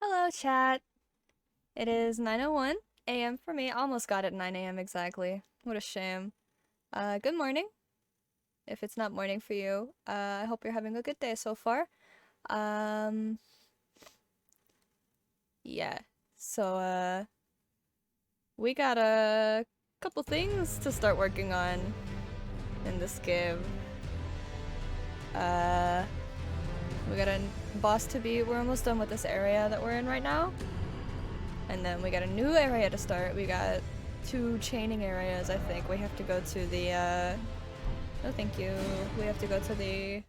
Hello, chat. It is 9:01 a.m. for me. Almost got it 9 a.m. exactly. What a shame. Good morning. If it's not morning for you, I hope you're having a good day so far. Um, yeah. So, we got a couple things to start working on in this game. Uh, we got a boss to beat. We're almost done with this area that we're in right now. And then we got a new area to start. We got 2 chaining areas, I think. We have to go to the, no thank you. We have to go to the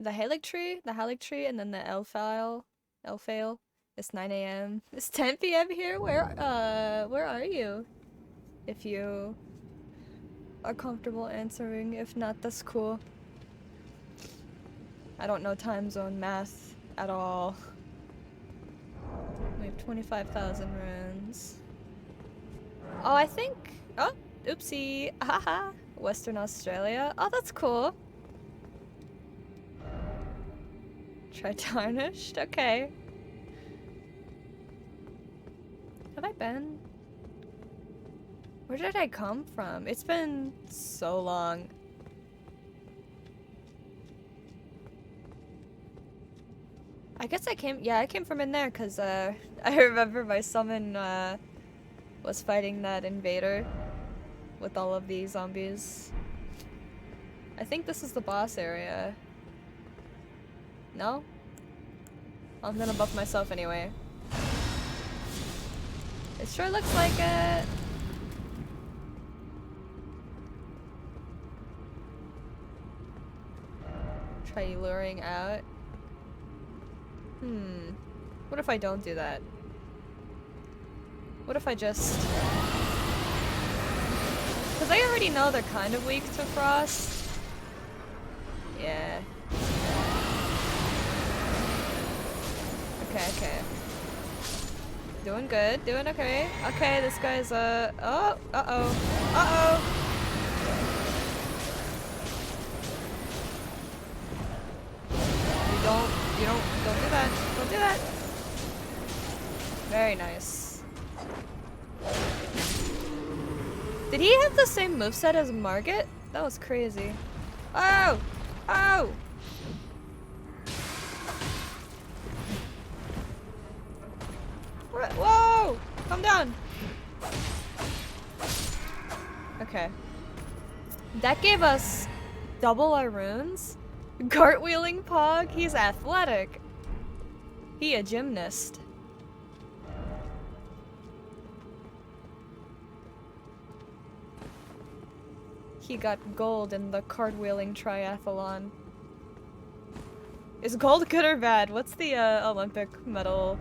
Halig tree, and then the Elfail. It's 9 a.m. It's 10 p.m. here. Where are you? If you are comfortable answering. If not, that's cool. I don't know time zone math at all. We have 25,000 runes. Oh, I think... Oh, oopsie. Haha. Western Australia. Oh, that's cool. Try tarnished? Okay. Have I been? Where did I come from? It's been so long. I guess I came from in there because I remember my summon was fighting that invader with all of the zombies. I think this is the boss area. No? I'm gonna buff myself anyway. It sure looks like it. Try luring out. What if I don't do that? What if I just... Because I already know they're kind of weak to frost. Yeah. Okay. Doing good, doing okay. Okay, this guy's oh, uh-oh. Don't do that. Don't do that. Very nice. Did he have the same moveset as Margit? That was crazy. Oh! Oh! Whoa! Calm down. Okay. That gave us double our runes. Cartwheeling Pog, he's athletic. He a gymnast. He got gold in the cartwheeling triathlon. Is gold good or bad? What's the Olympic medal?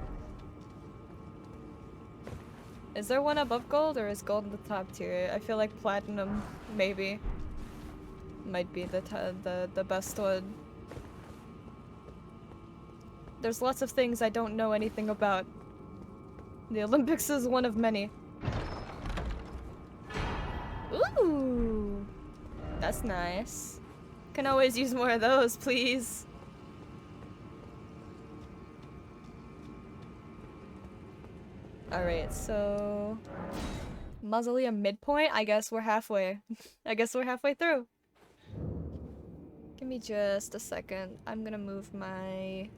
Is there one above gold or is gold the top tier? I feel like platinum, maybe. Might be the best one. There's lots of things I don't know anything about. The Olympics is one of many. Ooh! That's nice. Can always use more of those, please. Alright, so... Mausoleum midpoint? I guess we're halfway. I guess we're halfway through. Give me just a second. I'm gonna move my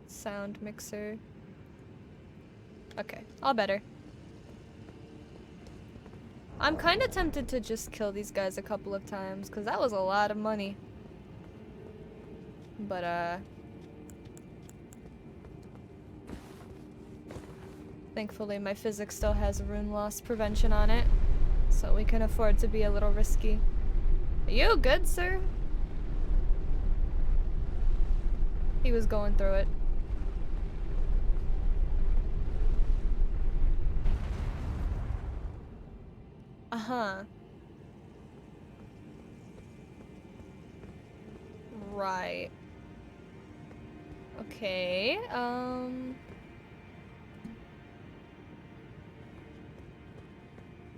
sound mixer. Okay, all better. I'm kinda tempted to just kill these guys a couple of times, because that was a lot of money. But, thankfully my physics still has rune loss prevention on it, so we can afford to be a little risky. Are you good, sir? He was going through it. Uh-huh. Right. Okay,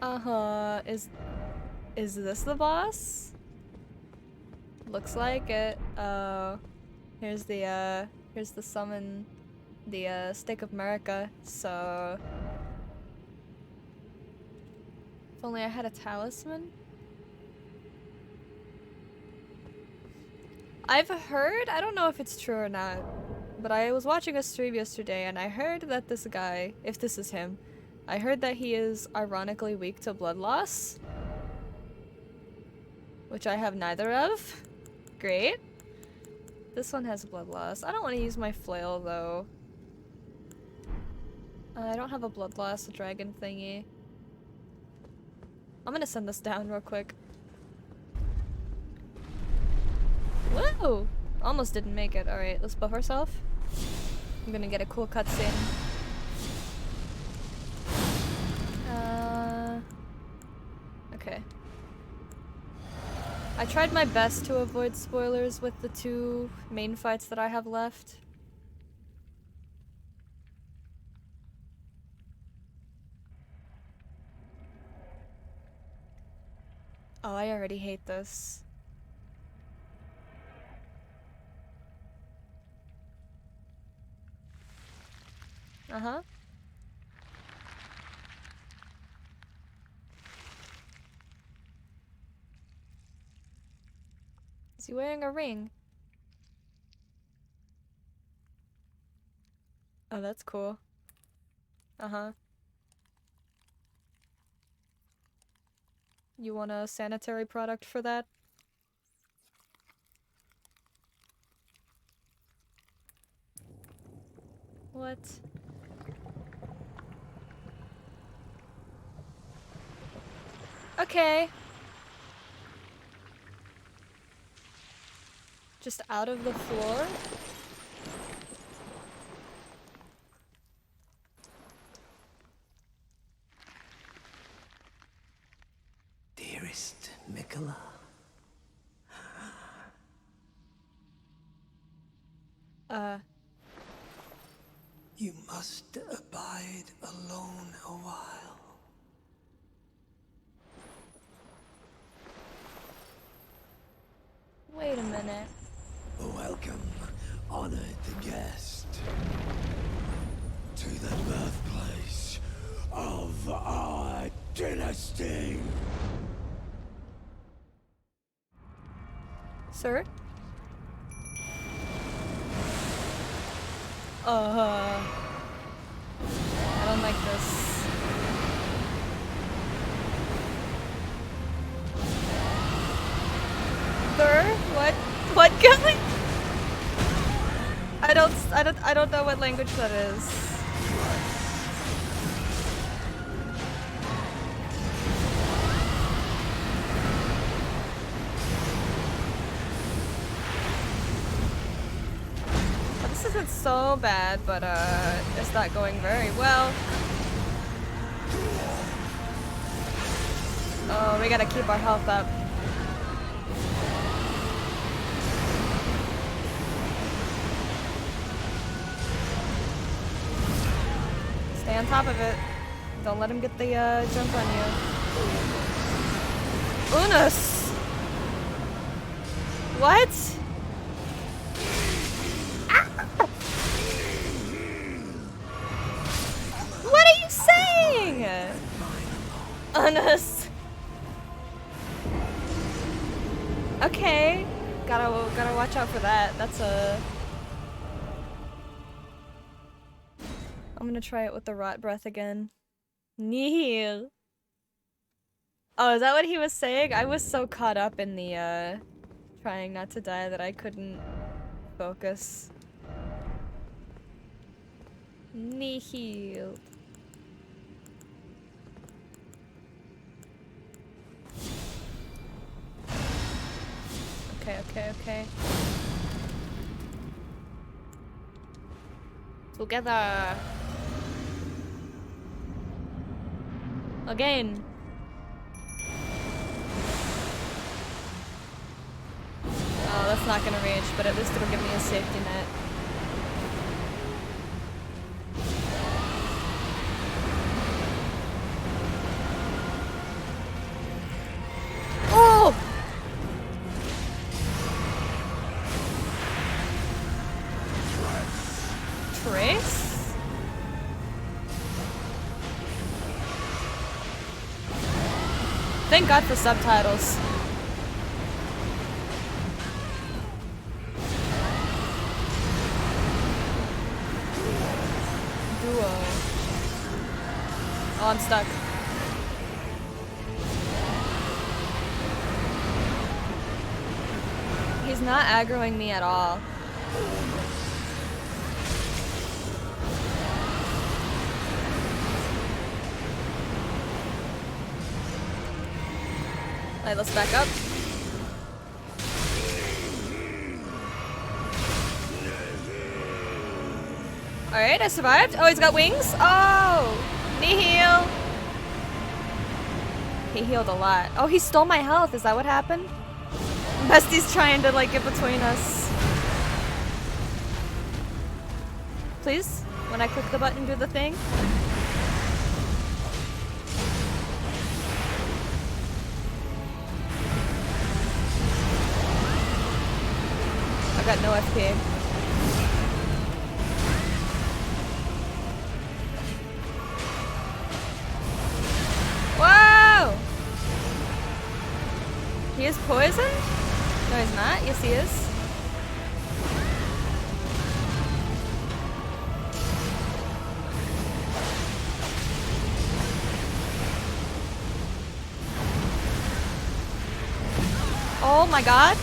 Uh-huh. Is this the boss? Looks like it. Here's the, Here's the summon, the Stake of America, so... If only I had a talisman? I've heard, I don't know if it's true or not, but I was watching a stream yesterday and I heard that this guy, if this is him, I heard that he is ironically weak to blood loss. Which I have neither of. Great. This one has blood loss. I don't want to use my flail though. I don't have a blood loss dragon thingy. I'm gonna send this down real quick. Whoa! Almost didn't make it. Alright, let's buff ourselves. I'm gonna get a cool cutscene. Okay. I tried my best to avoid spoilers with the 2 main fights that I have left. Oh, I already hate this. Uh-huh. Is he wearing a ring? Oh, that's cool. Uh-huh. You want a sanitary product for that? What? Okay. Just out of the floor? Dearest Mikola. You must abide alone a while. Wait a minute. Welcome, honored guest, to the birthplace of our dynasty. Sir? I don't like this. Sir? What guy? I don't know what language that is. This isn't so bad, but it's not going very well. Oh, we gotta keep our health up. Stay on top of it. Don't let him get the jump on you. Unus! What? What are you saying? Unus. Okay. Gotta watch out for that. That's a... I'm gonna try it with the rot breath again. Nihil. Oh, is that what he was saying? I was so caught up in the, trying not to die that I couldn't focus. Nihil. Okay. Together. Again. Oh, that's not gonna reach, but at least it'll give me a safety net. Oh! Trace? Thank God for subtitles. Duo. Oh, I'm stuck. He's not aggroing me at all. Alright, let's back up. Alright, I survived. Oh, he's got wings? Oh! Knee heal! He healed a lot. Oh, he stole my health. Is that what happened? Bestie's trying to, like, get between us. Please? When I click the button, do the thing? I've got no FP. Whoa! He is poisoned? No, he's not. Yes, he is. Oh my god.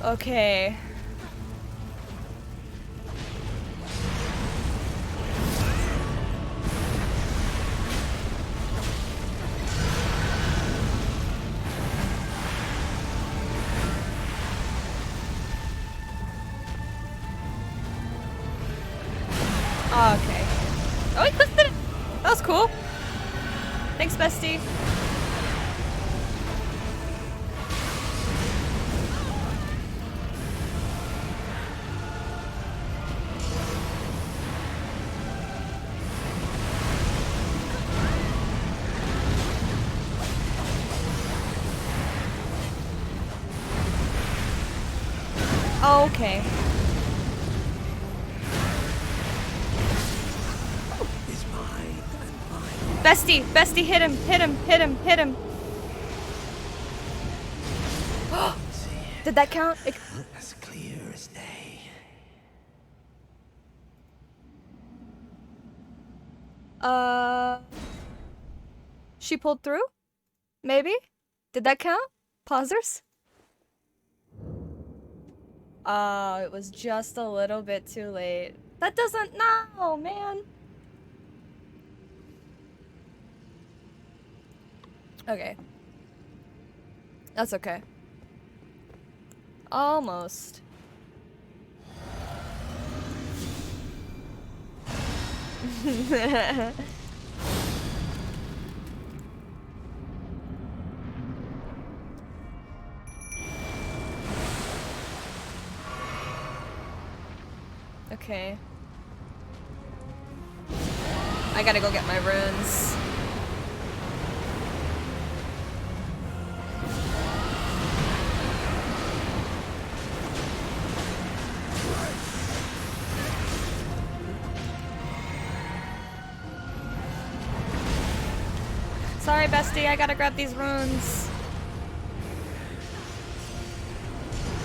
Okay. Okay. Oh, he clipped it! That was cool. Thanks, bestie. Okay. Bestie, bestie, hit him, hit him, hit him, hit him. Did that count? As clear as day. She pulled through? Maybe? Did that count? Pausers? Oh, it was just a little bit too late. That doesn't, no, man. Okay. That's okay. Almost. Okay. I gotta go get my runes. Sorry, bestie, I gotta grab these runes.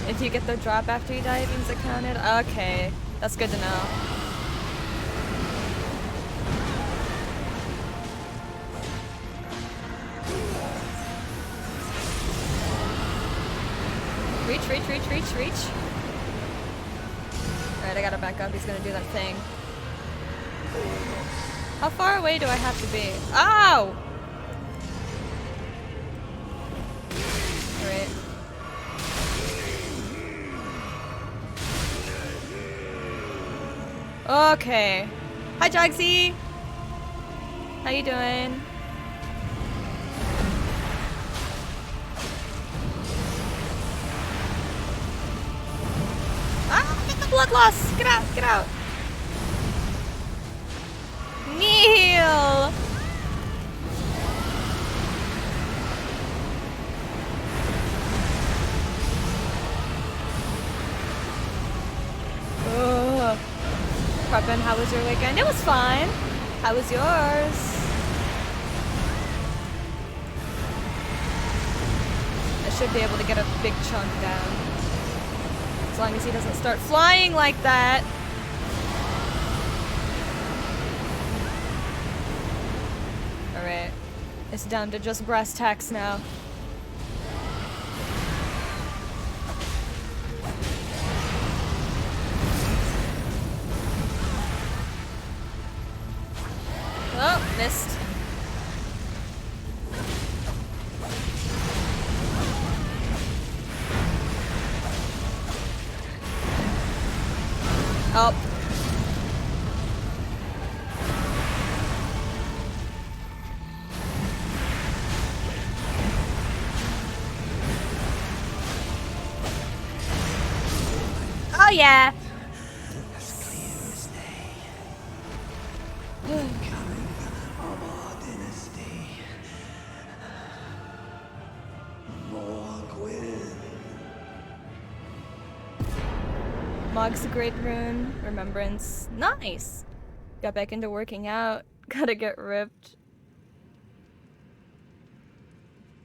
If you get the drop after you die, it means it counted? Okay, that's good to know. Reach, reach, reach, reach, reach. Alright, I gotta back up. He's gonna do that thing. How far away do I have to be? Ow! Alright. Okay. Hi, Jogsy! How you doing? Ah, get the blood loss! Get out, get out! Kneel! Robin. How was your weekend? It was fine. How was yours? I should be able to get a big chunk down. As long as he doesn't start flying like that. Alright. It's down to just brass tacks now. Oh, missed. Oh. Oh yeah. As clear as day. Coming of our dynasty. Morgwyn. Mog's a great rune. Remembrance. Nice! Got back into working out. Gotta get ripped.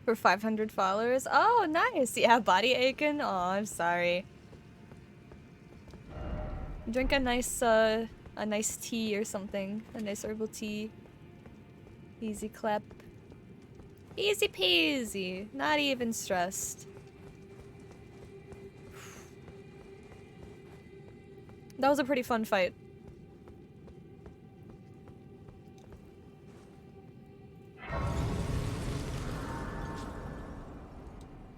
For 500 followers. Oh, nice! Yeah, body aching. Oh, I'm sorry. Drink a nice tea or something. A nice herbal tea. Easy clap. Easy peasy. Not even stressed. That was a pretty fun fight.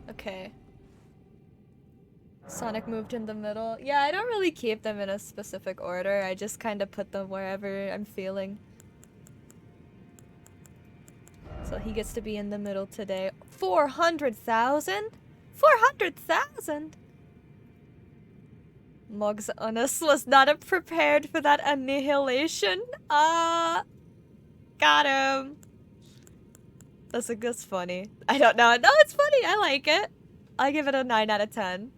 Okay. Sonic moved in the middle. Yeah, I don't really keep them in a specific order. I just kind of put them wherever I'm feeling. So he gets to be in the middle today. 400,000? 400,000? Mog's Honest was not prepared for that annihilation. Got him. That's funny. I don't know. No, it's funny. I like it. I give it a 9 out of 10.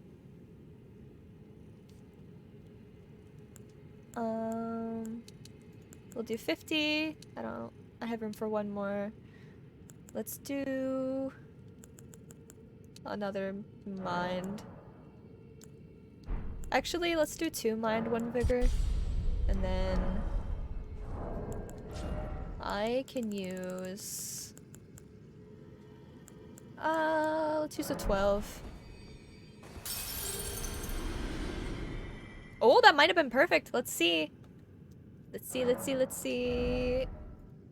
We'll do 50. I have room for one more. Let's do another mind. Actually, let's do 2 mind, 1 vigor. And then I can use let's use a 12. Oh, that might have been perfect. Let's see. Let's see.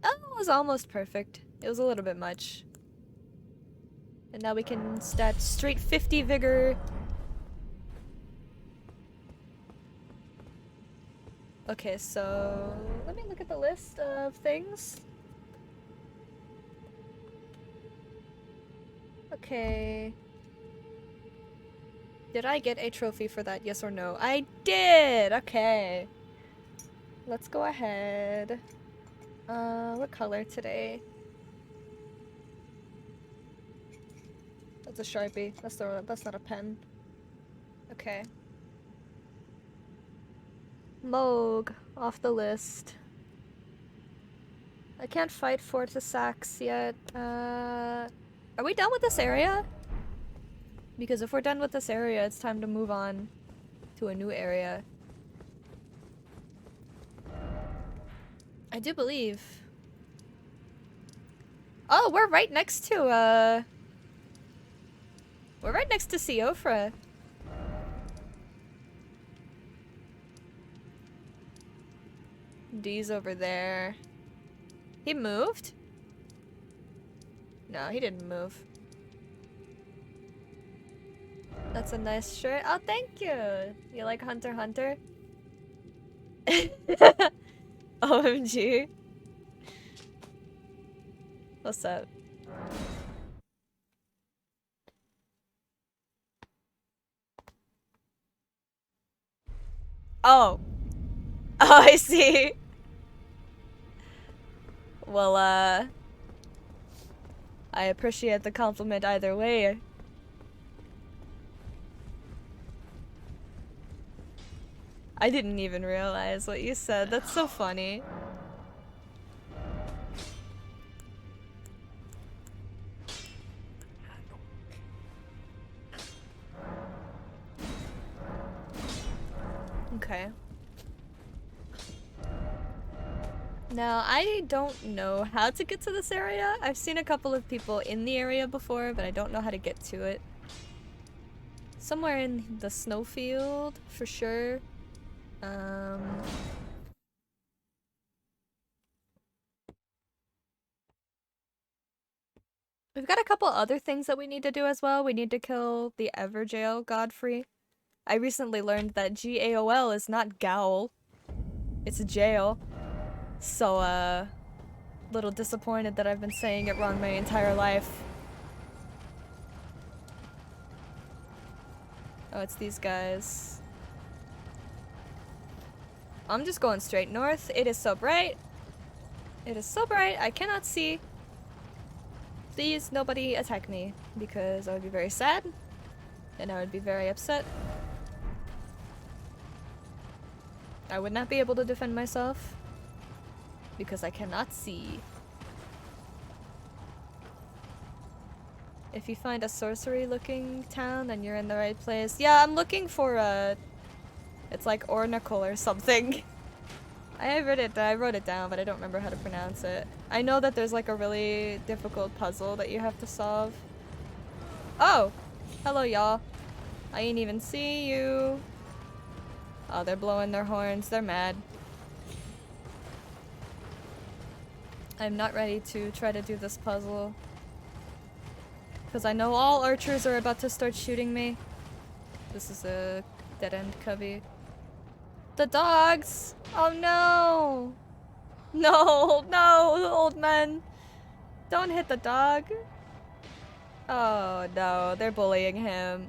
Oh, it was almost perfect. It was a little bit much. And now we can stat straight 50 vigor. Okay, so let me look at the list of things. Okay. Did I get a trophy for that? Yes or no? I did! Okay. Let's go ahead. What color today? That's a Sharpie. That's not a pen. Okay. Moog, off the list. I can't fight Fortisax yet. Are we done with this area? Because if we're done with this area, it's time to move on to a new area. I do believe. Oh, we're right next to, we're right next to Siofra. D's over there. He moved? No, he didn't move. That's a nice shirt. Oh, thank you. You like Hunter x Hunter? OMG. What's up? Oh. Oh, I see. Well, I appreciate the compliment either way. I didn't even realize what you said. That's so funny. Okay. Now, I don't know how to get to this area. I've seen a couple of people in the area before, but I don't know how to get to it. Somewhere in the snowfield, for sure. We've got a couple other things that we need to do as well. We need to kill the Everjail Godfrey. I recently learned that G-A-O-L is not Gowl. It's a jail. So, little disappointed that I've been saying it wrong my entire life. Oh, it's these guys. I'm just going straight north. It is so bright. It is so bright, I cannot see. Please, nobody attack me, because I would be very sad, and I would be very upset. I would not be able to defend myself, because I cannot see. If you find a sorcery-looking town, then you're in the right place. Yeah, I'm looking for a... It's like Ornicle or something. I wrote it down, but I don't remember how to pronounce it. I know that there's like a really difficult puzzle that you have to solve. Oh! Hello, y'all. I ain't even see you. Oh, they're blowing their horns. They're mad. I'm not ready to try to do this puzzle. Because I know all archers are about to start shooting me. This is a dead-end cubby. The dogs! Oh no! No, no, old men! Don't hit the dog! Oh no, they're bullying him.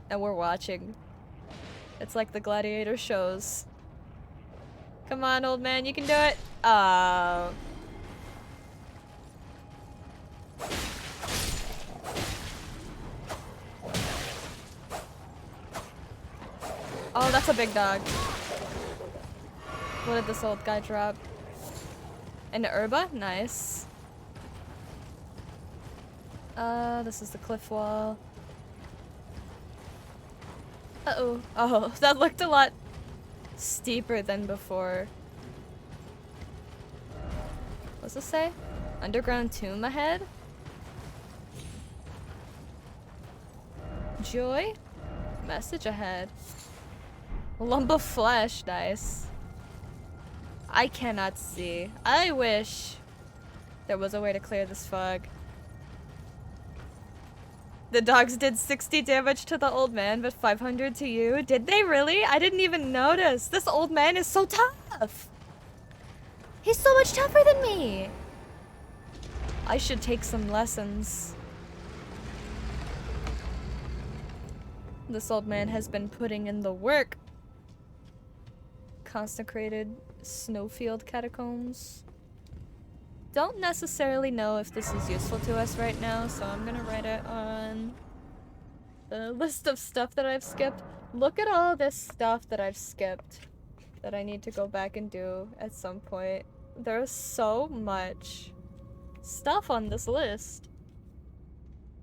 And we're watching. It's like the gladiator shows. Come on, old man, you can do it! Oh, that's a big dog. What did this old guy drop? An herba? Nice. This is the cliff wall. Uh-oh. Oh, that looked a lot steeper than before. What's this say? Underground tomb ahead? Joy? Message ahead. Lump of flesh, nice. I cannot see. I wish there was a way to clear this fog. The dogs did 60 damage to the old man, but 500 to you. Did they really? I didn't even notice. This old man is so tough. He's so much tougher than me. I should take some lessons. This old man has been putting in the work. Consecrated snowfield catacombs. Don't necessarily know if this is useful to us right now, so I'm gonna write it on the list of stuff that I've skipped. Look at all this stuff that I've skipped that I need to go back and do at some point. There's so much stuff on this list.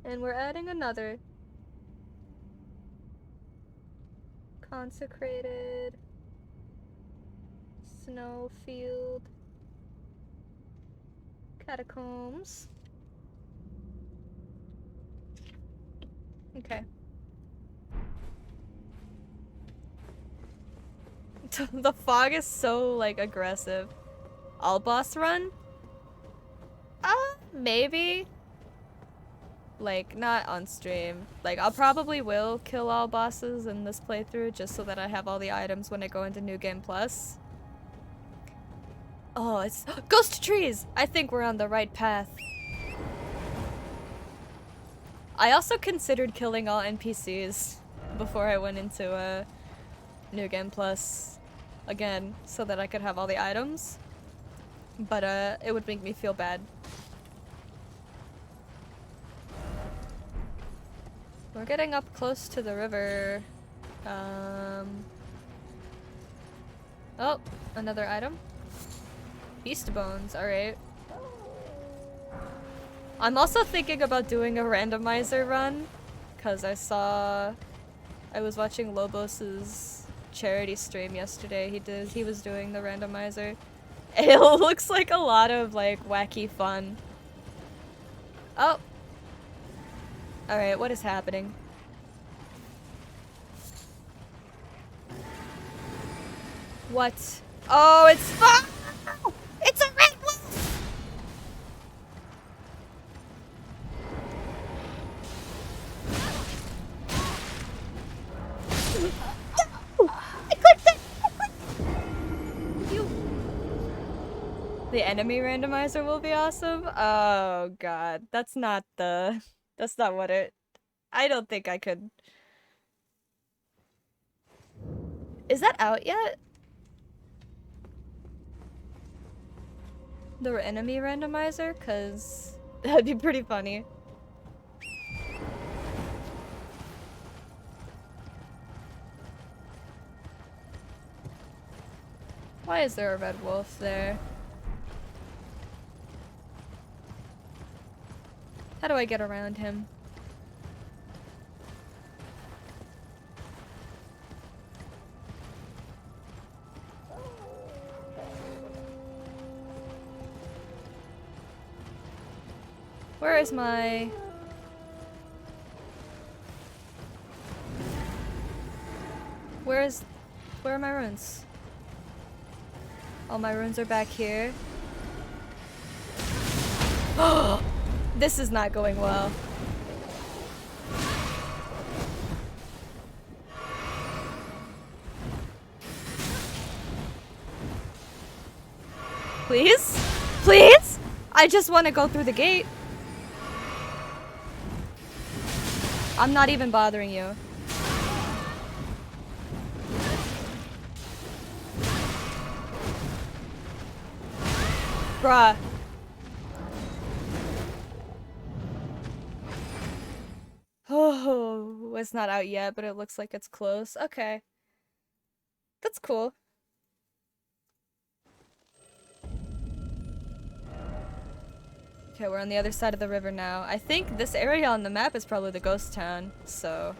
And we're adding another. Consecrated snowfield catacombs. Okay. The fog is so, like, aggressive. All boss run? Maybe. Like, not on stream. Like, I'll probably will kill all bosses in this playthrough just so that I have all the items when I go into New Game Plus. Oh, it's ghost trees! I think we're on the right path. I also considered killing all NPCs before I went into New Game Plus again, so that I could have all the items. But it would make me feel bad. We're getting up close to the river. Oh, another item. Beast bones, alright. I'm also thinking about doing a randomizer run, because I was watching Lobos's charity stream yesterday. He was doing the randomizer. It looks like a lot of like wacky fun. Oh. Alright, what is happening? What? Oh, it's fun! It's a red wolf! No! I clicked it! You. The enemy randomizer will be awesome? Oh god. That's not what it... I don't think I could... Is that out yet? The enemy randomizer? Cause that'd be pretty funny. Why is there a red wolf there? How do I get around him? Where is my... Where are my runes? All my runes are back here. This is not going well. Please? Please? I just want to go through the gate. I'm not even bothering you. Bruh. Oh, it's not out yet, but it looks like it's close. Okay. That's cool. Okay, we're on the other side of the river now. I think this area on the map is probably the ghost town, so...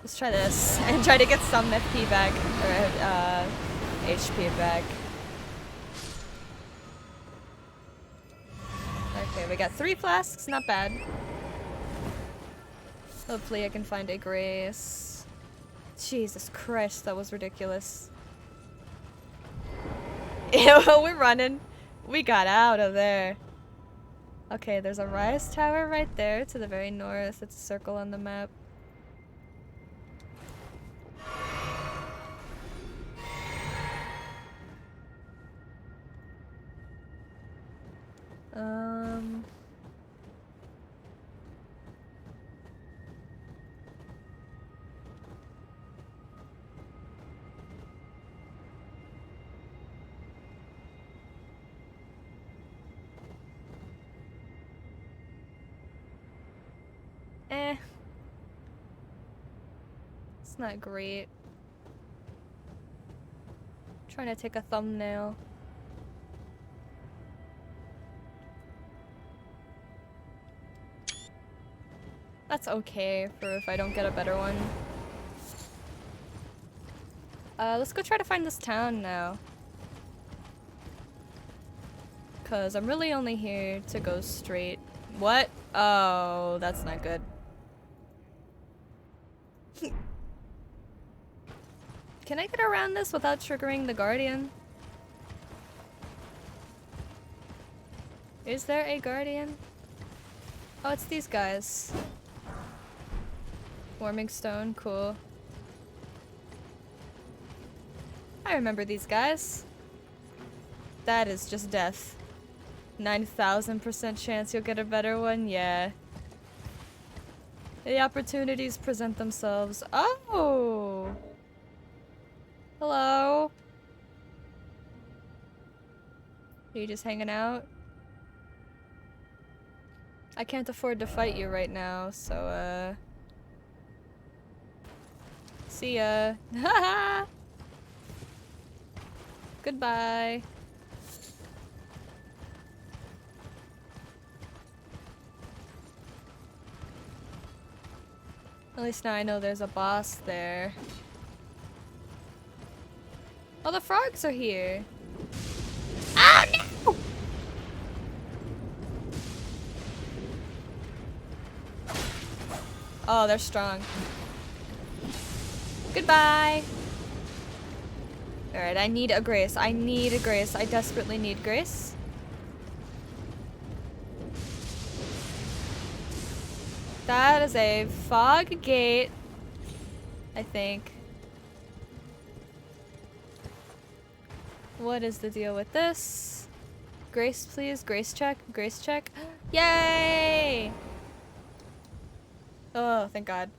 Let's try this, and try to get some FP back, or, HP back. Okay, we got 3 flasks, not bad. Hopefully I can find a grace. Jesus Christ, that was ridiculous. Ew, we're running. We got out of there. Okay, there's a rise tower right there to the very north. It's a circle on the map. It's not great. Trying to take a thumbnail. That's okay for if I don't get a better one. Let's go try to find this town now. Cause I'm really only here to go straight. What? Oh, that's not good. Can I get around this without triggering the guardian? Is there a guardian? Oh, it's these guys. Warming stone, cool. I remember these guys. That is just death. 9,000% chance you'll get a better one? Yeah. The opportunities present themselves. Oh! Hello? Are you just hanging out? I can't afford to fight you right now, so see ya. Haha! Goodbye. At least now I know there's a boss there. Oh, the frogs are here. Ah, no! Oh, they're strong. Goodbye. Alright, I need a grace. I need a grace. I desperately need grace. That is a fog gate, I think. What is the deal with this? Grace, please. Grace check. Grace check. Yay! Oh, thank God.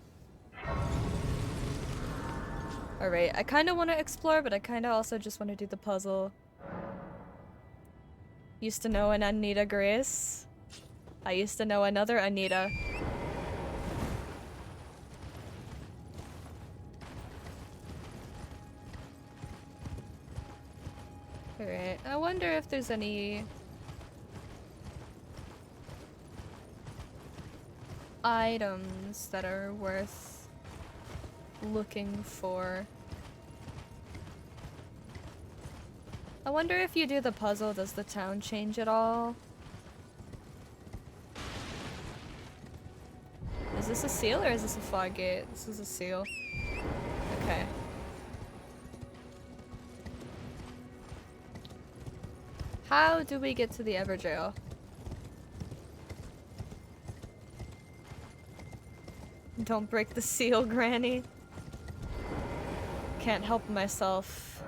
Alright, I kind of want to explore, but I kind of also just want to do the puzzle. Used to know an Anita Grace. I used to know another Anita. Alright, I wonder if there's any items that are worth looking for. I wonder if you do the puzzle, does the town change at all? Is this a seal or is this a fog gate? This is a seal. Okay. How do we get to the Everjail? Don't break the seal, Granny. Can't help myself.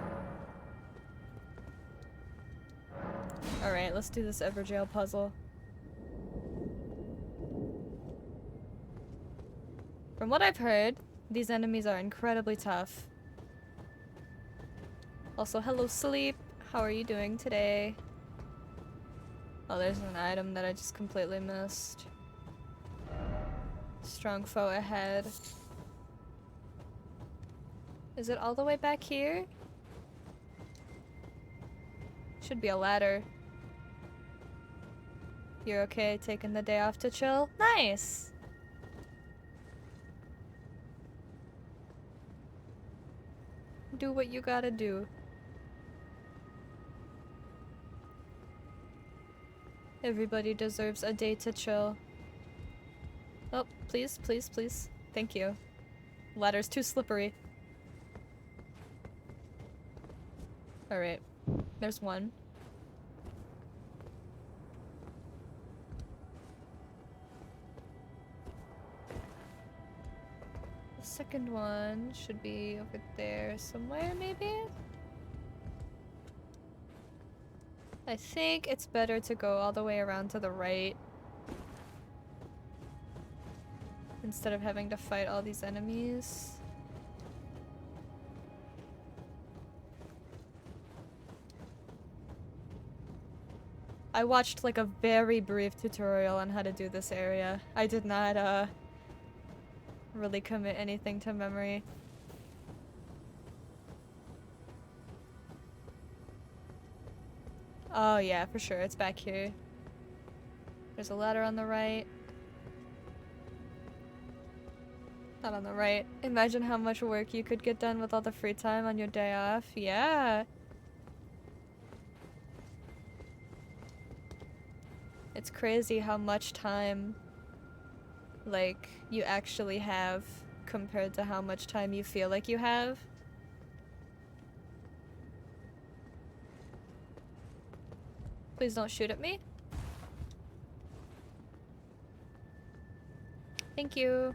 Alright, let's do this Everjail puzzle. From what I've heard, these enemies are incredibly tough. Also, hello Sleep. How are you doing today? Oh, there's an item that I just completely missed. Strong foe ahead. Is it all the way back here? Should be a ladder. You're okay taking the day off to chill? Nice! Do what you gotta do. Everybody deserves a day to chill. Oh, please, please, please. Thank you. Ladder's too slippery. Alright. There's one. The second one should be over there somewhere, maybe? I think it's better to go all the way around to the right instead of having to fight all these enemies. I watched like a very brief tutorial on how to do this area. I did not really commit anything to memory. Oh yeah, for sure, it's back here. There's a ladder on the right. Not on the right. Imagine how much work you could get done with all the free time on your day off. Yeah. It's crazy how much time, like, you actually have compared to how much time you feel like you have. Please don't shoot at me. Thank you.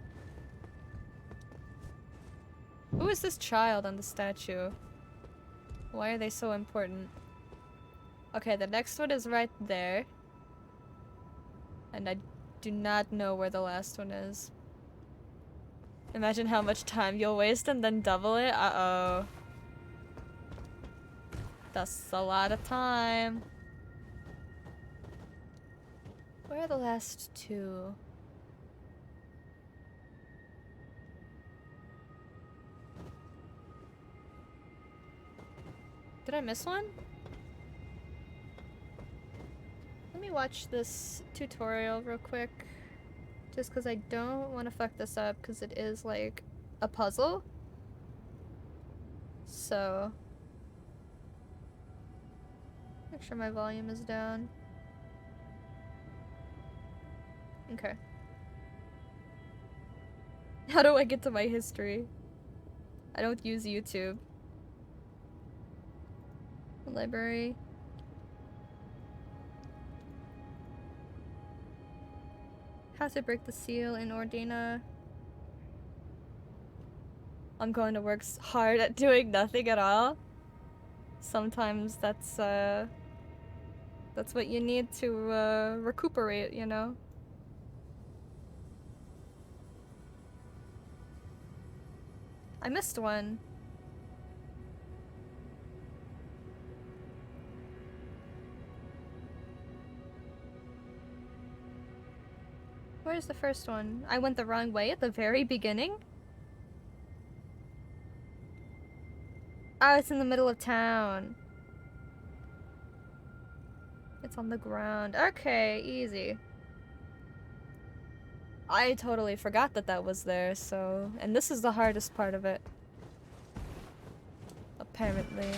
Who is this child on the statue? Why are they so important? Okay, the next one is right there. And I do not know where the last one is. Imagine how much time you'll waste and then double it. Uh-oh. That's a lot of time. Where are the last two? Did I miss one? Let me watch this tutorial real quick. Just because I don't want to fuck this up because it is like a puzzle. So, make sure my volume is down. Okay. How do I get to my history? I don't use YouTube. Library. How to break the seal in Ordina. I'm going to work hard at doing nothing at all. Sometimes that's what you need to recuperate, you know? I missed one. Where's the first one? I went the wrong way at the very beginning? Oh, it's in the middle of town. It's on the ground. Okay, easy. I totally forgot that that was there, so... And this is the hardest part of it. Apparently.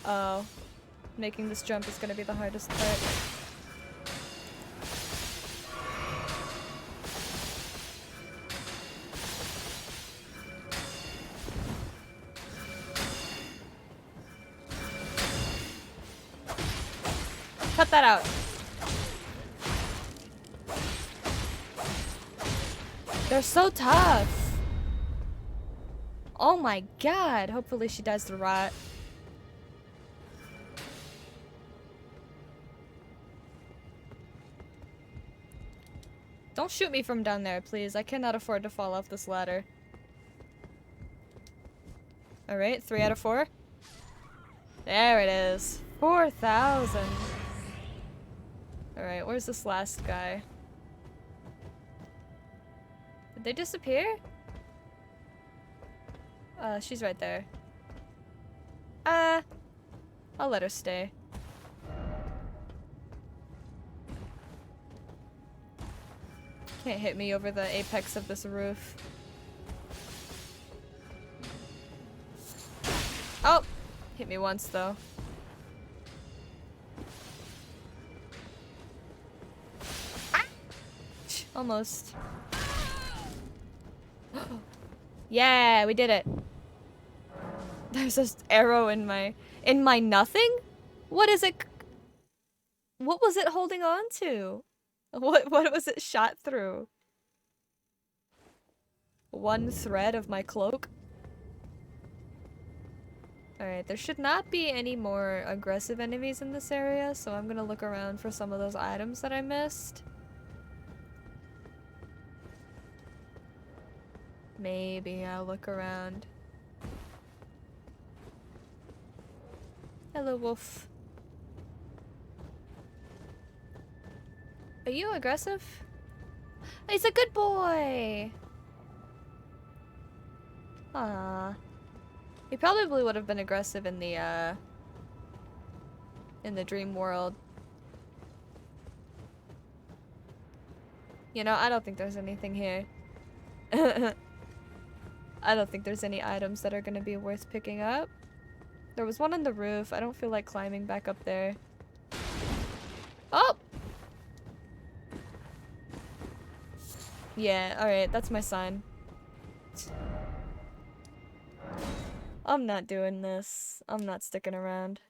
Oh. Making this jump is gonna be the hardest part. Cut that out. They're so tough. Oh my god. Hopefully she dies to rot. Don't shoot me from down there, please. I cannot afford to fall off this ladder. Alright, 3 out of 4. There it is. 4,000. Alright, where's this last guy? Did they disappear? She's right there. I'll let her stay. Can't hit me over the apex of this roof. Oh! Hit me once, though. Almost. Yeah, we did it. There's this arrow in my nothing? What is it? What was it holding on to? What was it shot through? One thread of my cloak? Alright, there should not be any more aggressive enemies in this area, so I'm gonna look around for some of those items that I missed. Maybe I'll look around. Hello, wolf. Are you aggressive? He's a good boy! Ah. He probably would have been aggressive in the dream world. You know, I don't think there's anything here. I don't think there's any items that are gonna be worth picking up. There was one on the roof. I don't feel like climbing back up there. Oh! Yeah, alright, that's my sign. I'm not doing this. I'm not sticking around.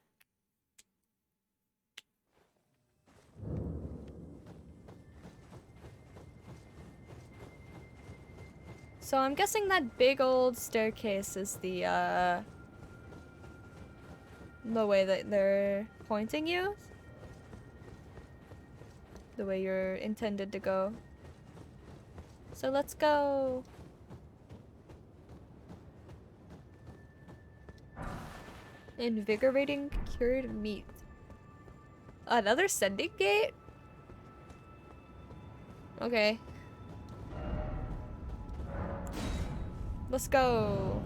So I'm guessing that big old staircase is the way that they're pointing you? The way you're intended to go. So let's go. Invigorating cured meat. Another sending gate? Okay. Let's go.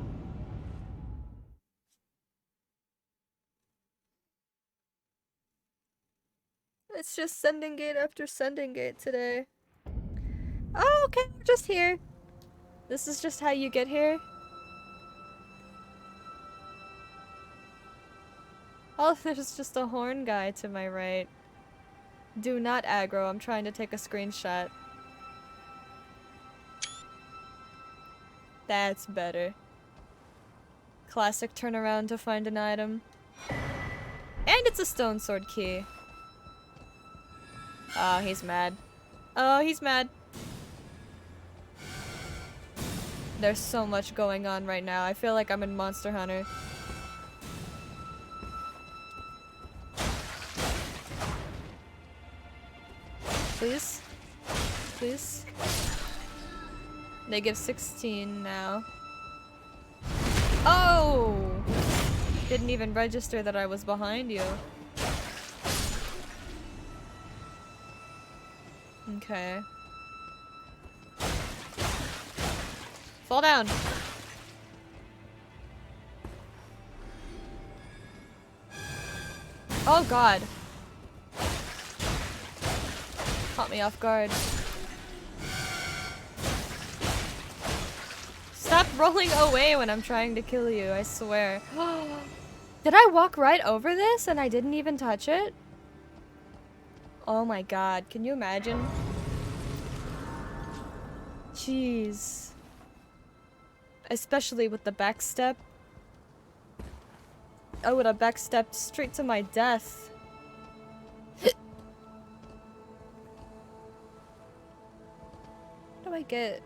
It's just sending gate after sending gate today. Oh, okay, we're just here. This is just how you get here. Oh, there's just a horn guy to my right. Do not aggro, I'm trying to take a screenshot. That's better. Classic turnaround to find an item. And it's a stone sword key. Oh, he's mad. Oh, he's mad. There's so much going on right now. I feel like I'm in Monster Hunter. Please? Please? They give 16 now. Oh! Didn't even register that I was behind you. Okay. Fall down! Oh god. Caught me off guard. Stop rolling away when I'm trying to kill you, I swear. Did I walk right over this and I didn't even touch it? Oh my god, can you imagine? Jeez. Especially with the backstep. I would have backstepped straight to my death. What do I get?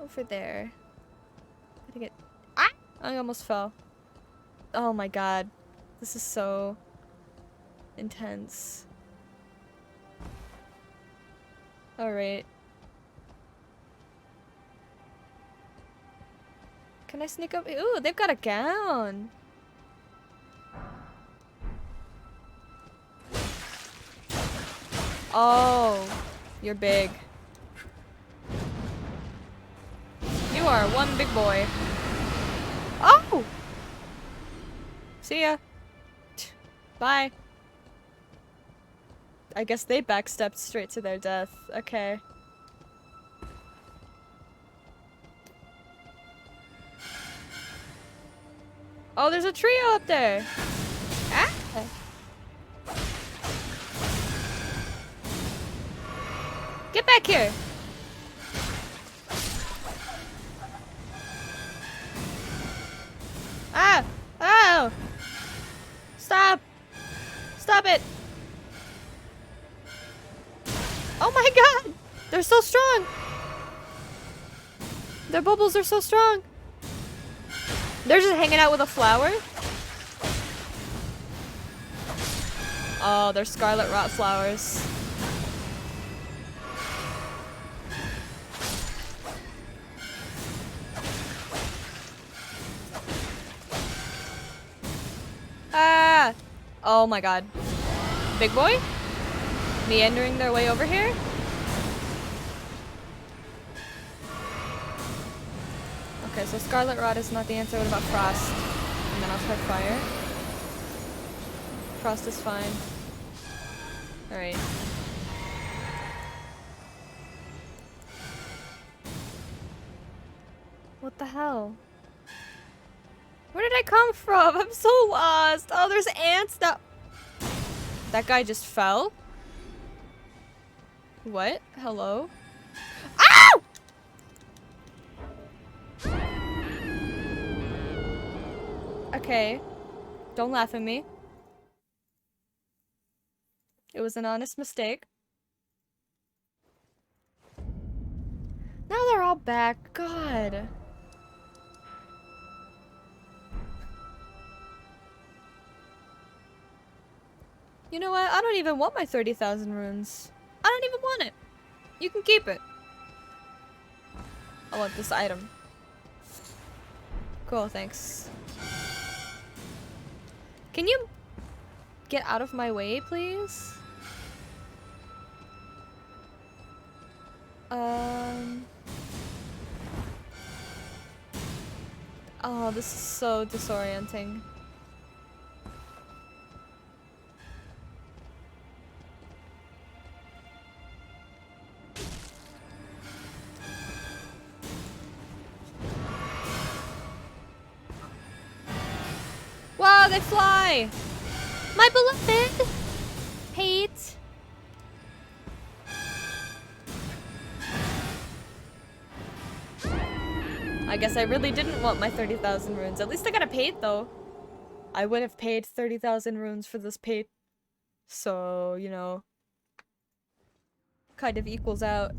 Over there. How to get— ah! I almost fell. Oh my god. This is so intense. Alright. Can I sneak up? Ooh, they've got a gown. Oh, you're big. You are one big boy. Oh! See ya. Bye. I guess they backstepped straight to their death. Okay. Oh, there's a trio up there. Ah! Get back here. Ah! Oh! Stop! Stop it! Oh my god! They're so strong! Their bubbles are so strong! They're just hanging out with a flower? Oh, they're scarlet rot flowers. Ah! Oh my god. Big boy? Meandering their way over here? Okay, so scarlet rot is not the answer. What about frost? And then I'll try fire. Frost is fine. Alright. What the hell? Where did I come from? I'm so lost. Oh, there's ants now. That guy just fell? What? Hello? Ow! Okay. Don't laugh at me. It was an honest mistake. Now they're all back. God. You know what? I don't even want my 30,000 runes. I don't even want it. You can keep it. I want this item. Cool, thanks. Can you get out of my way, please? Oh, this is so disorienting. Wow, they fly! My beloved! Hate! I guess I really didn't want my 30,000 runes. At least I got a paid though. I would have paid 30,000 runes for this paid. So, you know, kind of equals out.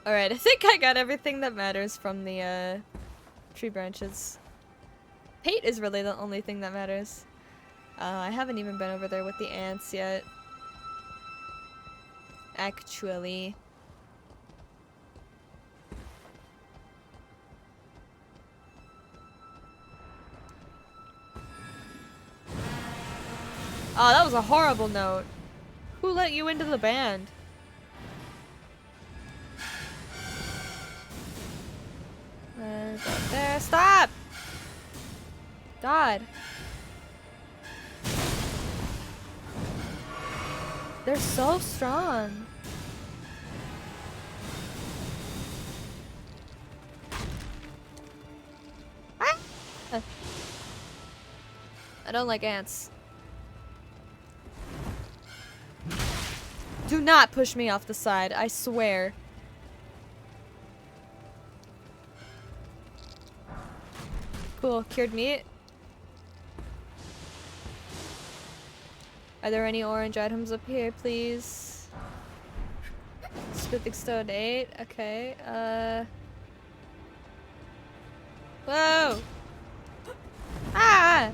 Alright, I think I got everything that matters from the tree branches. Pate is really the only thing that matters. I haven't even been over there with the ants yet. Actually. Oh, that was a horrible note. Who let you into the band? There, stop! God. They're so strong. Ah! I don't like ants. Do not push me off the side, I swear. Cool, cured meat. Are there any orange items up here, please? Smithing stone 8, okay, whoa! Ah!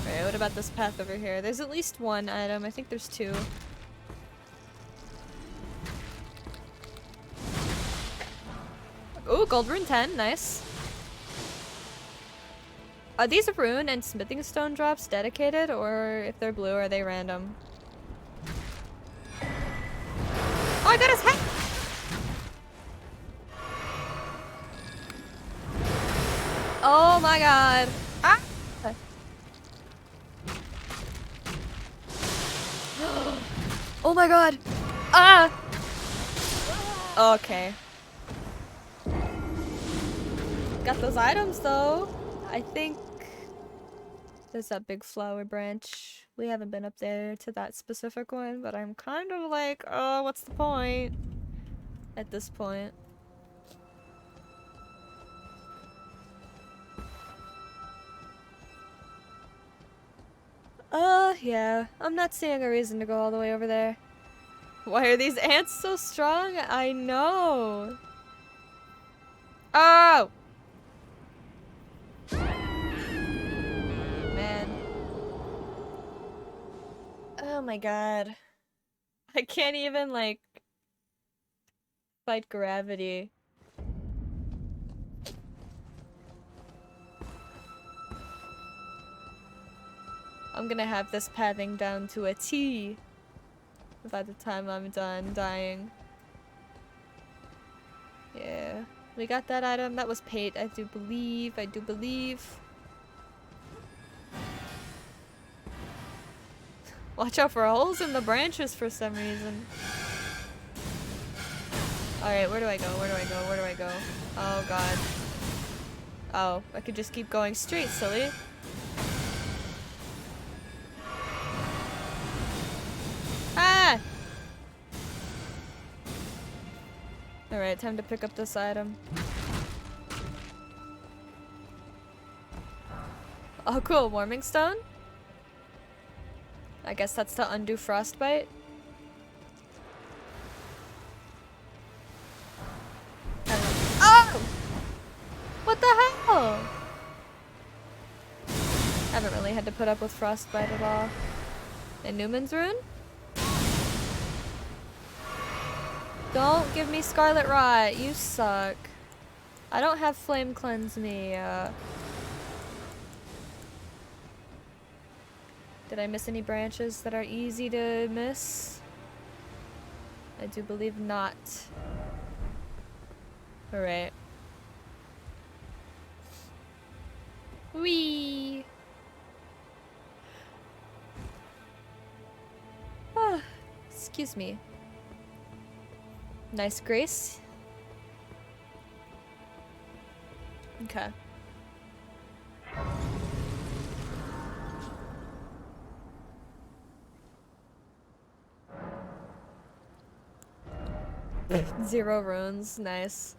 Alright, what about this path over here? There's at least one item, I think there's two. Ooh, gold rune 10, nice. Are these rune and smithing stone drops dedicated, or if they're blue, are they random? Oh, I got his head! Oh my god. Ah! Oh my god! Ah! Okay. Got those items though. I think there's that big flower branch. We haven't been up there to that specific one, but I'm kind of like, oh, what's the point at this point? Yeah. I'm not seeing a reason to go all the way over there. Why are these ants so strong? I know. Oh! Man. Oh my god. I can't even, like, fight gravity. I'm gonna have this pathing down to a T by the time I'm done dying. Yeah. We got that item. That was paid, I do believe. I do believe. Watch out for holes in the branches for some reason. Alright, where do I go? Where do I go? Where do I go? Oh god. Oh, I could just keep going straight, silly. Ah! Alright, time to pick up this item. Oh cool, warming stone? I guess that's to undo frostbite. Oh! What the hell? Haven't really had to put up with frostbite at all. And Newman's Rune? Don't give me Scarlet Rot, you suck. I don't have Flame Cleanse me. Did I miss any branches that are easy to miss? I do believe not. Alright. Whee! Ah, excuse me. Nice grace. Okay. Zero runes, nice.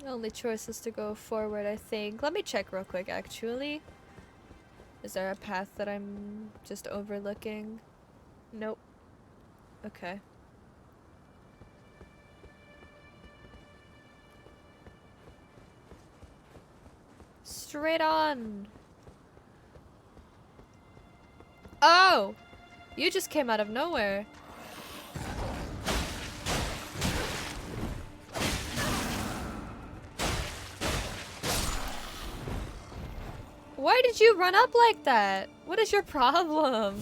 Only choice is to go forward, I think. Let me check real quick, actually. Is there a path that I'm just overlooking? Nope. Okay. Straight on! Oh! You just came out of nowhere. Why did you run up like that? What is your problem?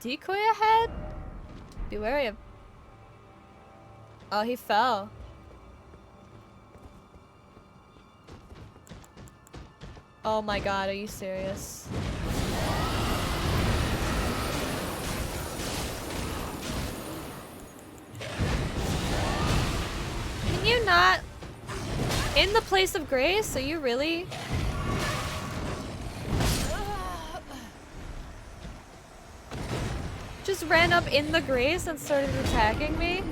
Decoy ahead? Be wary of... Oh, he fell. Oh my god, are you serious? Can you not? In the place of grace? Are you really? Just ran up in the grace and started attacking me?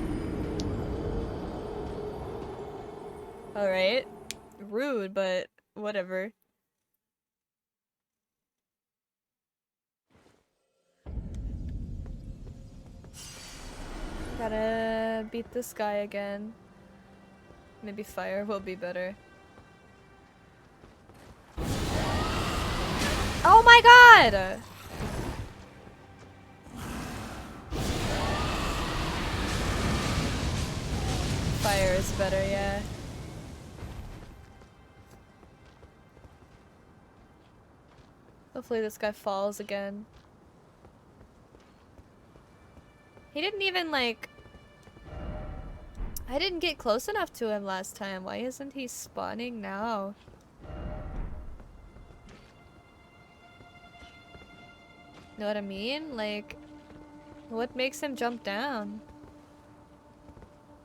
Alright. Rude, but whatever. Gotta beat this guy again. Maybe fire will be better. Oh my god! Fire is better, yeah. Hopefully this guy falls again. He didn't even like... I didn't get close enough to him last time. Why isn't he spawning now? Know what I mean? Like, what makes him jump down?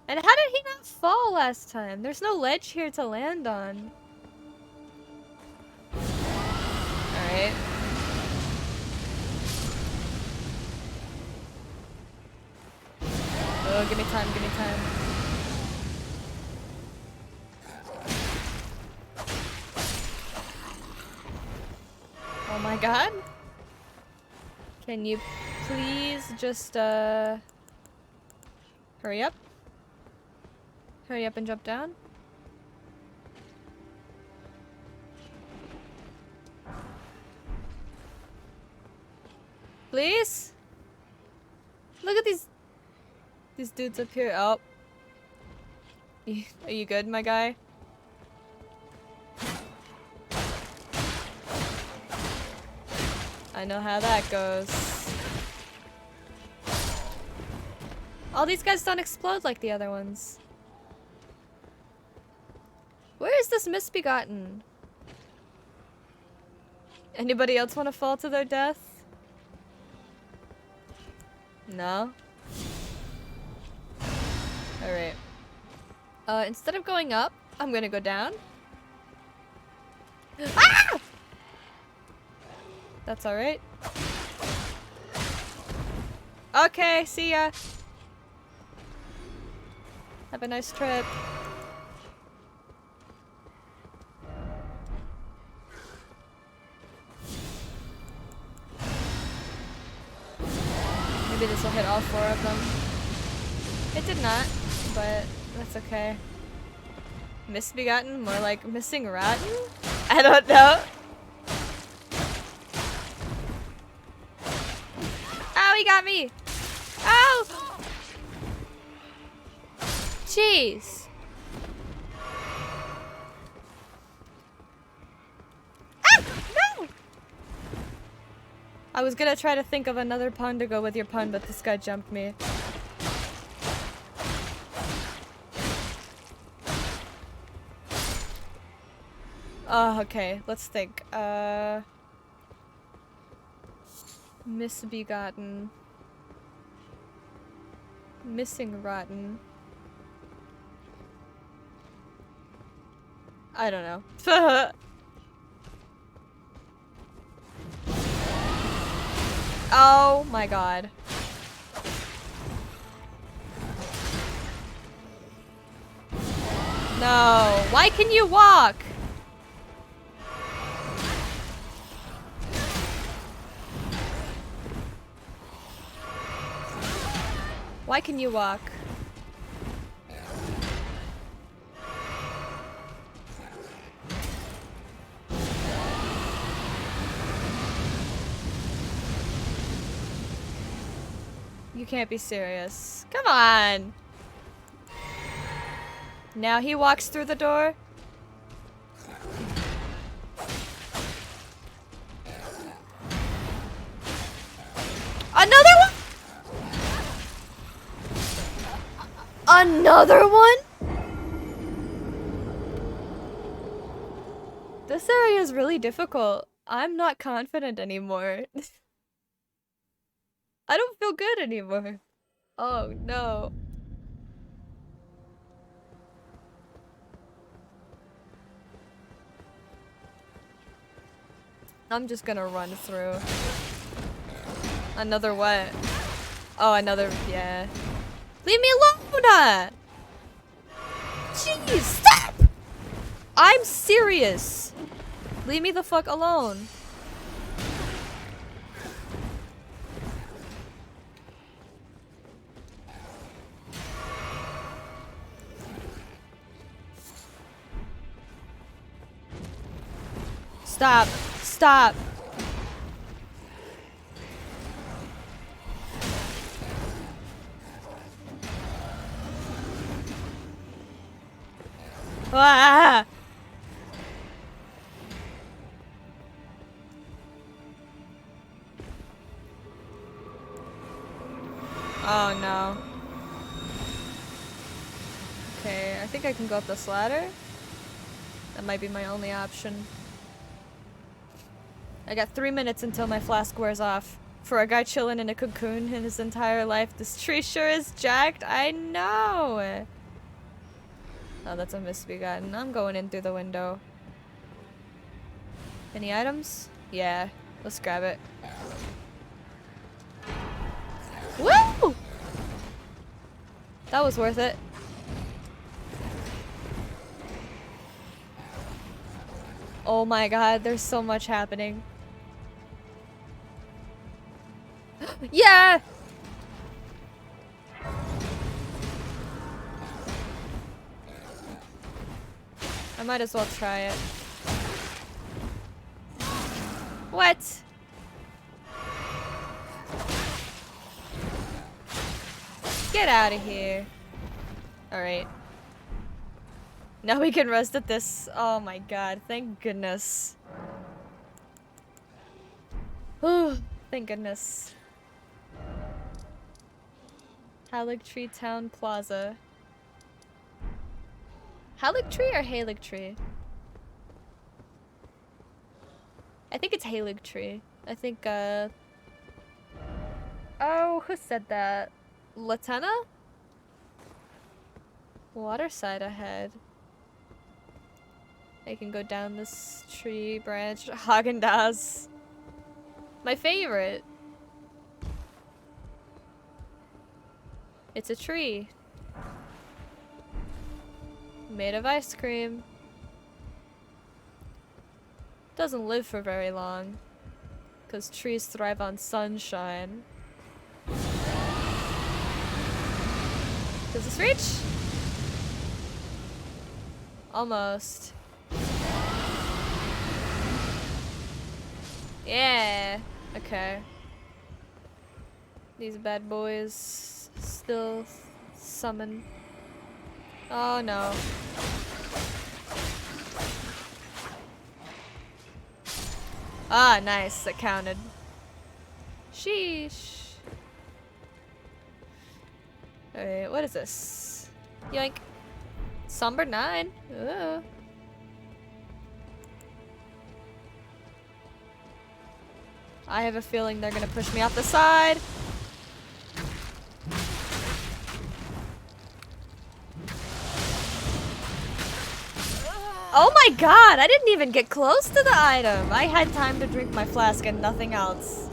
And how did he not fall last time? There's no ledge here to land on. Alright. Oh, give me time, give me time. Oh my god. Can you please just, hurry up? Hurry up and jump down? Please? Look at these dudes up here. Oh. Are you good, my guy? I know how that goes. All these guys don't explode like the other ones. Where is this misbegotten? Anybody else want to fall to their death? No? Alright. Instead of going up, I'm gonna go down. Ah! That's alright. Okay, see ya. Have a nice trip. Maybe this will hit all 4 of them. It did not, but that's okay. Misbegotten? More like missing rotten? I don't know. Ow, he got me! Ow! Jeez. Ah! No! I was gonna try to think of another pun to go with your pun, but this guy jumped me. Oh, okay. Let's think. Misbegotten. Missing rotten. I don't know. Oh my god. No. Why can you walk? Why can you walk? You can't be serious. Come on! Now he walks through the door? Another one?! Another one?! This area is really difficult. I'm not confident anymore. I don't feel good anymore. Oh no. I'm just gonna run through. Another what? Oh, another, yeah. Leave me alone! Jeez, stop! I'm serious. Leave me the fuck alone. Stop. Stop. Ah! Oh no. Okay, I think I can go up this ladder. That might be my only option. I got 3 minutes until my flask wears off. For a guy chilling in a cocoon in his entire life, this tree sure is jacked. I know! Oh, that's a misbegotten. I'm going in through the window. Any items? Yeah. Let's grab it. Woo! That was worth it. Oh my god, there's so much happening. Yeah! I might as well try it. What? Get out of here. Alright. Now we can rest at this. Oh my god, thank goodness. Oh, thank goodness. Haligtree Town Plaza. Haligtree or Haligtree? I think it's Haligtree. I think, oh, who said that? Latena? Waterside ahead. I can go down this tree branch. Haagen-Dazs. My favorite. It's a tree. Made of ice cream. Doesn't live for very long. 'Cause trees thrive on sunshine. Does this reach? Almost. Yeah. Okay. These bad boys still summon. Oh no. Ah, nice. That counted. Sheesh. Alright, what is this? Yoink. Somber 9. Ugh. I have a feeling they're gonna push me off the side. Oh my god, I didn't even get close to the item. I had time to drink my flask and nothing else.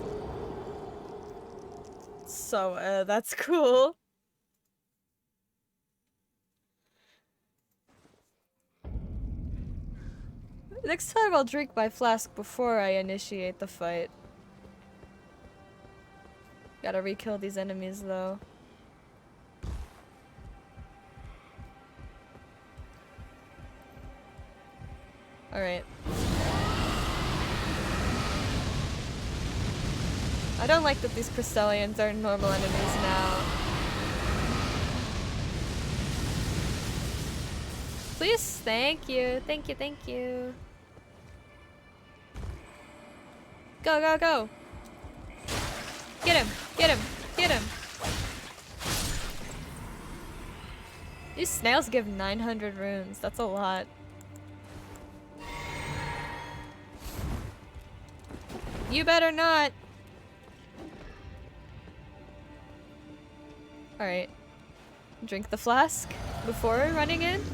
So, that's cool. Next time I'll drink my flask before I initiate the fight. Gotta re-kill these enemies though. Alright. I don't like that these Crystallians are normal enemies now. Please? Thank you. Thank you, thank you. Go, go, go! Get him! Get him! Get him! These snails give 900 runes. That's a lot. You better not! Alright. Drink the flask before running in.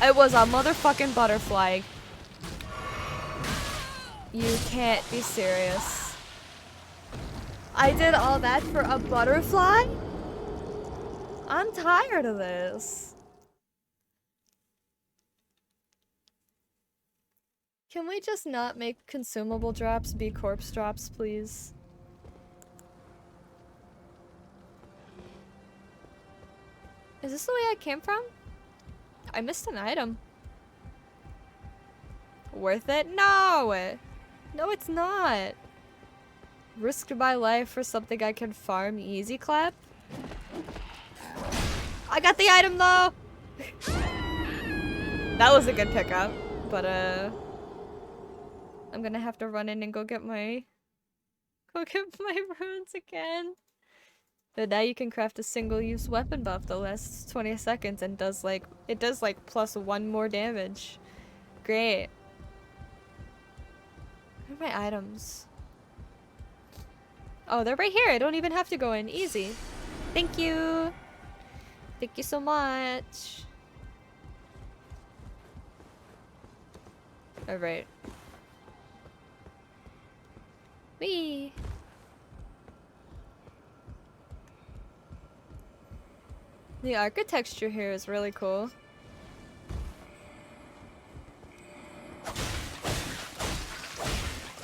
It was a motherfucking butterfly. You can't be serious. I did all that for a butterfly? I'm tired of this. Can we just not make consumable drops be corpse drops, please? Is this the way I came from? I missed an item. Worth it? No! No, it's not. Risked my life for something I can farm easy clap? I got the item though! That was a good pickup, but I'm gonna have to run in and go get my runes again. But now you can craft a single-use weapon buff that lasts 20 seconds and does like +1 more damage. Great. Where are my items? Oh, they're right here. I don't even have to go in. Easy. Thank you. Thank you so much. Alright. Whee! The architecture here is really cool.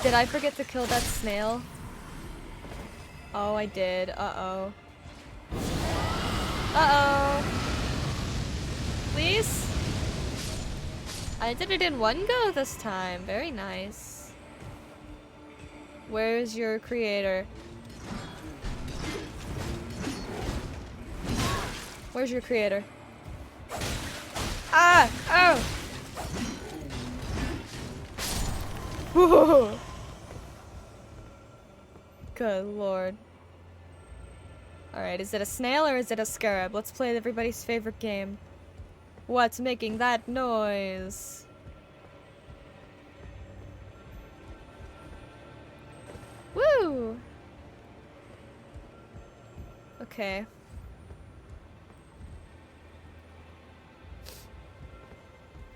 Did I forget to kill that snail? Oh, I did. Uh-oh. Uh-oh. Please? I did it in one go this time. Very nice. Where's your creator? Where's your creator? Ah! Oh! Whoa! Good lord. Alright, is it a snail or is it a scarab? Let's play everybody's favorite game. What's making that noise? Woo! Okay.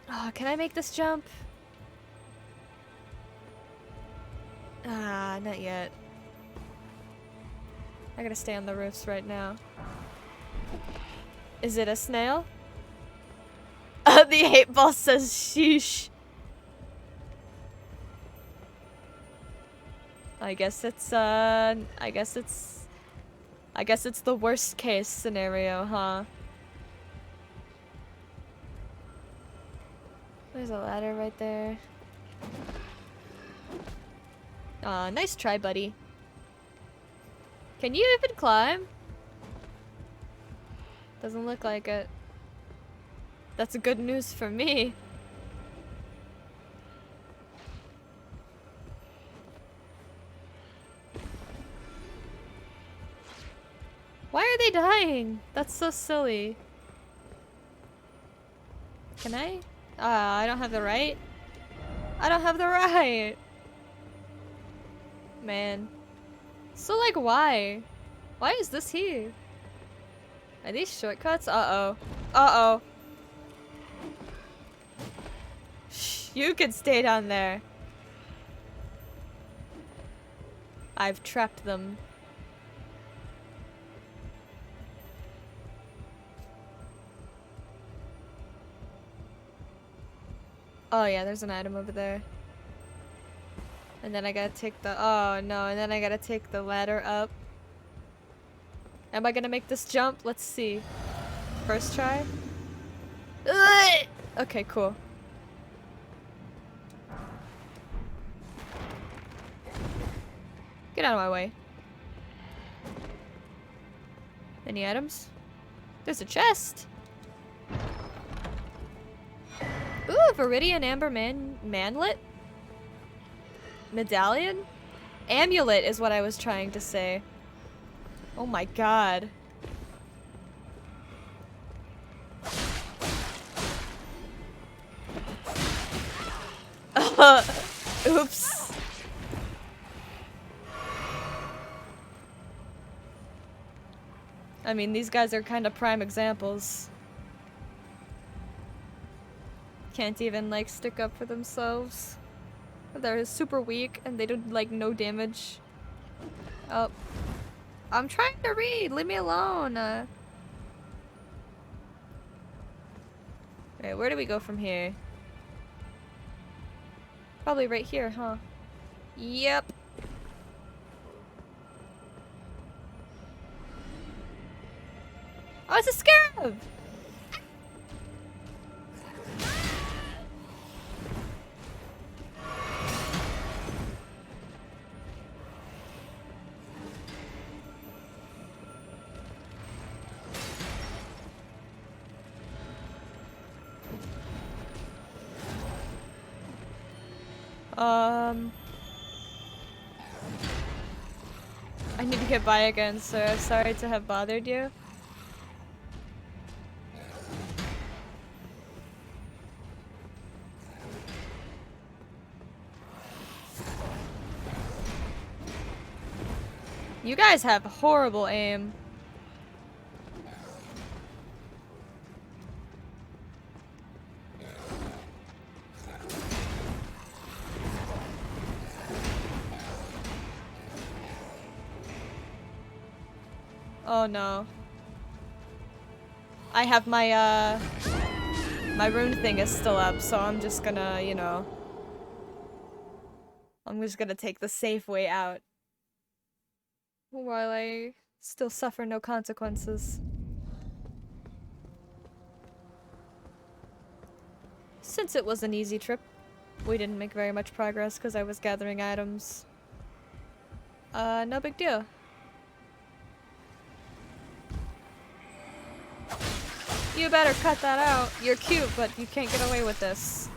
Oh, can I make this jump? Ah, not yet. I gotta stay on the roofs right now. Is it a snail? The 8-ball says sheesh. I guess it's the worst case scenario, huh? There's a ladder right there. Aw, nice try, buddy. Can you even climb? Doesn't look like it. That's good news for me. Why are they dying? That's so silly. Can I? I don't have the right. I don't have the right. Man. So like why? Why is this here? Are these shortcuts? Uh-oh. Uh-oh. Shh, you can stay down there. I've trapped them. Oh yeah, there's an item over there. And then I gotta take the- oh no, and then I gotta take the ladder up. Am I gonna make this jump? Let's see. First try? Ugh! Okay, cool. Get out of my way. Any items? There's a chest! Ooh, Viridian Amber Manlet? Medallion? Amulet is what I was trying to say. Oh my god. Oops. I mean, these guys are kind of prime examples. Can't even, like, stick up for themselves. They're super weak and they do, like, no damage. Oh. I'm trying to read! Leave me alone! Alright, where do we go from here? Probably right here, huh? Yep. Oh, it's a scarab! I need to get by again, sir. Sorry to have bothered you. You guys have horrible aim. Oh no. I have my, my rune thing is still up, so I'm just gonna, you know. I'm just gonna take the safe way out. While I still suffer no consequences. Since it was an easy trip, we didn't make very much progress because I was gathering items. No big deal. You better cut that out. You're cute, but you can't get away with this.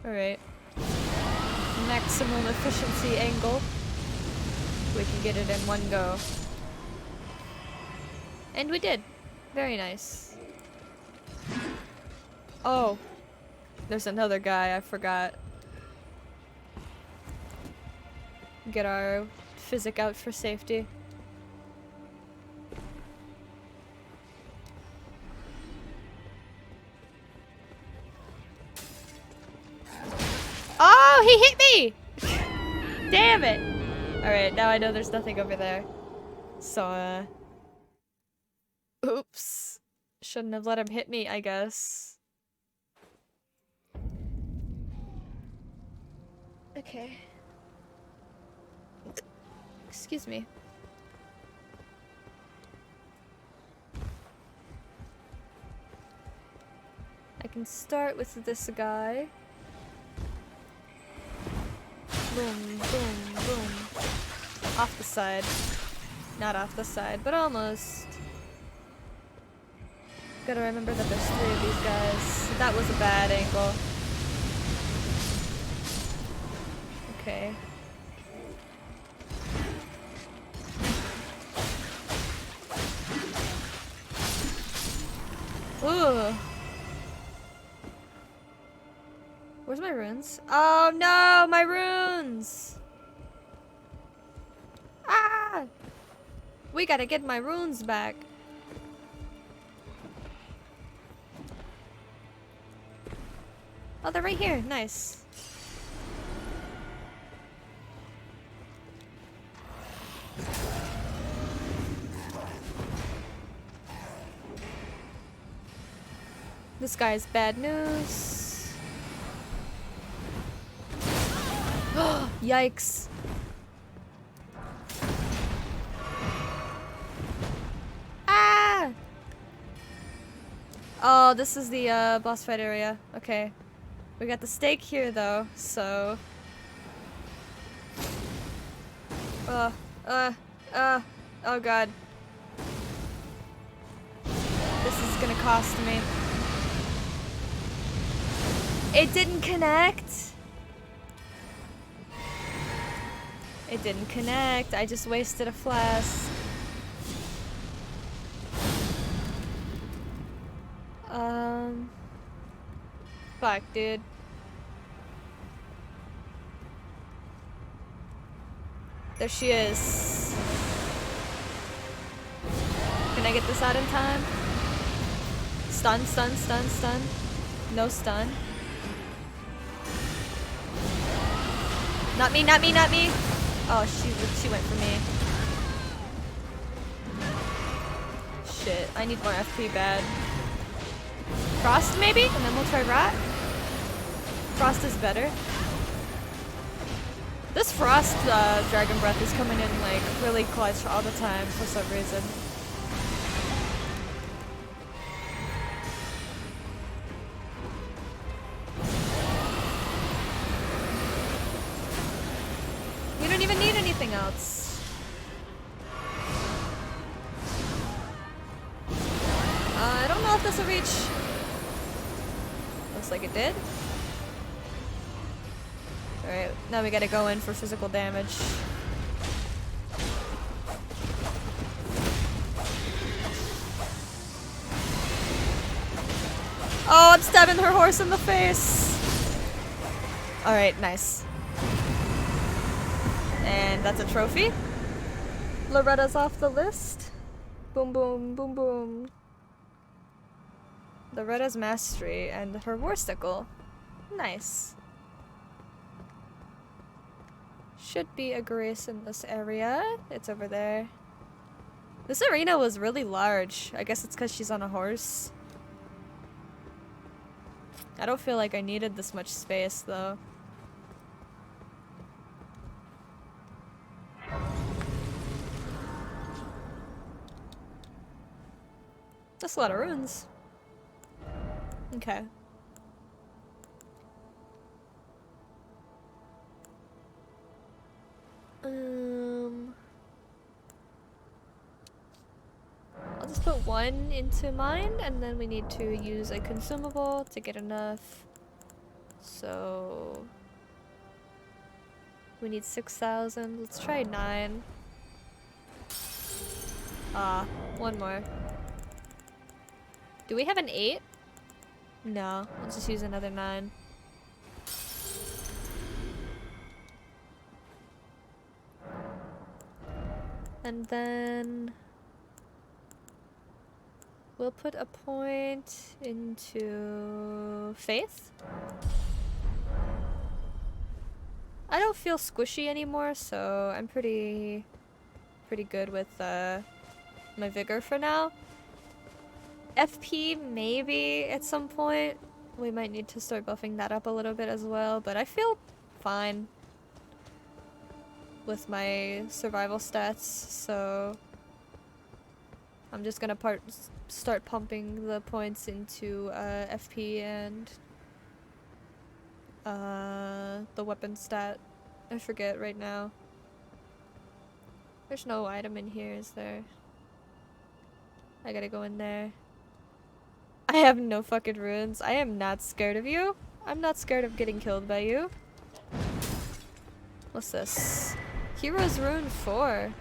Alright. Maximum efficiency angle. We can get it in one go. And we did. Very nice. Oh. There's another guy, I forgot. Get our physic out for safety. Oh, he hit me! Damn it! Alright, now I know there's nothing over there. So, oops. Shouldn't have let him hit me, I guess. Okay. Excuse me. I can start with this guy. Boom, boom, boom. Off the side. Not off the side, but almost. Gotta remember that there's 3 of these guys. That was a bad angle. Okay. Ooh. Where's my runes? Oh no, my runes! Ah! We gotta get my runes back. Oh, they're right here. Nice. This guy's bad news. Yikes. Ah! Oh, this is the boss fight area. Okay. We got the stake here though, so... oh god. This is gonna cost me. It didn't connect! It didn't connect. I just wasted a flask. Fuck, dude. There she is. Can I get this out in time? Stun, stun, stun, stun. No stun. Not me, not me, not me! Oh, she went for me. Shit, I need more FP bad. Frost maybe? And then we'll try Rot? Frost is better. This Frost Dragon Breath is coming in like really clutch all the time for some reason. You don't even need anything else. I don't know if this will reach. Looks like it did. Alright, now we gotta go in for physical damage. Oh, I'm stabbing her horse in the face! Alright, nice. And that's a trophy. Loretta's off the list. Boom, boom, boom, boom. Loretta's mastery and her warstickle. Nice. Should be a grace in this area. It's over there. This arena was really large. I guess it's because she's on a horse. I don't feel like I needed this much space though. That's a lot of runes. Okay. I'll just put 1 into mine, and then we need to use a consumable to get enough. So we need 6,000. Let's try 9. Ah, 1 more. Do we have an 8? No, I'll just use another 9. And then we'll put a point into Faith. I don't feel squishy anymore, so I'm pretty good with my vigor for now. FP maybe at some point. We might need to start buffing that up a little bit as well, but I feel fine. with my survival stats, so I'm just gonna start pumping the points into FP and the weapon stat. I forget right now. There's no item in here, is there? I gotta go in there. I have no fucking runes. I am not scared of you. I'm not scared of getting killed by you. What's this? Hero's Rune 4.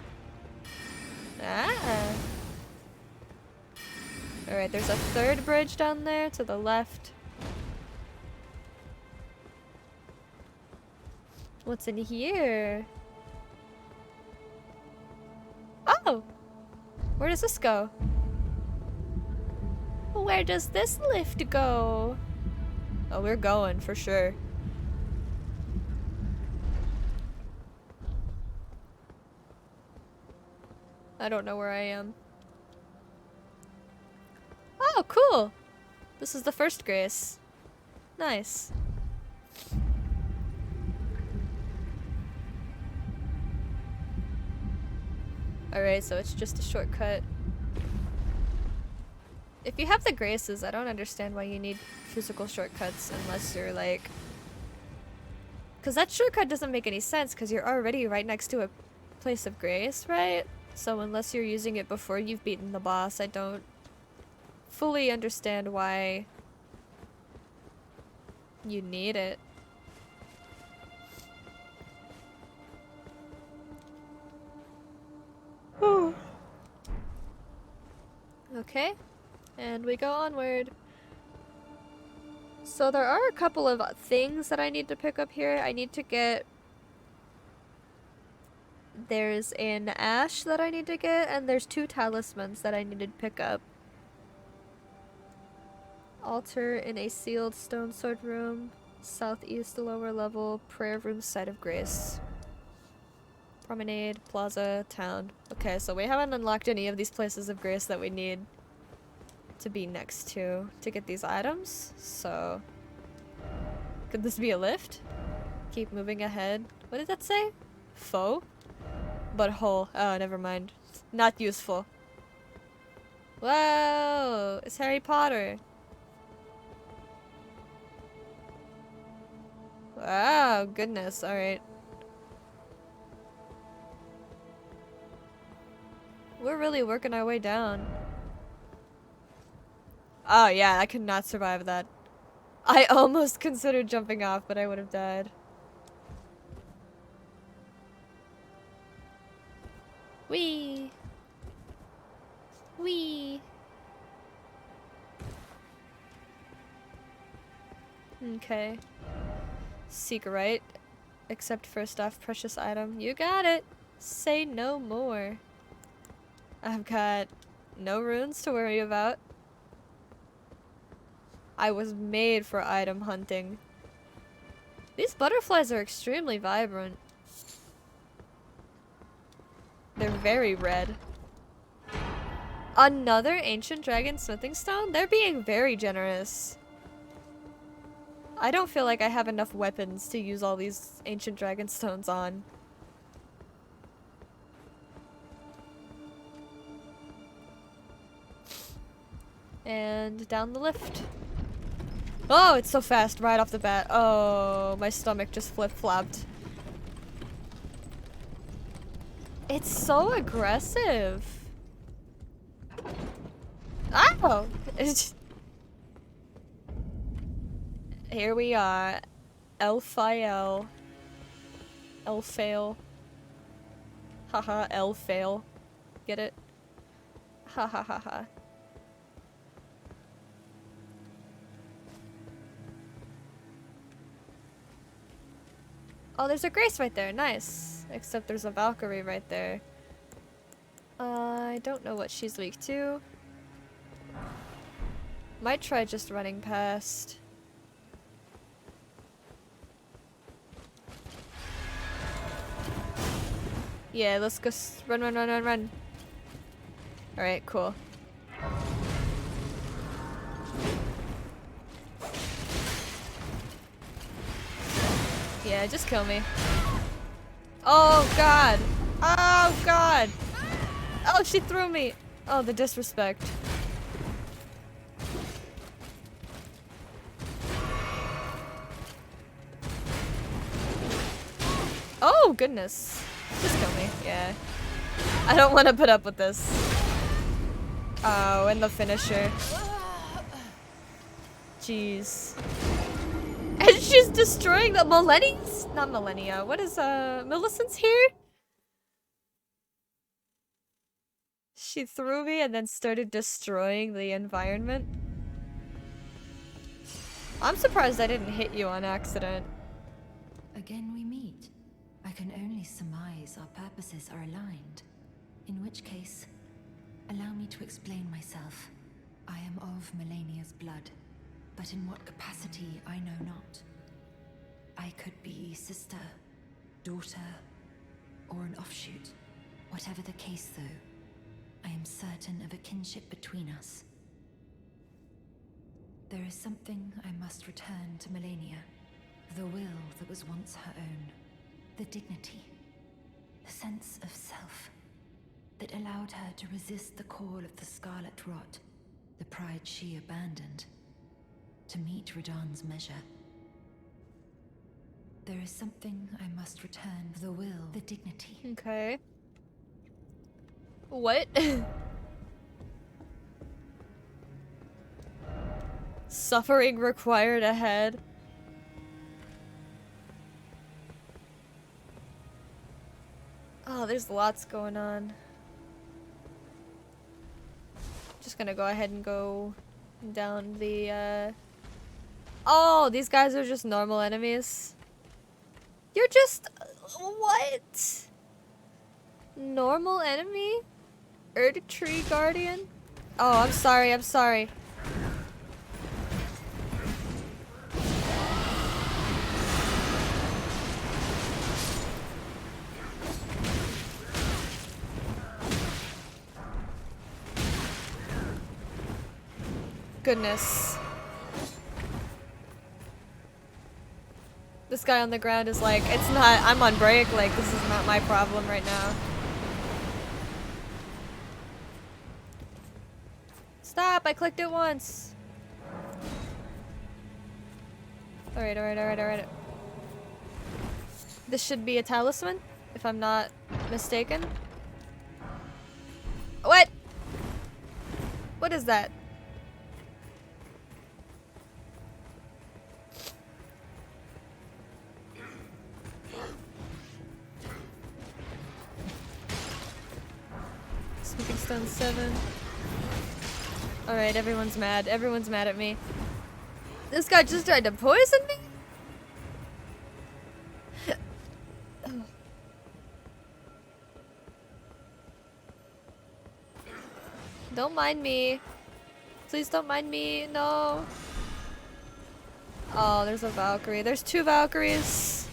Ah. Alright, there's a third bridge down there to the left. What's in here? Oh! Where does this go? Where does this lift go? Oh, we're going for sure. I don't know where I am. Oh, cool! This is the first grace. Nice. Alright, so it's just a shortcut. If you have the graces, I don't understand why you need physical shortcuts unless you're like... Because that shortcut doesn't make any sense because you're already right next to a place of grace, right? So unless you're using it before you've beaten the boss, I don't fully understand why you need it. Okay, and we go onward. So there are a couple of things that I need to pick up here. I need to get... There's an ash that I need to get, and there's 2 talismans that I need to pick up. Altar in a sealed stone sword room. Southeast lower level. Prayer room site of grace. Promenade, plaza, town. Okay, so we haven't unlocked any of these places of grace that we need to be next to get these items, so... Could this be a lift? Keep moving ahead. What did that say? Foe? Butthole. Oh, never mind. Not useful. Whoa! It's Harry Potter. Wow, goodness, alright. We're really working our way down. Oh yeah, I could not survive that. I almost considered jumping off, but I would have died. Whee! Whee! Okay. Seek right. Accept first off precious item. You got it! Say no more. I've got no runes to worry about. I was made for item hunting. These butterflies are extremely vibrant. They're very red. Another ancient dragon smithing stone? They're being very generous. I don't feel like I have enough weapons to use all these ancient dragon stones on. And down the lift. Oh, it's so fast right off the bat. Oh, my stomach just flip-flopped. It's so aggressive. Oh! Here we are. L-Fail. L-Fail. Haha, L-Fail. Get it? Ha ha ha ha. Oh, there's a Grace right there. Nice. Except there's a Valkyrie right there. I don't know what she's weak to. Might try just running past. Yeah, let's go run, run, run, run, run. Alright, cool. Yeah, just kill me. Oh god. Oh god. Oh, she threw me. Oh, the disrespect. Oh, goodness. Just kill me. Yeah. I don't want to put up with this. Oh, and the finisher. Jeez. And she's destroying the millennials? Not millennia. What is, Millicent's here? She threw me and then started destroying the environment. I'm surprised I didn't hit you on accident. Again we meet. I can only surmise our purposes are aligned. In which case, allow me to explain myself. I am of Melania's blood, but in what capacity I know not. I could be sister, daughter, or an offshoot. Whatever the case though, I am certain of a kinship between us. There is something I must return to Melania. The will that was once her own. The dignity. The sense of self. That allowed her to resist the call of the Scarlet Rot. The pride she abandoned. To meet Radahn's measure. There is something I must return. The will. The dignity. Okay. What? Suffering required ahead. Oh, there's lots going on. Just gonna go ahead and go down the, Oh, these guys are just normal enemies. You're just... What? Normal enemy? Erd Tree Guardian? Oh, I'm sorry, I'm sorry. Goodness. This guy on the ground is like, it's not, I'm on break, like, this is not my problem right now. Stop, I clicked it once. Alright, alright, alright, alright. This should be a talisman, if I'm not mistaken. What? What is that? Smoking Stone 7. Alright, everyone's mad. Everyone's mad at me. This guy just tried to poison me? Don't mind me. Please don't mind me. No. Oh, there's a Valkyrie. There's 2 Valkyries.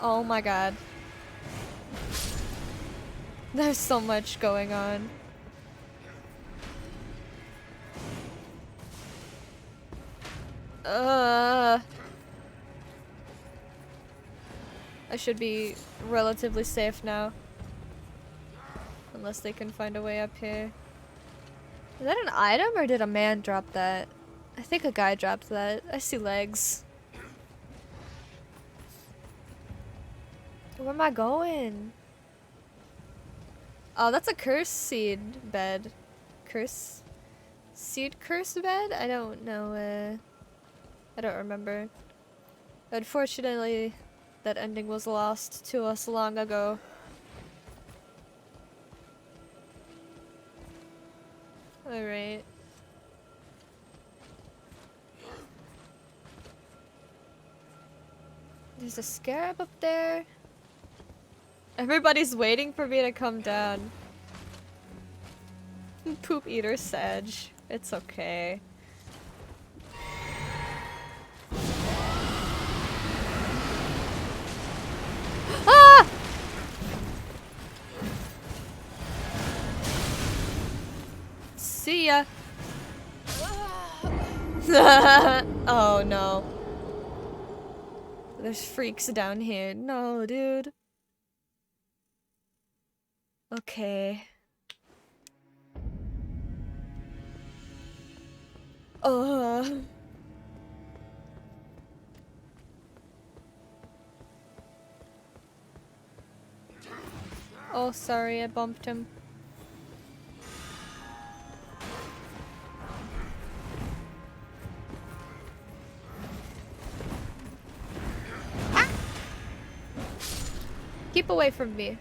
Oh my god. There's so much going on. I should be relatively safe now. Unless they can find a way up here. Is that an item or did a man drop that? I think a guy dropped that. I see legs. Where am I going? Oh, that's a curse seed bed. Curse? Seed curse bed? I don't know, I don't remember. Unfortunately, that ending was lost to us long ago. Alright. There's a scarab up there. Everybody's waiting for me to come down. Poop eater Sag. It's okay. Ah! See ya. Oh no. There's freaks down here. No, dude. Okay. Oh, sorry, I bumped him. Ah! Keep away from me.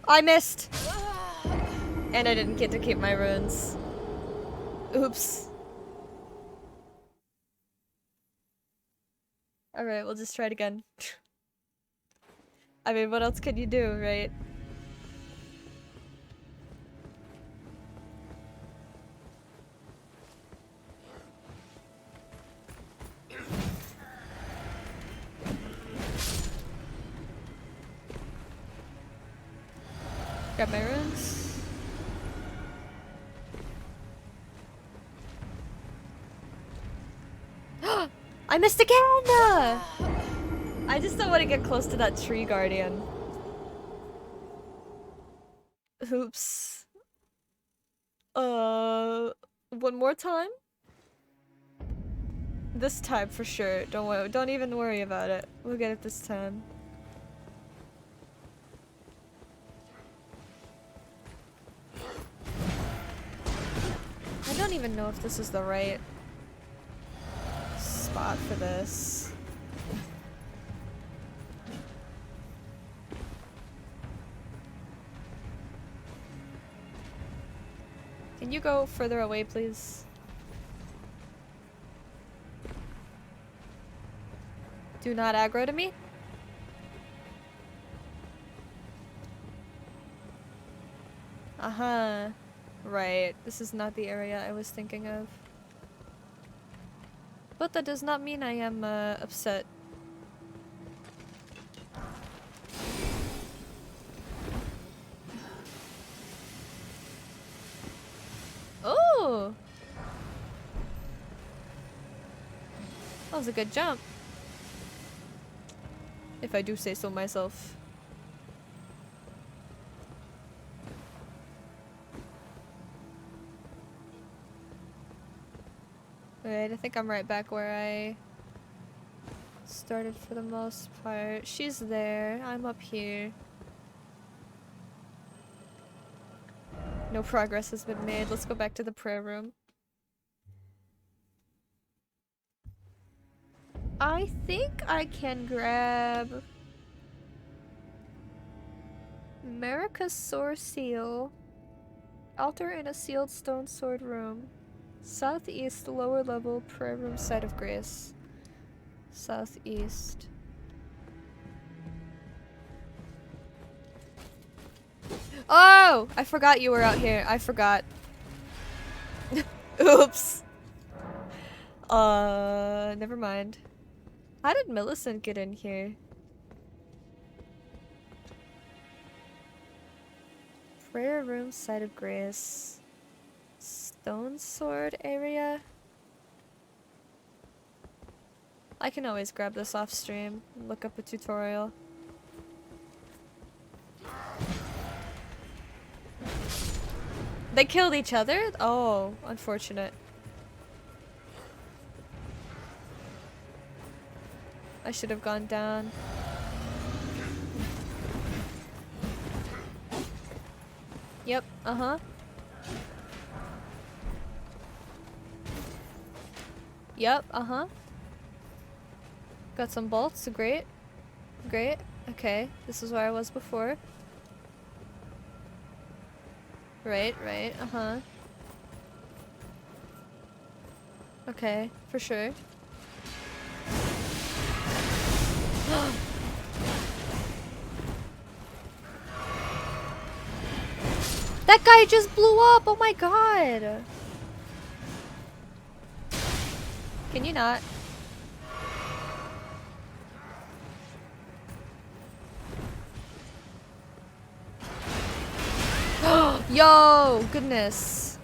I missed! And I didn't get to keep my runes. Oops. Alright, we'll just try it again. I mean, what else could you do, right? Grab my runes. I missed again! I just don't want to get close to that tree guardian. Oops. One more time? This time for sure. Don't even worry about it. We'll get it this time. I don't even know if this is the right spot for this. Can you go further away, please? Do not aggro to me. Uh-huh. Right. This is not the area I was thinking of. But that does not mean I am upset. Oh! That was a good jump. If I do say so myself. Alright, I think I'm right back where I started for the most part. She's there. I'm up here. No progress has been made. Let's go back to the prayer room. I think I can grab America's Sword Seal. Altar in a sealed stone sword room. Southeast lower level prayer room site of grace. Southeast. Oh! I forgot you were out here. I forgot. Oops. Never mind. How did Millicent get in here? Prayer room site of grace. Stone sword area? I can always grab this off stream and look up a tutorial. They killed each other? Oh, unfortunate. I should have gone down. Yep, uh-huh. Yep, uh-huh. Got some bolts, great. Great, okay. This is where I was before. Right, right, uh-huh. Okay, for sure. That guy just blew up! Oh my god! Can you not? Yo, goodness.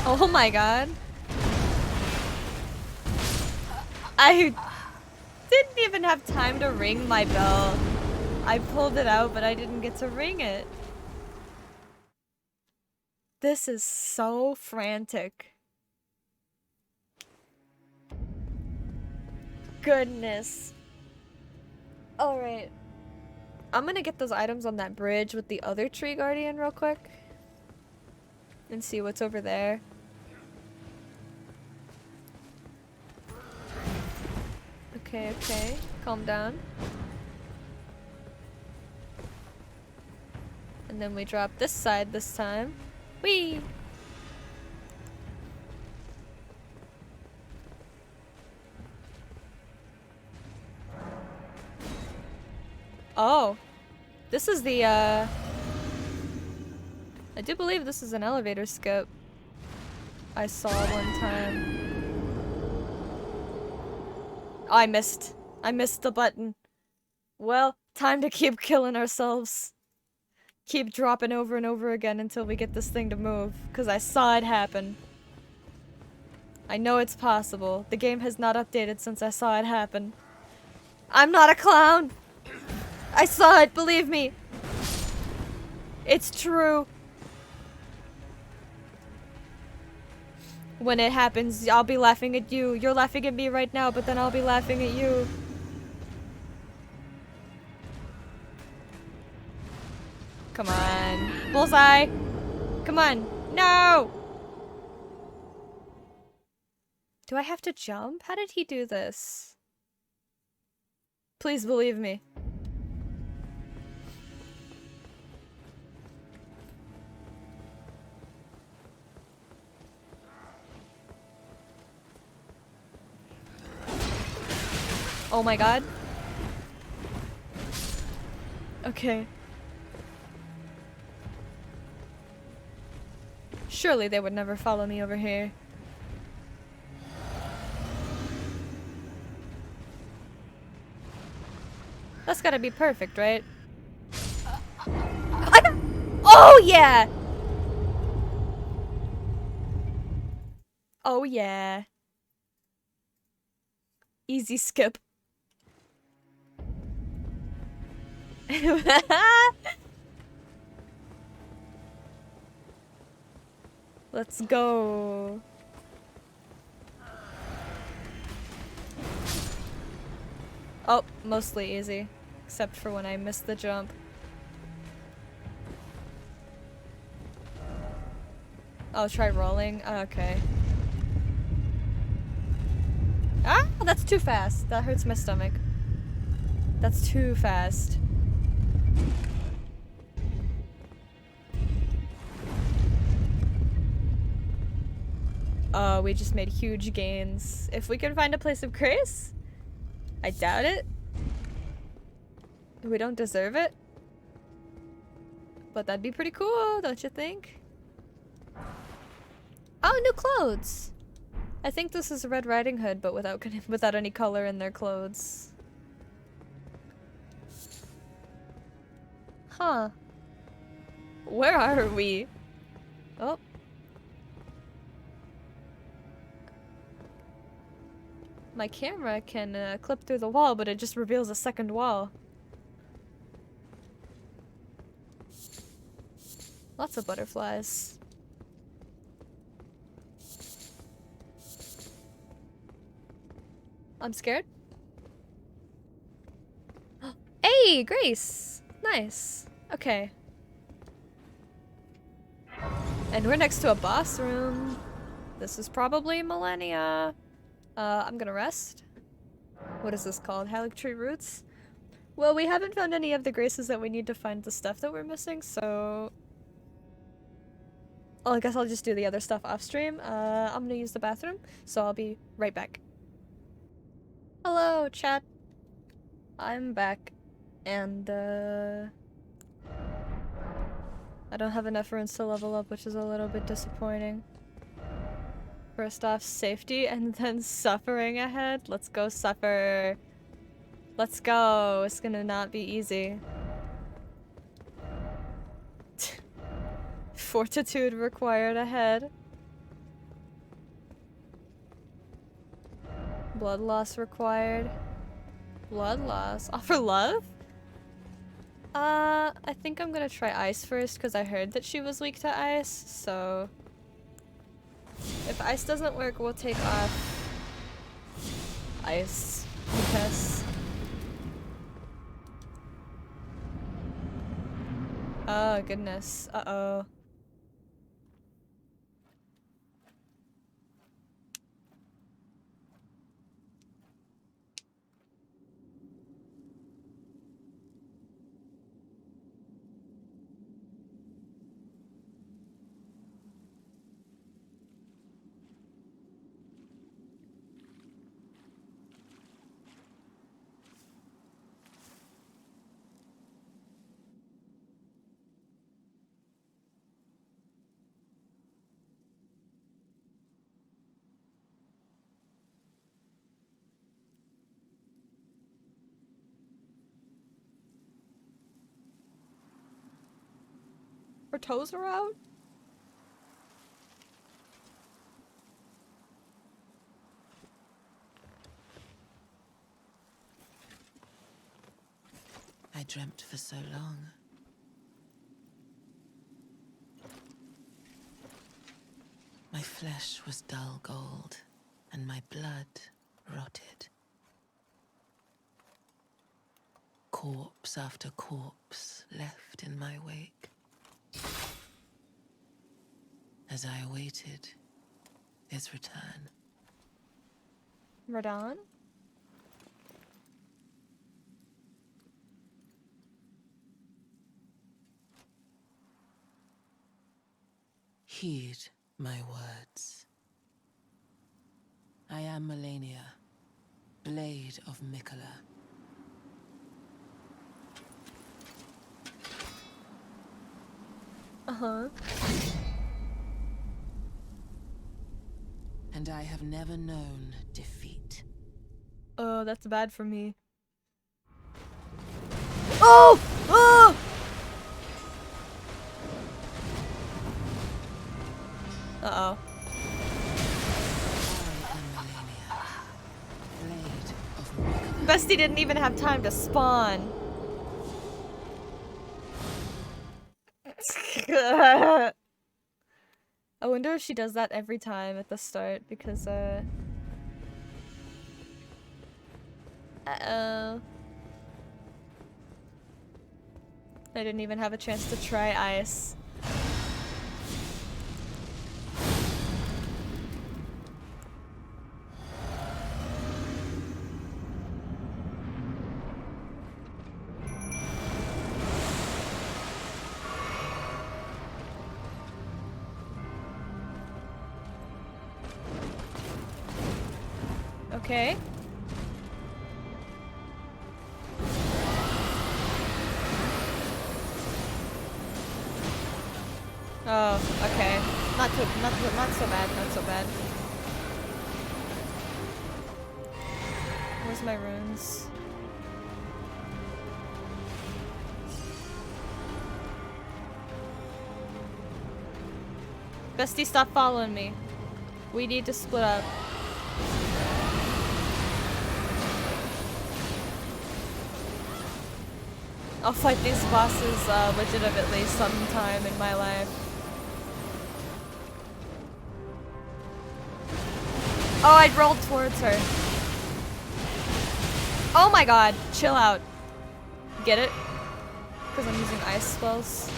Oh my god. I didn't even have time to ring my bell. I pulled it out, but I didn't get to ring it. This is so frantic. Goodness. Alright. I'm gonna get those items on that bridge with the other tree guardian real quick. And see what's over there. Okay, okay. Calm down. And then we drop this side this time. Whee! Oh. This is the, I do believe this is an elevator skip. I saw one time. Oh, I missed. I missed the button. Well, time to keep killing ourselves. Keep dropping over and over again until we get this thing to move. Because I saw it happen. I know it's possible. The game has not updated since I saw it happen. I'm not a clown! I saw it, believe me! It's true. When it happens, I'll be laughing at you. You're laughing at me right now, but then I'll be laughing at you. Come on. Bullseye! Come on. No! Do I have to jump? How did he do this? Please believe me. Oh my god. Okay. Surely they would never follow me over here. That's gotta be perfect, right? Oh yeah! Oh yeah. Easy skip. Let's go. Oh, mostly easy. Except for when I missed the jump. Oh, try rolling? Okay. Ah, that's too fast. That hurts my stomach. That's too fast. Oh, we just made huge gains. If we can find a place of grace? I doubt it. We don't deserve it. But that'd be pretty cool, don't you think? Oh, new clothes! I think this is a Red Riding Hood, but without any color in their clothes. Huh. Where are we? Oh. My camera can clip through the wall, but it just reveals a second wall. Lots of butterflies. I'm scared. Hey, Grace! Nice. Okay. And we're next to a boss room. This is probably Millennia. I'm gonna rest. What is this called? Halictree Roots? Well, we haven't found any of the graces that we need to find the stuff that we're missing, so... Well, I guess I'll just do the other stuff off stream. I'm gonna use the bathroom, so I'll be right back. Hello, chat. I'm back. And, I don't have enough runes to level up, which is a little bit disappointing. First off, safety and then suffering ahead. Let's go suffer. Let's go. It's gonna not be easy. Fortitude required ahead. Blood loss required. Blood loss. Offer love? I think I'm gonna try ice first because I heard that she was weak to ice, so... If ice doesn't work, we'll take off ice because... Oh goodness. Uh-oh. Her toes are out? I dreamt for so long. My flesh was dull gold, and my blood rotted. Corpse after corpse left in my wake. As I awaited his return. Radon? Heed my words. I am Melania, Blade of Mikola. Uh-huh. And I have never known defeat. Oh, that's bad for me. Oh! Oh! Uh-oh. I am Melania, Blade of Mikola. Bestie didn't even have time to spawn. I wonder if she does that every time at the start because, uh-oh. I didn't even have a chance to try ice. Okay. Oh, okay. Not so bad, not so bad. Where's my runes? Bestie, stop following me. We need to split up. I'll fight these bosses legitimately sometime in my life. Oh, I rolled towards her. Oh my god, chill out. Get it? Because I'm using ice spells.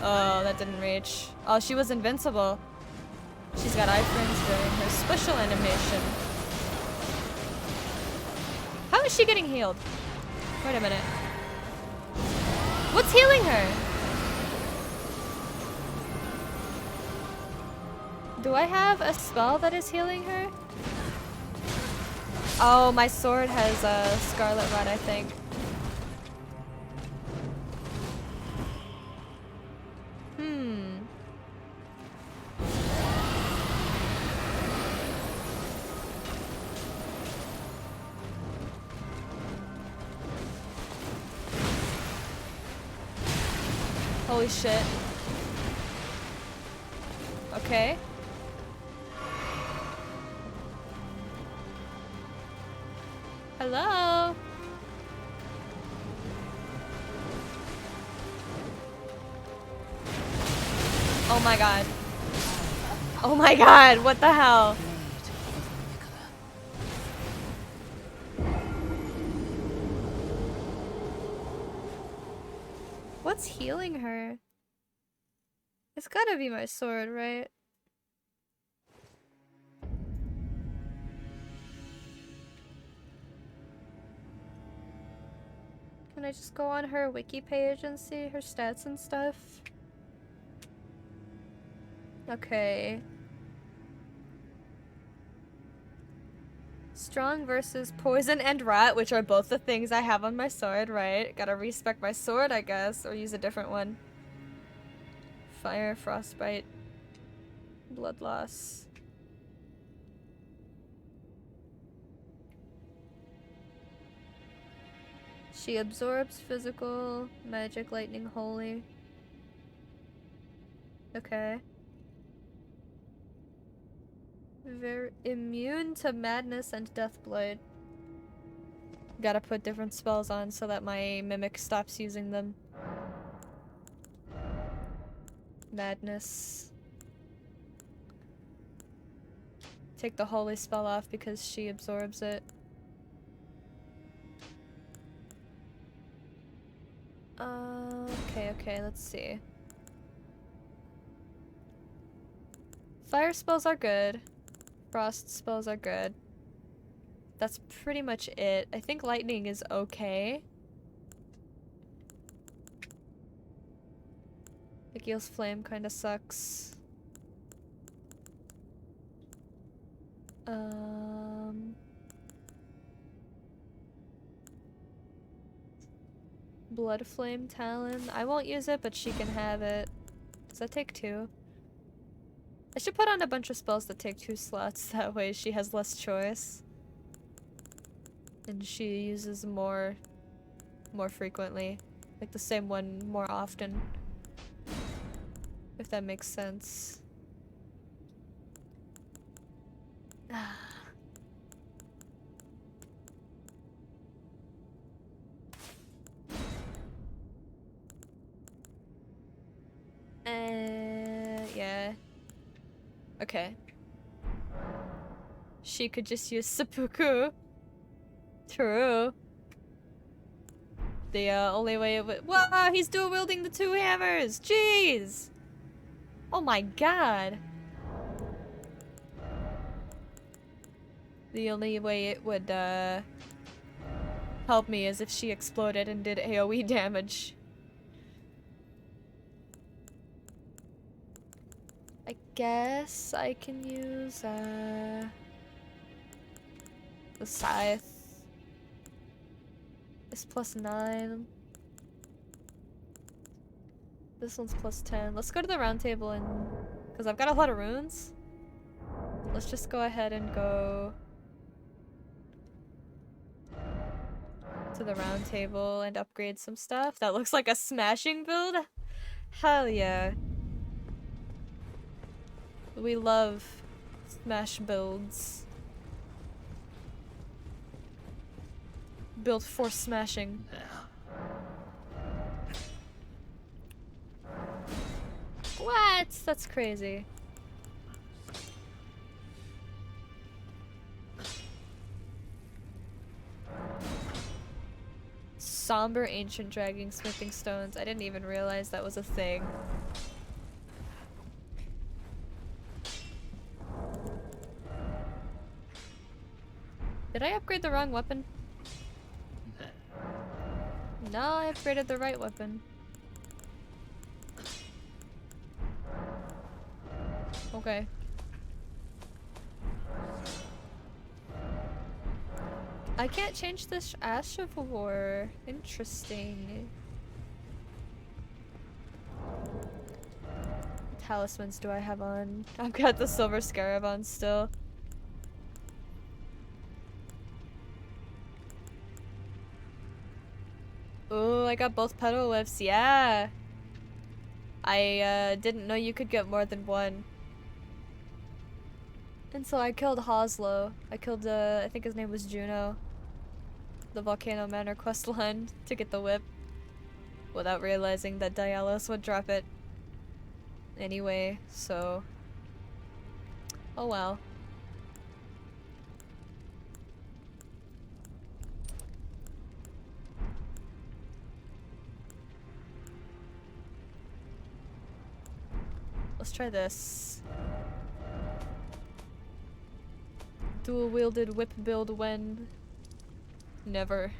Oh, that didn't reach. Oh, she was invincible. She's got iframes during her special animation. How is she getting healed? Wait a minute. What's healing her? Do I have a spell that is healing her? Oh, my sword has a scarlet rot, I think. Hmm. Holy shit. Okay. Hello? Oh my god. Oh my god, what the hell? What's healing her? It's gotta be my sword, right? Can I just go on her wiki page and see her stats and stuff? Okay. Strong versus poison and rot, which are both the things I have on my sword, right? Gotta respec my sword, I guess, or use a different one. Fire, frostbite, blood loss. She absorbs physical, magic, lightning, holy. Okay. Very immune to madness and deathblight. Gotta put different spells on so that my mimic stops using them. Madness. Take the holy spell off because she absorbs it. Okay, let's see. Fire spells are good. Frost spells are good. That's pretty much it. I think lightning is okay. Agile's flame kinda sucks. Blood Flame Talon. I won't use it, but she can have it. Does that take 2? I should put on a bunch of spells that take 2 slots, that way she has less choice. And she uses more frequently. Like the same one more often. If that makes sense. Yeah. Okay. She could just use seppuku. True. The only way it would— Wow, he's dual wielding the 2 hammers! Jeez! Oh my god! The only way it would help me is if she exploded and did AoE damage. I guess I can use the scythe. It's +9. This one's +10. Let's go to the round table and— because I've got a lot of runes. Let's just go ahead and go to the round table and upgrade some stuff. That looks like a smashing build. Hell yeah. We love smash builds. Built for smashing. What? That's crazy. Somber ancient dragging smithing stones. I didn't even realize that was a thing. Did I upgrade the wrong weapon? No, I upgraded the right weapon. Okay. I can't change this Ash of War. Interesting. Talismans do I have on? I've got the Silver Scarab on still. Ooh, I got both petal whiffs, yeah! I didn't know you could get more than one. And so I killed Hoslow. I killed, I think his name was Juno. The Volcano Manor questline to get the whip. Without realizing that Dialos would drop it. Anyway, so... Oh well. Let's try this. Dual-wielded whip build when... Never.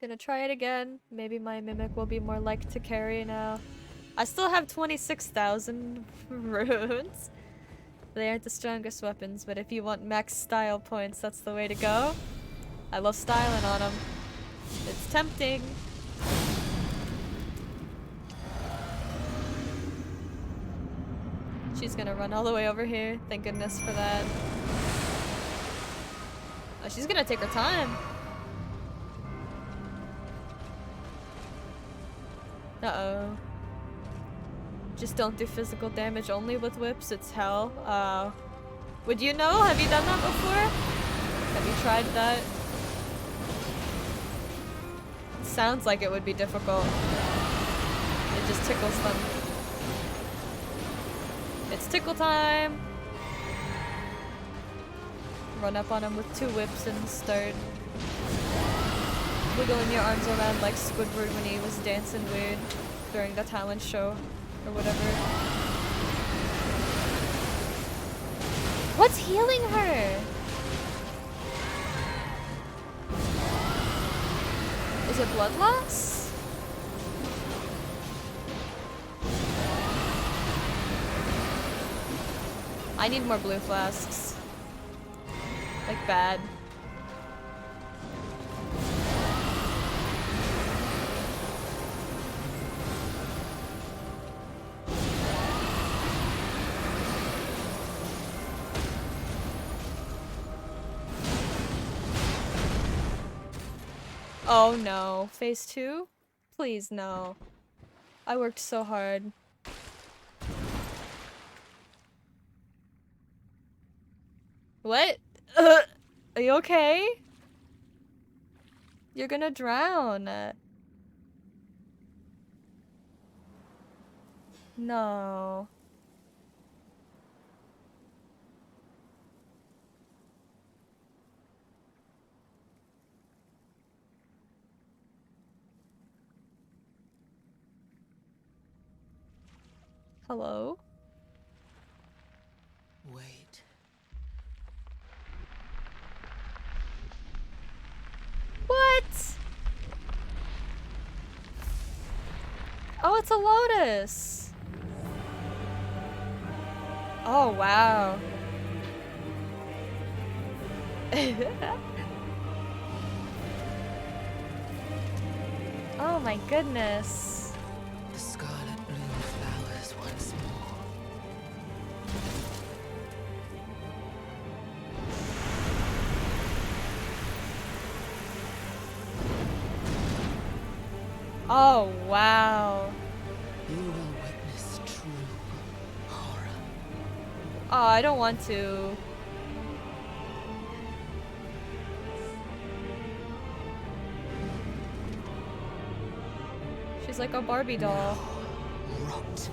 Gonna try it again. Maybe my Mimic will be more like to carry now. I still have 26,000 runes. They aren't the strongest weapons, but if you want max style points, that's the way to go. I love styling on them. It's tempting. She's gonna run all the way over here. Thank goodness for that. Oh, she's gonna take her time. Uh-oh. Just don't do physical damage only with whips, it's hell. Would you know? Have you done that before? Have you tried that? It sounds like it would be difficult. It just tickles them. It's tickle time! Run up on him with 2 whips and start wiggling your arms around like Squidward when he was dancing weird during the talent show or whatever. What's healing her? Is it blood loss? I need more blue flasks. Like bad. Oh no. Phase 2? Please no. I worked so hard. What? Are you okay? You're gonna drown. No. Hello? Wait. What? Oh, it's a lotus. Oh, wow. Oh my goodness. The scarlet bloom flowers once more. Oh, wow. You will witness true horror. Oh, I don't want to. She's like a Barbie doll. Rot.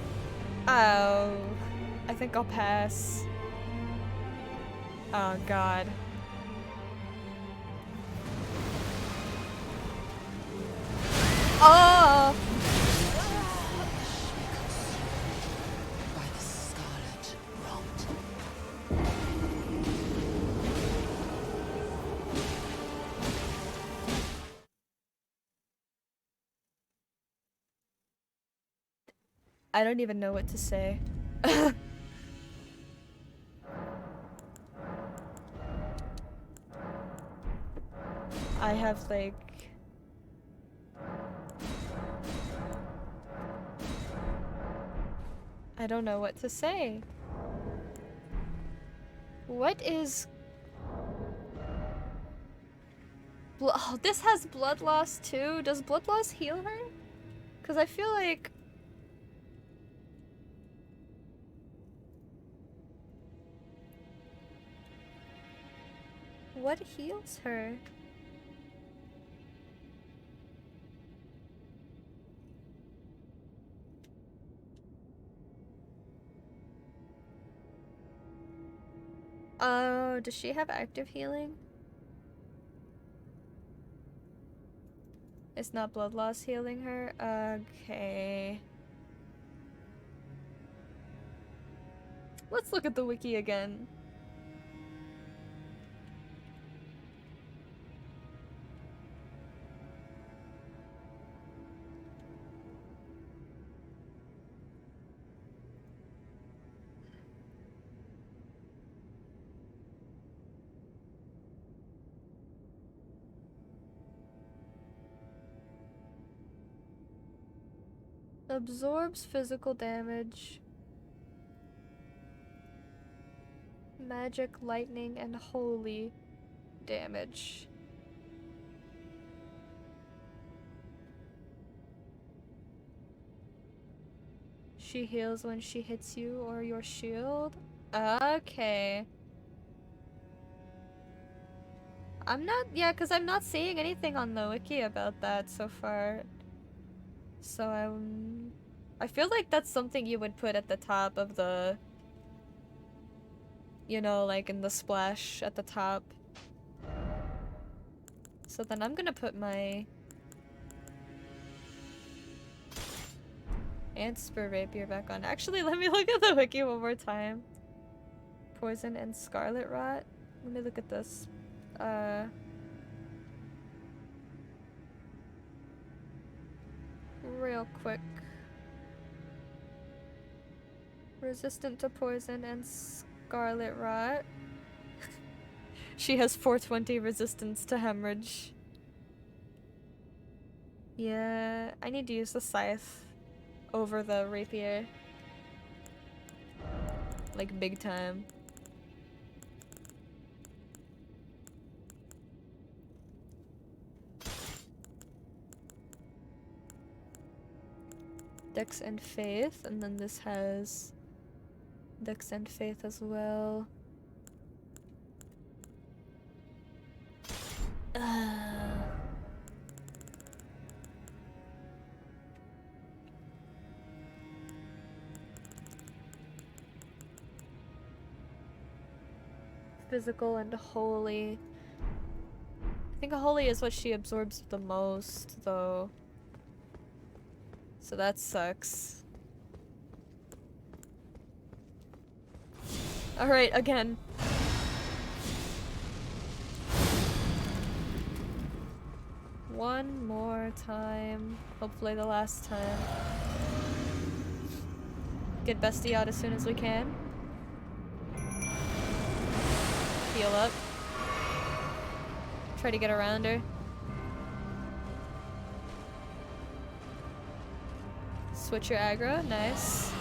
Oh, I think I'll pass. Oh god. Oh! By the scarlet rot. I don't even know what to say. I have like... I don't know what to say. What is... Oh, this has blood loss too? Does blood loss heal her? Because I feel like... What heals her? Oh, does she have active healing? It's not blood loss healing her? Okay. Let's look at the wiki again. Absorbs physical damage. Magic, lightning, and holy damage. She heals when she hits you or your shield. Okay. I'm not, yeah, because I'm not seeing anything on the wiki about that so far. So I feel like that's something you would put at the top of the, you know, like in the splash at the top. So then I'm gonna put my Antspur rapier back on. Actually, let me look at the wiki one more time. Poison and scarlet rot. Let me look at this. Real quick. Resistant to poison and scarlet rot. She has 420 resistance to hemorrhage. Yeah, I need to use the scythe over the rapier. Like big time. Dex and Faith, and then this has Dex and Faith as well. Physical and holy. I think holy is what she absorbs the most, though. So that sucks. Alright, again. One more time. Hopefully the last time. Get Bestie out as soon as we can. Heal up. Try to get around her. Switch your aggro, nice.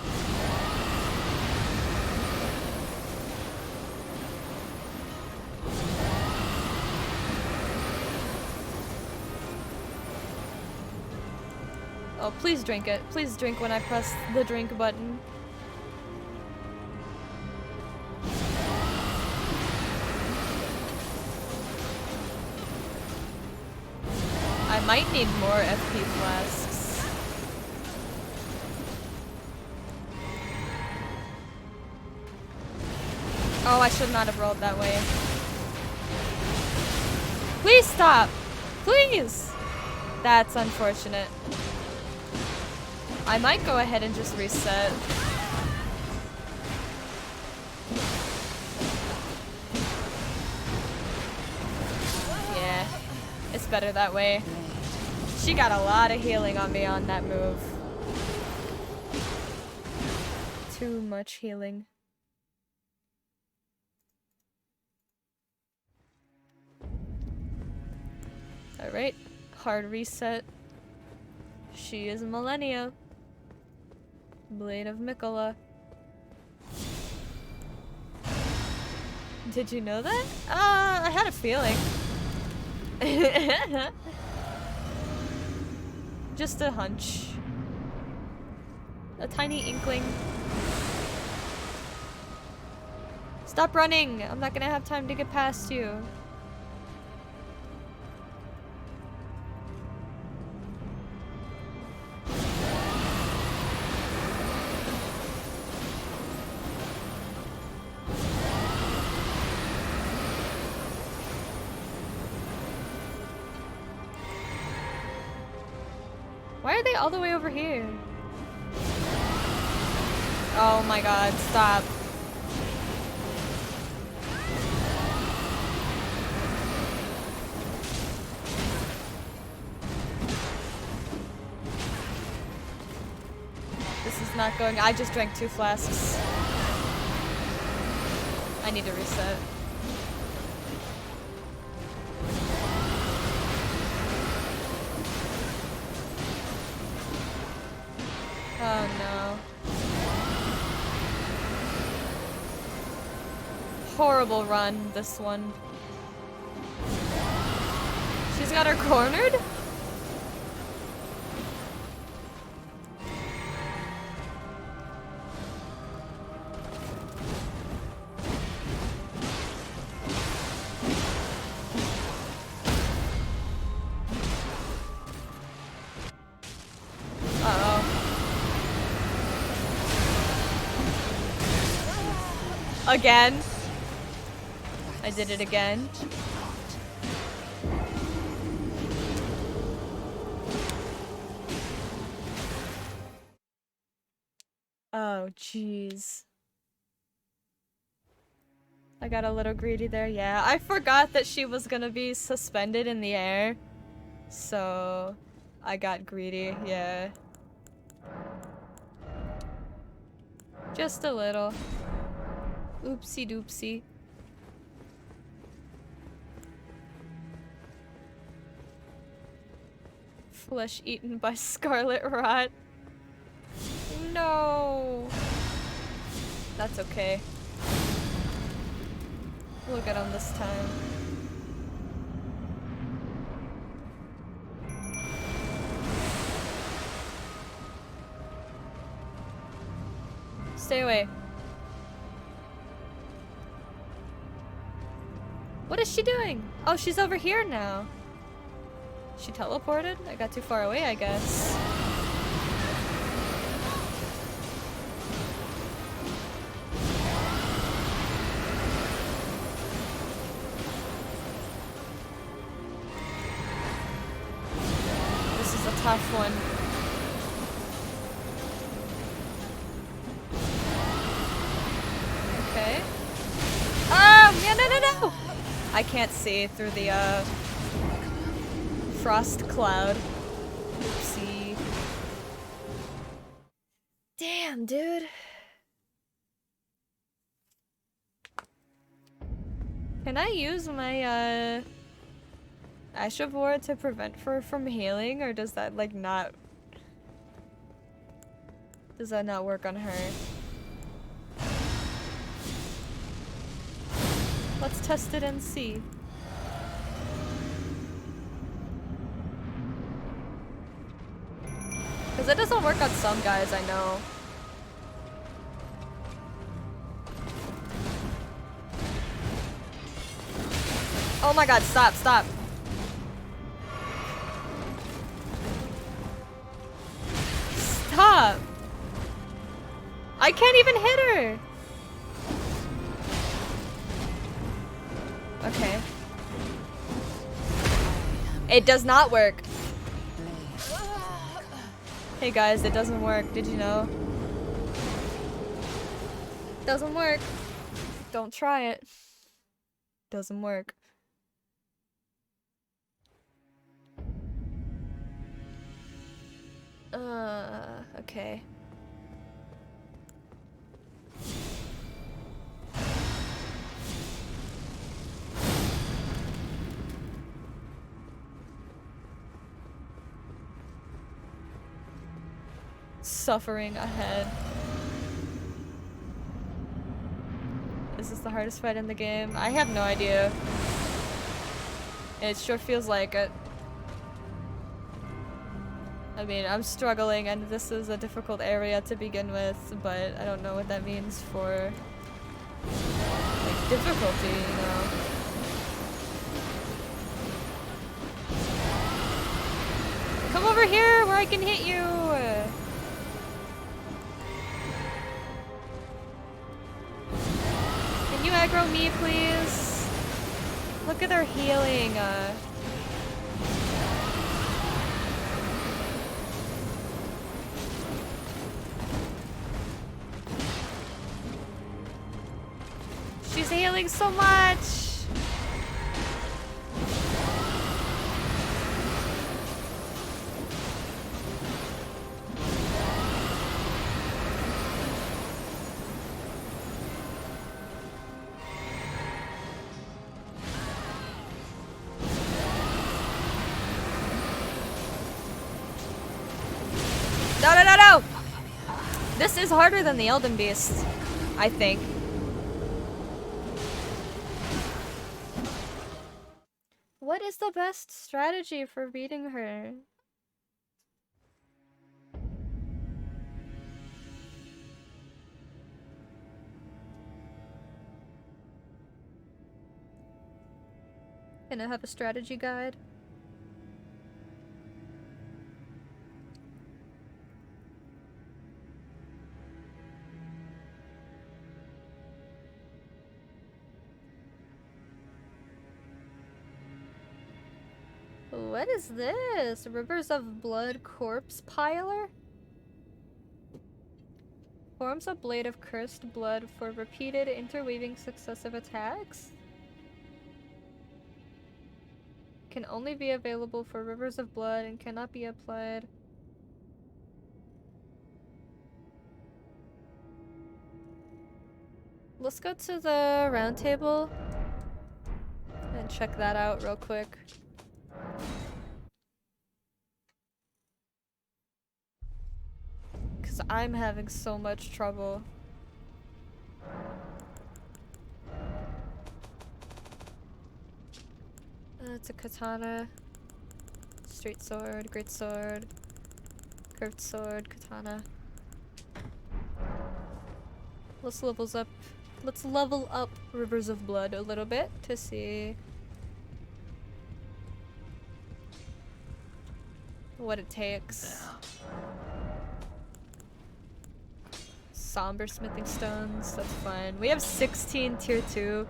Oh, please drink it. Please drink when I press the drink button. I might need more FP flasks. Oh, I should not have rolled that way. Please stop! Please! That's unfortunate. I might go ahead and just reset. Yeah, it's better that way. She got a lot of healing on me on that move. too much healing. Alright, hard reset. She is Millennia. Blade of Mikola. Did you know that? I had a feeling. Just a hunch. A tiny inkling. Stop running! I'm not gonna have time to get past you. Why are they all the way over here? Oh my god, stop. This is not going. I just drank 2 flasks. I need to reset. Oh no. Horrible run, this one. She's got her cornered? Again. I did it again. Oh, jeez. I got a little greedy there. Yeah, I forgot that she was gonna be suspended in the air. So, I got greedy. Yeah. Just a little. Oopsie doopsie. Flesh eaten by scarlet rot. No. That's okay. We'll get on this time. Stay away. What is she doing? Oh, she's over here now. She teleported? I got too far away, I guess. This is a tough one. Okay. Oh, yeah, no. I can't see through the, frost cloud. Oopsie. Damn, dude. Can I use my, Ash of War to prevent her from healing, or does that, like, not... Does that not work on her? Let's test it and see. Because it doesn't work on some guys, I know. Oh my god, stop. Stop! I can't even hit her! Okay. It does not work. Hey guys, it doesn't work. Did you know? Doesn't work. Don't try it. Doesn't work. Okay. suffering ahead. Is this the hardest fight in the game? I have no idea. It sure feels like it. I mean, I'm struggling and this is a difficult area to begin with, but I don't know what that means for like difficulty, you know. Come over here where I can hit you! Can you aggro me, please? Look at their healing. She's healing so much! No, no, no, no! This is harder than the Elden Beast, I think. What is the best strategy for beating her? Can I have a strategy guide? What is this? Rivers of Blood Corpse Piler? Forms a blade of cursed blood for repeated interweaving successive attacks? Can only be available for rivers of blood and cannot be applied. Let's go to the round table and check that out real quick. Because I'm having so much trouble. It's a katana, straight sword, great sword, curved sword, katana. Let's level up Rivers of Blood a little bit to see what it takes. Somber smithing stones, that's fine. We have 16 tier 2.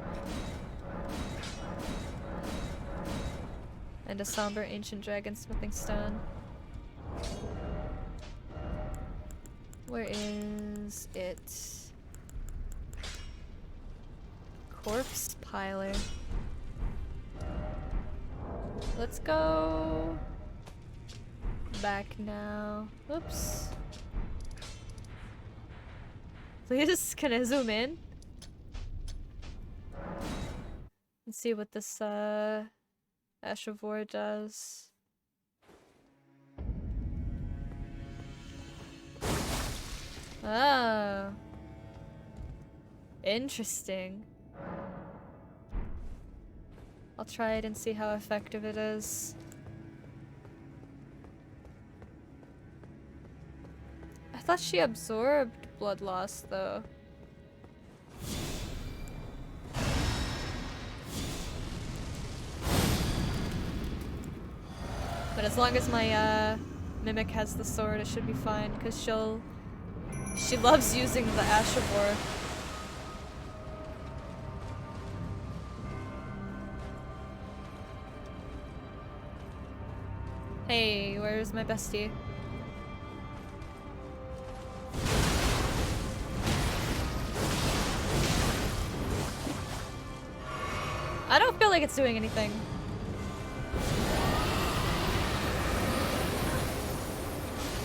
And a somber ancient dragon smithing stone. Where is it? Corpse piler. Let's go back now. Oops. Please, can I zoom in? And see what this Ash of War does. Ah. Interesting. I'll try it and see how effective it is. I thought she absorbed blood loss though. But as long as my Mimic has the sword, it should be fine, because she loves using the Ash of War. Hey, where's my bestie? I don't feel like it's doing anything.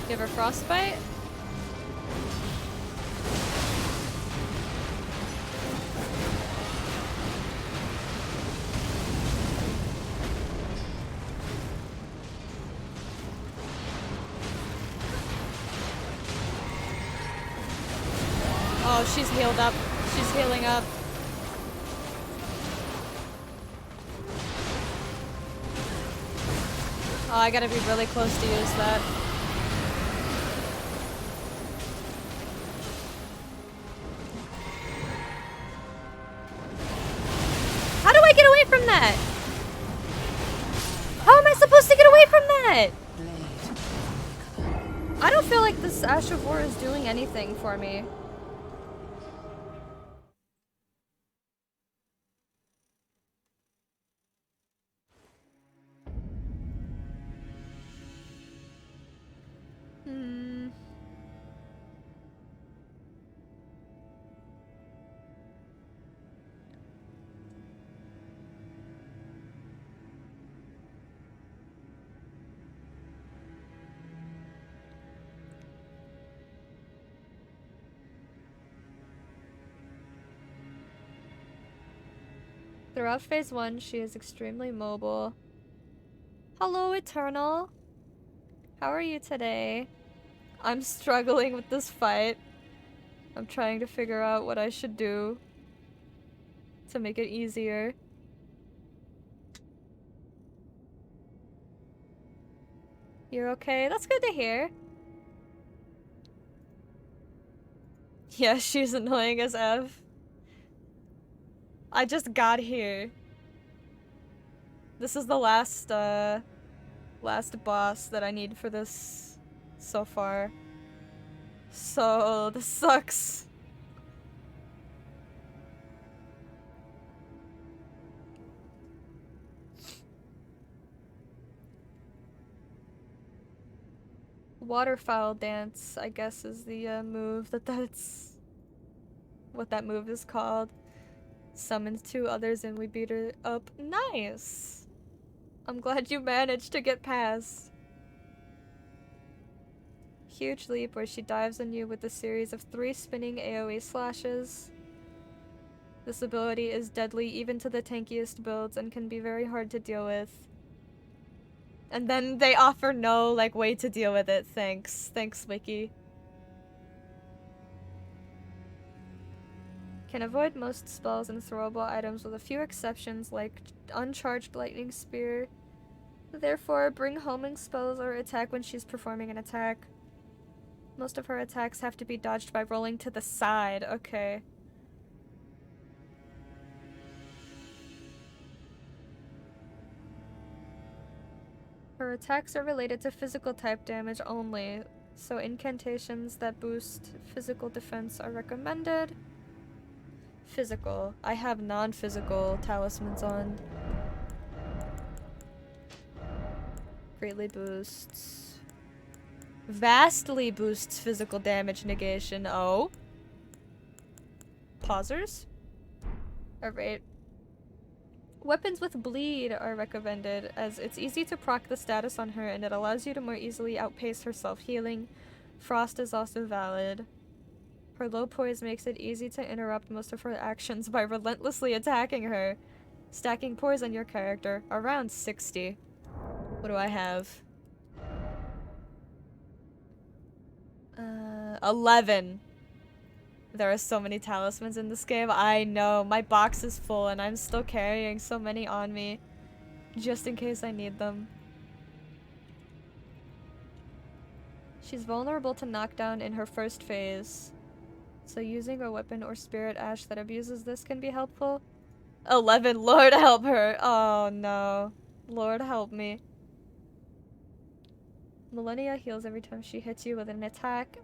Give her frostbite. Oh, she's healed up. She's healing up. Oh, I gotta be really close to use that. How do I get away from that? How am I supposed to get away from that? I don't feel like this Ash of War is doing anything for me. Throughout phase 1, she is extremely mobile. Hello, Eternal. How are you today? I'm struggling with this fight. I'm trying to figure out what I should do to make it easier. You're okay? That's good to hear. Yeah, she's annoying as F. I just got here. This is the last boss that I need for this so far. So, this sucks. Waterfowl dance, I guess, is the move that's what that move is called. Summons 2 others and we beat her up. Nice! I'm glad you managed to get past. Huge leap where she dives on you with a series of 3 spinning AoE slashes. This ability is deadly even to the tankiest builds and can be very hard to deal with. And then they offer no, like, way to deal with it. Thanks. Thanks, Wiki. Can avoid most spells and throwable items with a few exceptions like uncharged lightning spear. Therefore, bring homing spells or attack when she's performing an attack. Most of her attacks have to be dodged by rolling to the side. Okay. Her attacks are related to physical type damage only, so incantations that boost physical defense are recommended. Physical. I have non-physical talismans on. Greatly boosts. Vastly boosts physical damage negation. Oh. Pausers? Alright. Weapons with bleed are recommended, as it's easy to proc the status on her and it allows you to more easily outpace her self-healing. Frost is also valid. Her low poise makes it easy to interrupt most of her actions by relentlessly attacking her. Stacking poise on your character, around 60. What do I have? 11. There are so many talismans in this game. I know, my box is full and I'm still carrying so many on me. Just in case I need them. She's vulnerable to knockdown in her first phase. So using a weapon or spirit ash that abuses this can be helpful. 11, Lord help her. Oh no. Lord help me. Millennia heals every time she hits you with an attack.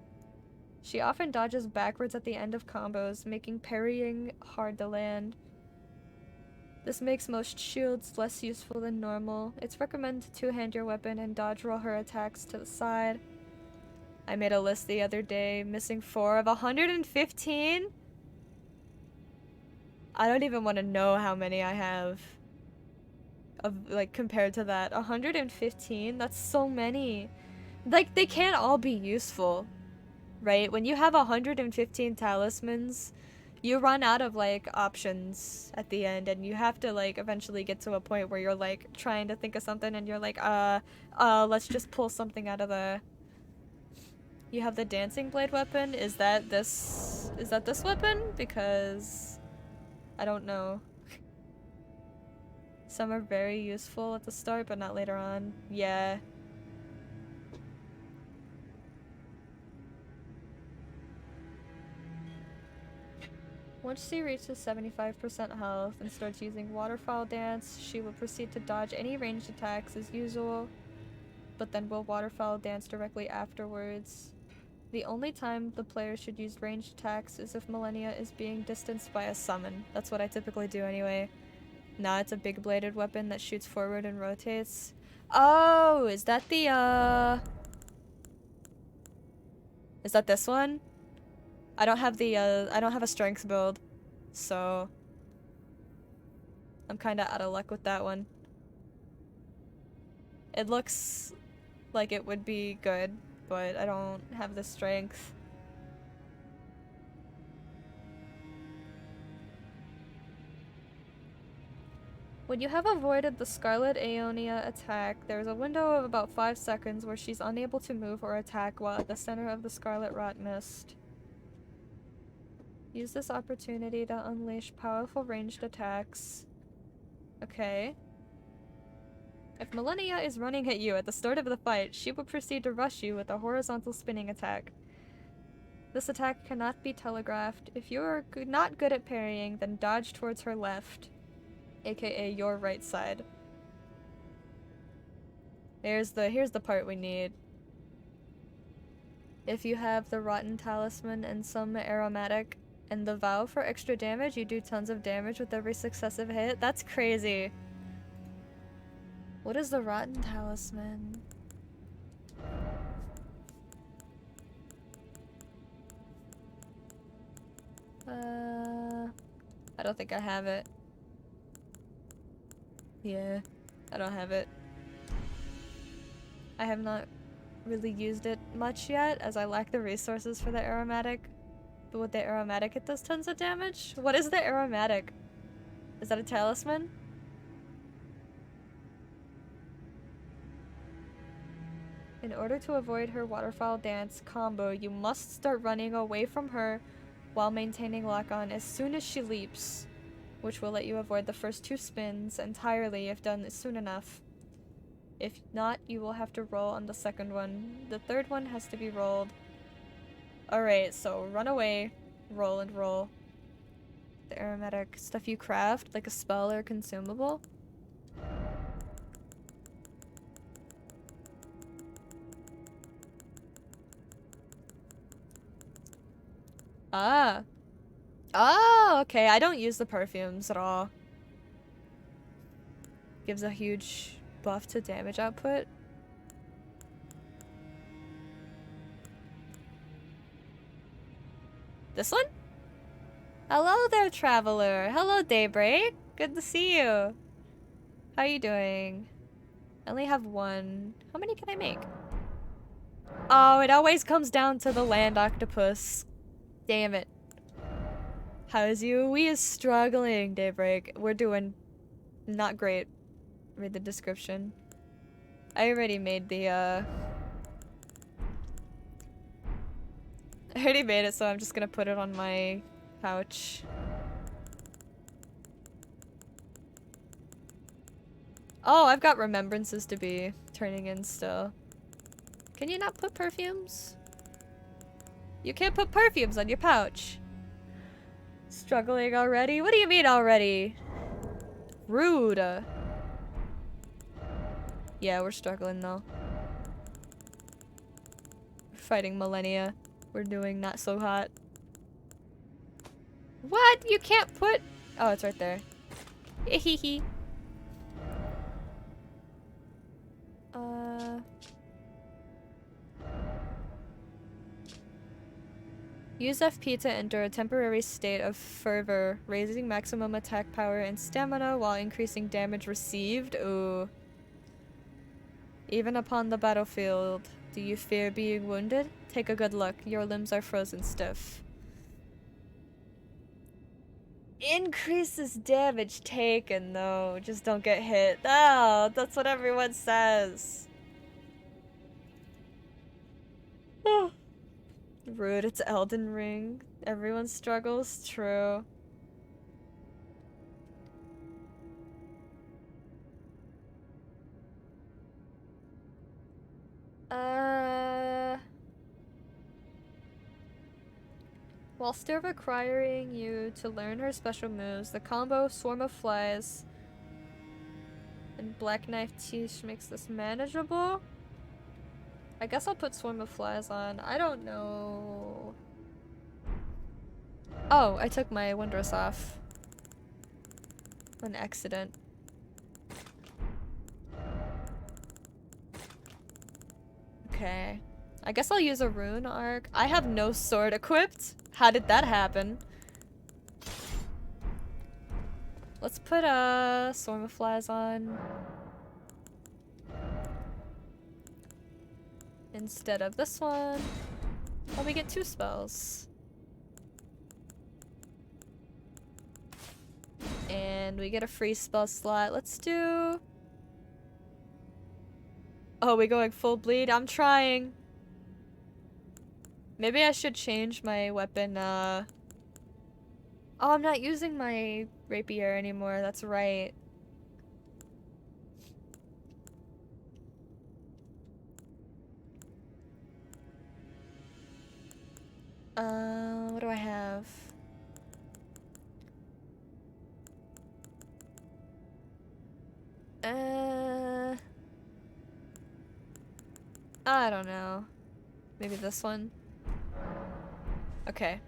She often dodges backwards at the end of combos, making parrying hard to land. This makes most shields less useful than normal. It's recommended to two-hand your weapon and dodge roll her attacks to the side. I made a list the other day, missing 4 of 115? I don't even want to know how many I have. Like, compared to that. 115? That's so many. Like, they can't all be useful. Right? When you have 115 talismans, you run out of, like, options at the end, and you have to, like, eventually get to a point where you're, like, trying to think of something, and you're like, let's just pull something out of the You have the dancing blade weapon. Is that this weapon? Because I don't know. Some are very useful at the start, but not later on. Yeah. Once she reaches 75% health and starts using Waterfowl Dance, she will proceed to dodge any ranged attacks as usual, but then will Waterfowl Dance directly afterwards. The only time the player should use ranged attacks is if Millennia is being distanced by a summon. That's what I typically do anyway. Nah, it's a big bladed weapon that shoots forward and rotates. Oh, is that the, is that this one? I don't have the, I don't have a strength build, so I'm kinda out of luck with that one. It looks like it would be good, but I don't have the strength. When you have avoided the Scarlet Aeonia attack, there is a window of about 5 seconds where she's unable to move or attack while at the center of the Scarlet Rot Mist. Use this opportunity to unleash powerful ranged attacks. Okay. If Millennia is running at you at the start of the fight, she will proceed to rush you with a horizontal spinning attack. This attack cannot be telegraphed. If you are not good at parrying, then dodge towards her left, aka your right side. Here's the part we need. If you have the Rotten Talisman and some aromatic and the Vow for extra damage, you do tons of damage with every successive hit. That's crazy. What is the Rotten Talisman? I don't think I have it. Yeah, I don't have it. I have not really used it much yet, as I lack the resources for the aromatic. But with the aromatic, it does tons of damage? What is the aromatic? Is that a talisman? In order to avoid her Waterfowl Dance combo, you must start running away from her while maintaining lock-on as soon as she leaps, which will let you avoid the first 2 spins entirely if done soon enough. If not, you will have to roll on the second one. The third one has to be rolled. Alright, so run away, roll and roll. The aromatic stuff you craft, like a spell or consumable. Ah. Oh, okay. I don't use the perfumes at all. Gives a huge buff to damage output. This one? Hello there, traveler. Hello, Daybreak. Good to see you. How are you doing? I only have one. How many can I make? Oh, it always comes down to the land octopus. Damn it. How's you? We is struggling, Daybreak. We're doing not great. Read the description. I already made the, I already made it, so I'm just gonna put it on my pouch. Oh, I've got remembrances to be turning in still. Can you not put perfumes? You can't put perfumes on your pouch. Struggling already? What do you mean already? Rude. Yeah, we're struggling though. We're fighting Millennia. We're doing not so hot. What? You can't put... Oh, it's right there. Hehe. Use FP to enter a temporary state of fervor, raising maximum attack power and stamina while increasing damage received. Ooh. Even upon the battlefield, do you fear being wounded? Take a good look. Your limbs are frozen stiff. Increases damage taken, though. Just don't get hit. Oh, that's what everyone says. Rude, it's Elden Ring. Everyone struggles, true. While still requiring you to learn her special moves, the combo Swarm of Flies and Black Knife Teeth makes this manageable? I guess I'll put Swarm of Flies on. I don't know. Oh, I took my windress off. An accident. Okay. I guess I'll use a rune arc. I have no sword equipped. How did that happen? Let's put a Swarm of Flies on. Instead of this one. Oh, we get 2 spells. And we get a free spell slot. Let's do... Oh, we going full bleed? I'm trying. Maybe I should change my weapon, Oh, I'm not using my rapier anymore. That's right. What do I have? I don't know. Maybe this one? Okay.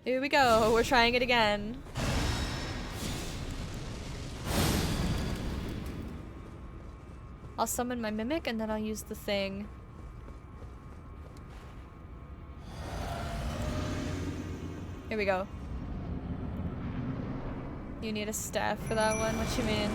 Here we go. We're trying it again. I'll summon my mimic and then I'll use the thing. Here we go. You need a staff for that one? What you mean?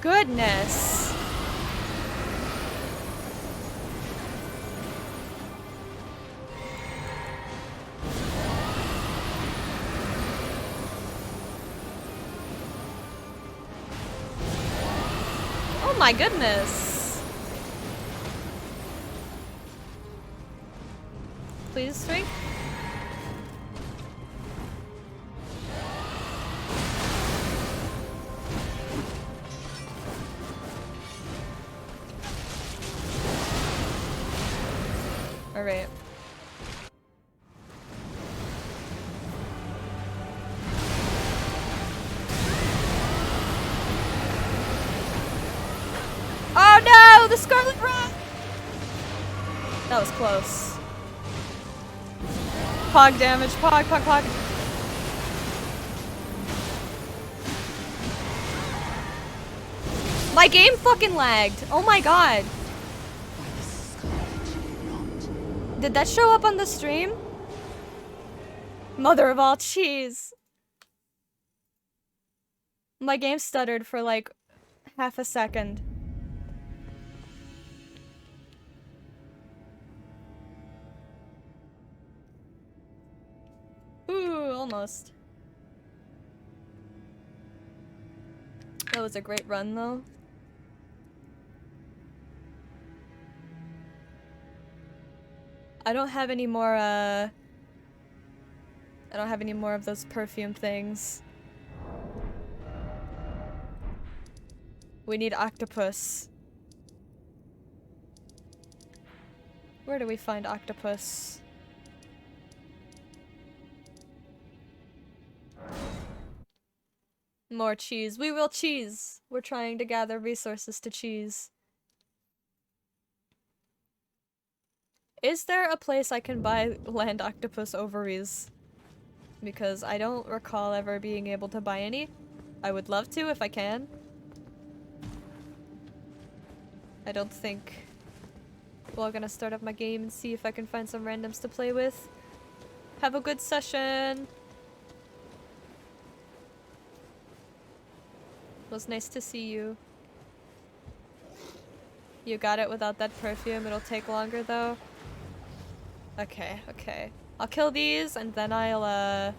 Goodness! Oh my goodness! Please swing. Alright. Oh no! The Scarlet Rot! That was close. Pog damage. Pog, pog, pog. My game fucking lagged. Oh my god. Did that show up on the stream? Mother of all cheese. My game stuttered for like half a second. Ooh, almost. That was a great run though. I don't have any more, I don't have any more of those perfume things. We need octopus. Where do we find octopus? More cheese. We will cheese! We're trying to gather resources to cheese. Is there a place I can buy land octopus ovaries? Because I don't recall ever being able to buy any. I would love to if I can. I don't think... Well, I'm gonna start up my game and see if I can find some randoms to play with. Have a good session! It was nice to see you. You got it without that perfume. It'll take longer though. Okay, okay. I'll kill these and then I'll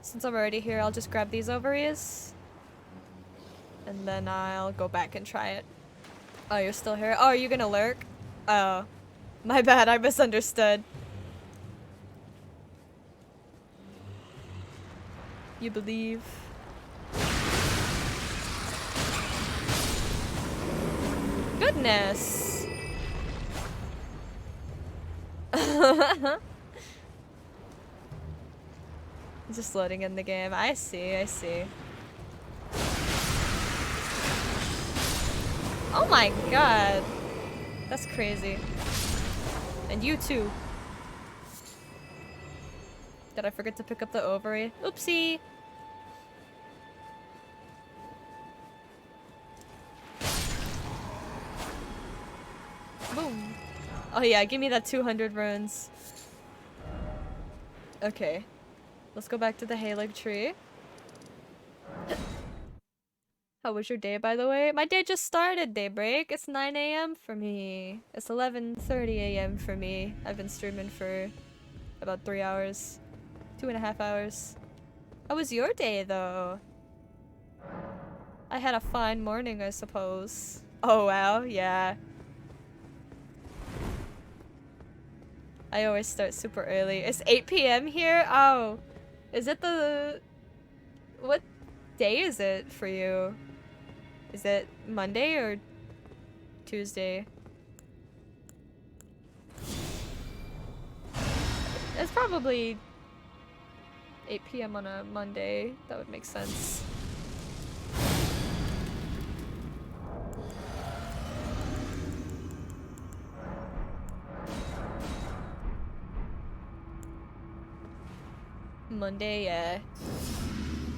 since I'm already here, I'll just grab these ovaries. And then I'll go back and try it. Oh, you're still here? Oh, are you gonna lurk? Oh. My bad, I misunderstood. You believe? Goodness! Just loading in the game. I see, I see. Oh my god! That's crazy. And you too. Did I forget to pick up the ovary? Oopsie! Boom. Oh yeah, give me that 200 runes. Okay. Let's go back to the Halig tree. How was your day, by the way? My day just started, Daybreak. It's 9 a.m. for me. It's 11:30 a.m. for me. I've been streaming for about 3 hours. 2.5 hours. How was your day, though? I had a fine morning, I suppose. Oh, wow. Yeah. I always start super early. It's 8 p.m. here? Oh. Is it the... What day is it for you? Is it Monday or Tuesday? It's probably 8 p.m. on a Monday. That would make sense. Monday, yeah.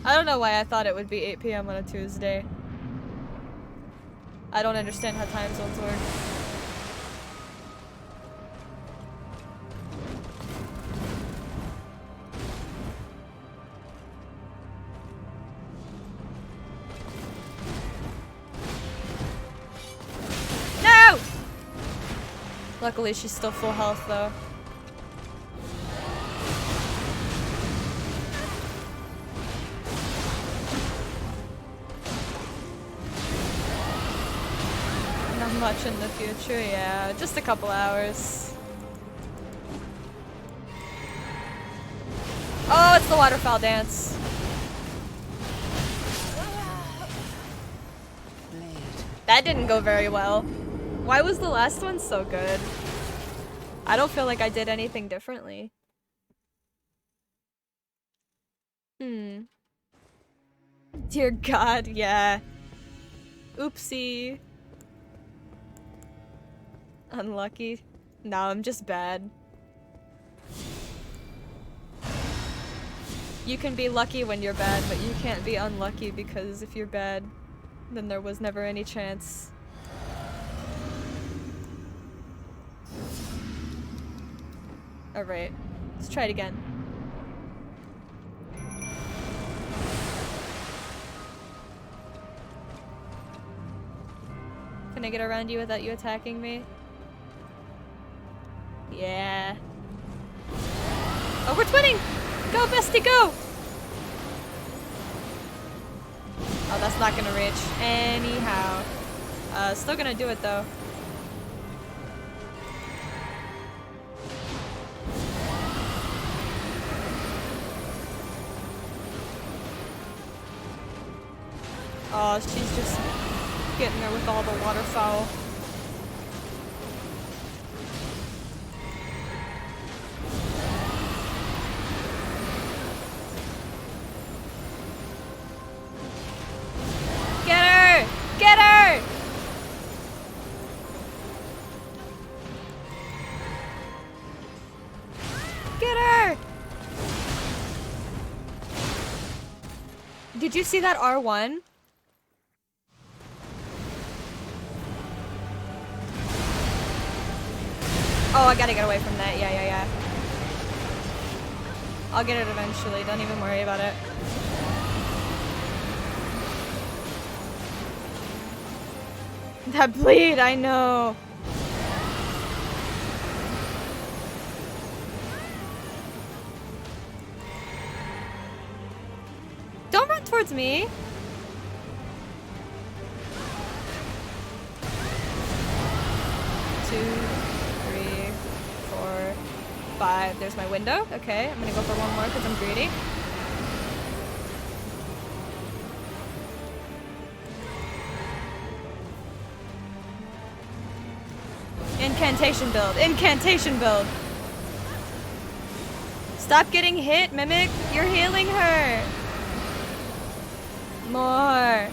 I don't know why I thought it would be 8 p.m. on a Tuesday. I don't understand how time zones work. No! Luckily, she's still full health, though. Not much in the future, yeah. Just a couple hours. Oh, it's the waterfowl dance. That didn't go very well. Why was the last one so good? I don't feel like I did anything differently. Dear God, yeah. Oopsie. Unlucky. No, I'm just bad. You can be lucky when you're bad, but you can't be unlucky because if you're bad, then there was never any chance. Alright, let's try it again. Can I get around you without you attacking me? Yeah. Oh, we're twinning! Go, bestie, go! Oh, that's not gonna reach. Anyhow. Still gonna do it, though. Oh, she's just getting there with all the waterfowl. Get her! Get her! Get her! Did you see that R1? Oh, I gotta get away from that. Yeah. I'll get it eventually. Don't even worry about it. That bleed, I know. Don't run towards me. Two, three, four, five. There's my window. Okay, I'm gonna go for one more because I'm greedy. Incantation build. Incantation build. Stop getting hit, Mimic. You're healing her. More.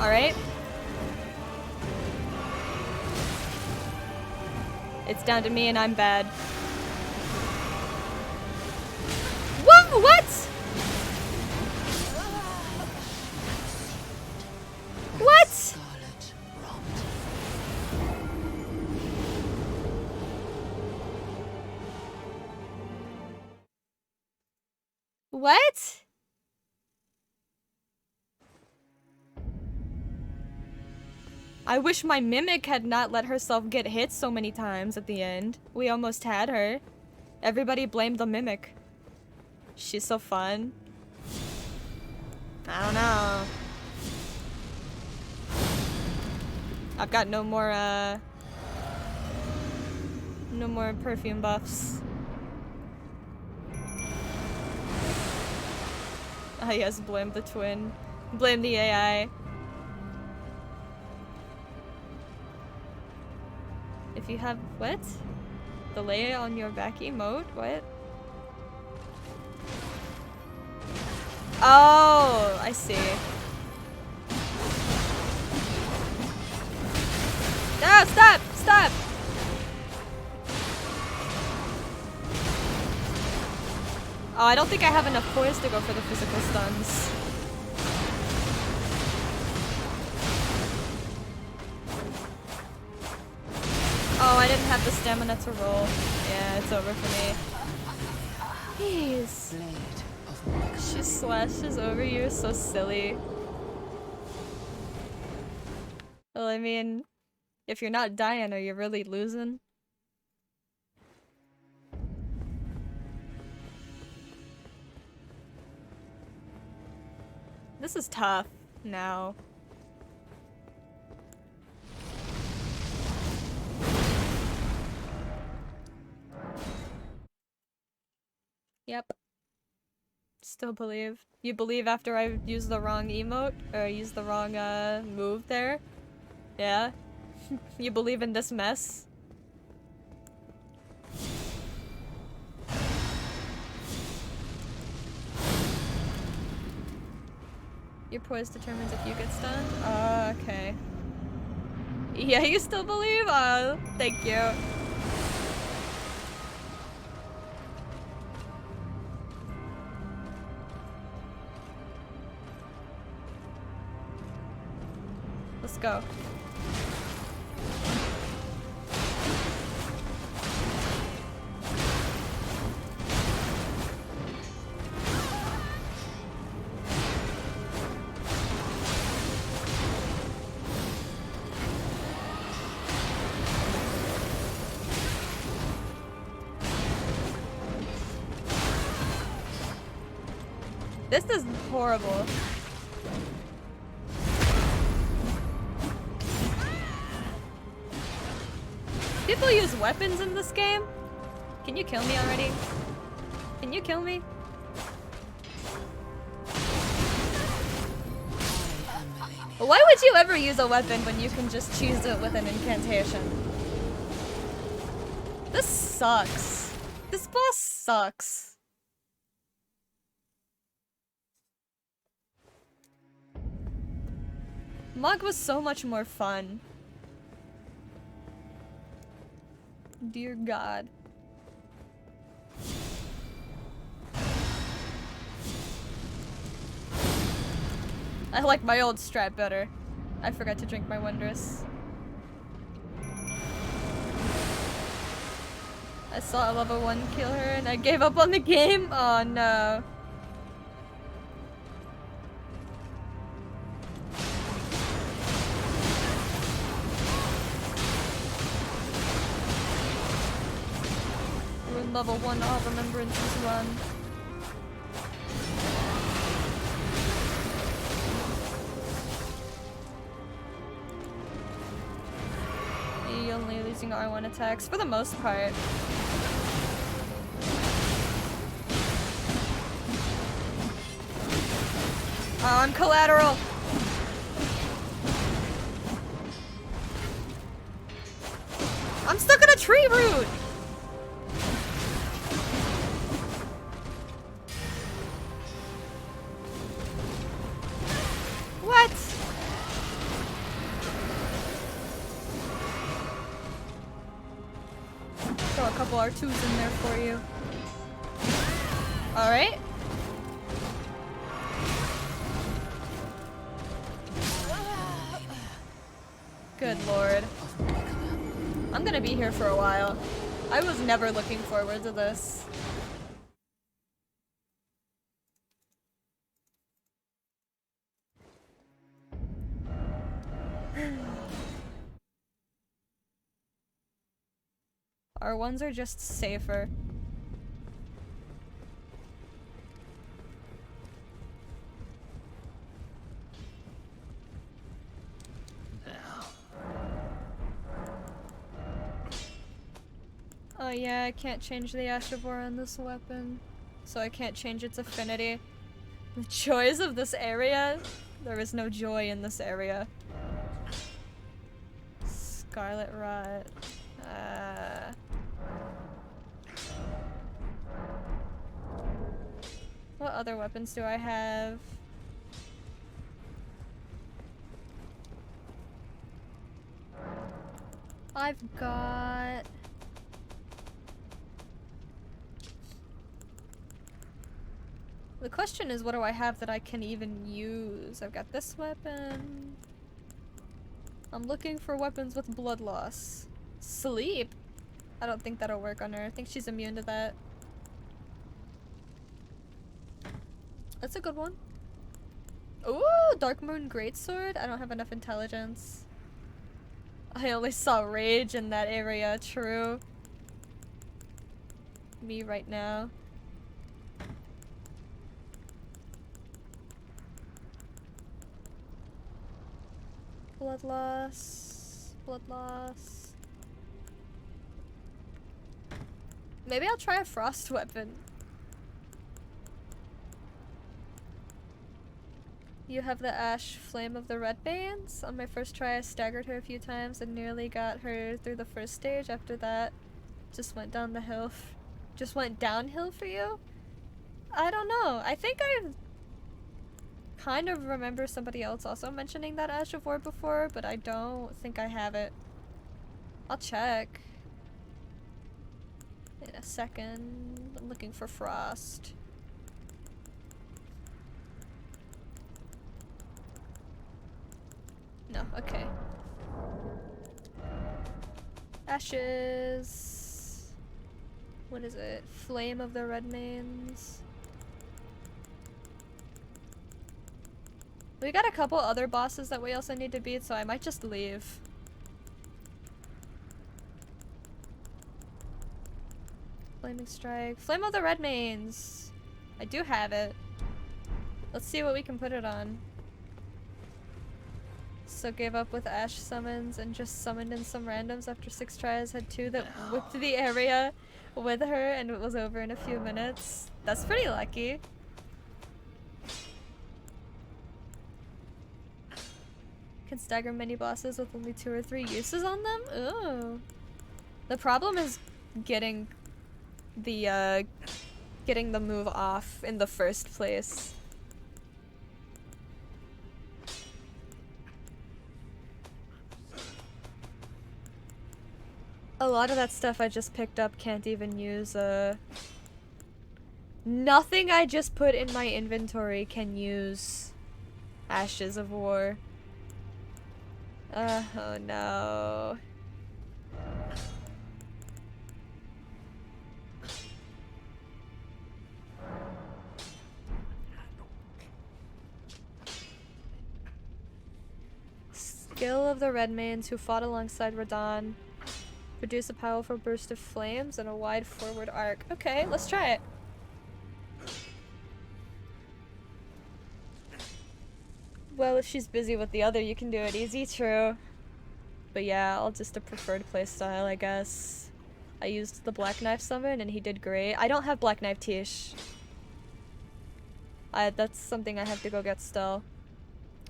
All right. It's down to me and I'm bad. Whoa, what? What? What? I wish my Mimic had not let herself get hit so many times at the end. We almost had her. Everybody blamed the Mimic. She's so fun. I don't know. I've got no more perfume buffs. Ah yes, blame the twin. Blame the AI. If you have what? Delay on your back emote? What? Oh, I see. No, stop! Stop! Oh, I don't think I have enough poise to go for the physical stuns. Oh, I didn't have the stamina to roll. Yeah, it's over for me. Jeez. She slashes over you, so silly. Well, I mean, if you're not dying, are you really losing? This is tough now. Yep. Still believe. You believe after I used the wrong emote? Or used the wrong, move there? Yeah? You believe in this mess? Your poise determines if you get stunned? Okay. Yeah, you still believe? Oh, thank you. Let's go. This is horrible. People use weapons in this game? Can you kill me already? Can you kill me? Why would you ever use a weapon when you can just choose it with an incantation? This sucks. This boss sucks. Mug was so much more fun. Dear God. I like my old strat better. I forgot to drink my Wondrous. I saw a level 1 kill her and I gave up on the game? Oh no. We're in level 1, all remembrance is 1. You're only using R1 attacks for the most part. Oh, I'm collateral. I'm stuck in a tree root. What? Throw a couple R2s in there for you. Alright. Good lord. I'm gonna be here for a while. I was never looking forward to this. R1s are just safer. Oh yeah, I can't change the Ash of War on this weapon. So I can't change its affinity. The joys of this area? There is no joy in this area. Scarlet Rot. What other weapons do I have? I've got... The question is, what do I have that I can even use? I've got this weapon. I'm looking for weapons with blood loss. Sleep? I don't think that'll work on her. I think she's immune to that. That's a good one. Ooh, Dark Moon Greatsword? I don't have enough intelligence. I only saw rage in that area, true. Me right now. Blood loss. Blood loss. Maybe I'll try a frost weapon. You have the Ash Flame of the Red Bands. On my first try, I staggered her a few times and nearly got her through the first stage. After that, just went down the hill. Just went downhill for you? I don't know. I think I kind of remember somebody else also mentioning that Ash of War before, but I don't think I have it. I'll check. In a second. I'm looking for Frost. No, okay. Ashes. What is it? Flame of the Red Mains. We got a couple other bosses that we also need to beat, so I might just leave. Flaming Strike. Flame of the Red Mains. I do have it. Let's see what we can put it on. So gave up with Ash summons and just summoned in some randoms after 6 tries. Had 2 that whipped the area with her and it was over in a few minutes. That's pretty lucky. Can stagger mini bosses with only 2 or 3 uses on them? Ooh. The problem is getting the move off in the first place. A lot of that stuff I just picked up can't even use, nothing I just put in my inventory can use Ashes of War. Oh no. skill of the Redmanes who fought alongside Radahn. Produce a powerful burst of flames and a wide forward arc. Okay, let's try it. Well, if she's busy with the other, you can do it easy, true. But yeah, I'll just a preferred playstyle, I guess. I used the Black Knife summon and he did great. I don't have Black Knife Tish. That's something I have to go get still.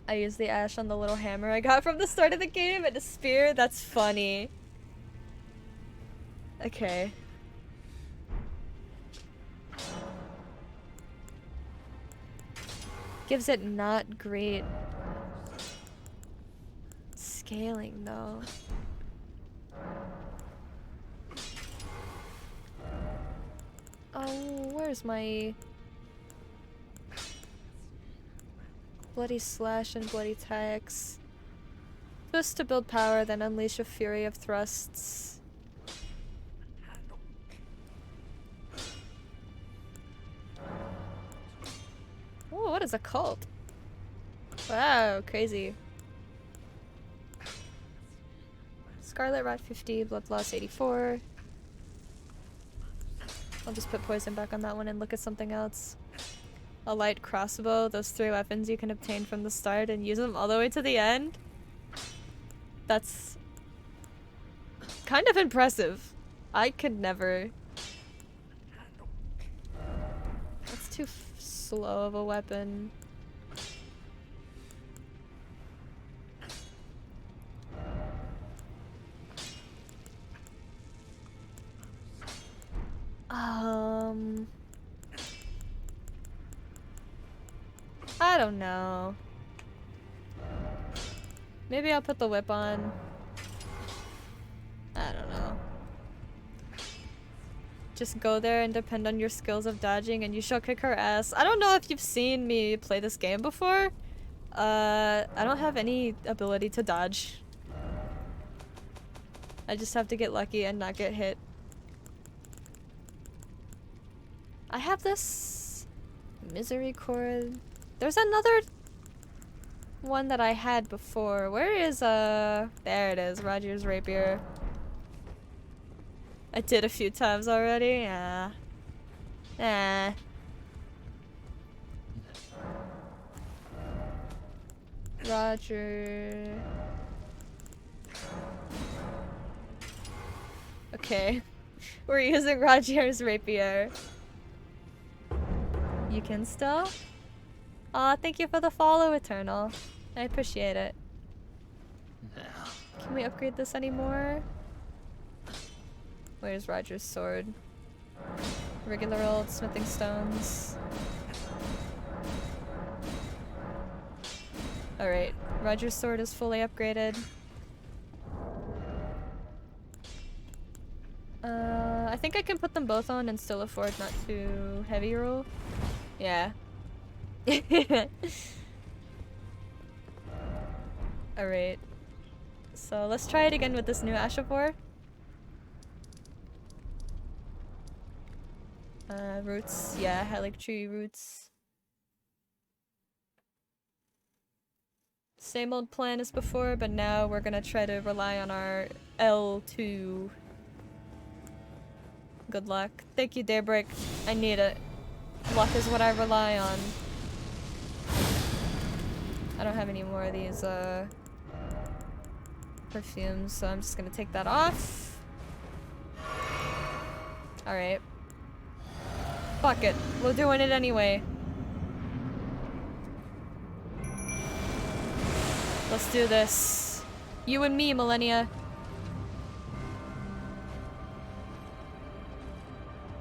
I used the ash on the little hammer I got from the start of the game and a spear. That's funny. Okay. Gives it not great scaling though. Oh, where's my Bloody Slash and Bloody Tax? Just to build power, then unleash a fury of thrusts. Oh, what is a cult? Wow, crazy. Scarlet Rat 50, Blood Loss 84. I'll just put poison back on that one and look at something else. A light crossbow, those 3 weapons you can obtain from the start and use them all the way to the end. That's kind of impressive. I could never. That's too slow of a weapon. I don't know. Maybe I'll put the whip on. I don't know. Just go there and depend on your skills of dodging and you shall kick her ass. I don't know if you've seen me play this game before. I don't have any ability to dodge. I just have to get lucky and not get hit. I have this misery cord. There's another one that I had before. Where is there it is, Roger's rapier. I did a few times already. Yeah. Roger. Okay. We're using Roger's rapier. You can still? Aw, thank you for the follow, Eternal. I appreciate it. Can we upgrade this anymore? Where's Roger's sword? Regular old smithing stones. Alright, Roger's sword is fully upgraded. I think I can put them both on and still afford not to heavy roll. Yeah. Alright. So let's try it again with this new Ashavor. Roots. Yeah, I like tree roots. Same old plan as before, but now we're gonna try to rely on our L2. Good luck. Thank you, Daybreak. I need it. Luck is what I rely on. I don't have any more of these, perfumes, so I'm just gonna take that off. Alright. Fuck it. We're doing it anyway. Let's do this. You and me, Millennia.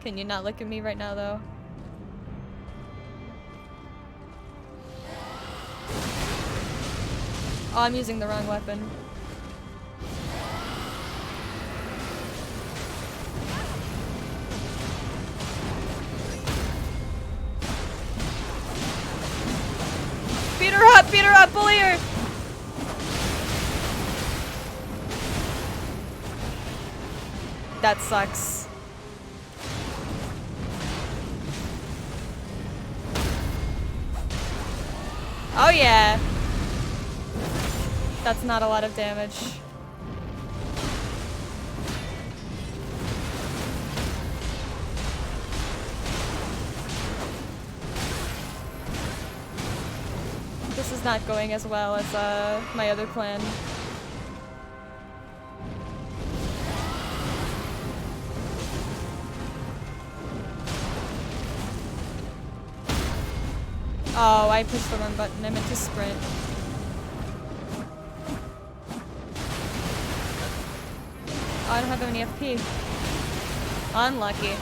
Can you not look at me right now, though? Oh, I'm using the wrong weapon. Beat her up, bully her! That sucks. Oh yeah. That's not a lot of damage. This is not going as well as my other plan. Oh, I pushed the wrong button. I meant to sprint. Oh, I don't have any FP. Unlucky.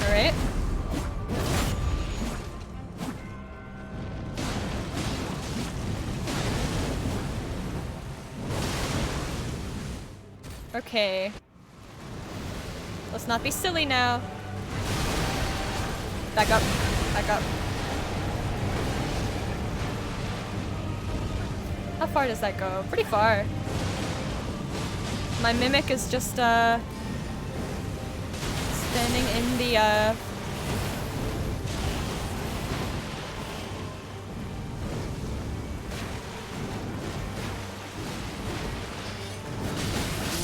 Alright. Okay. Let's not be silly now. Back up. Back up. How far does that go? Pretty far. My mimic is just standing in the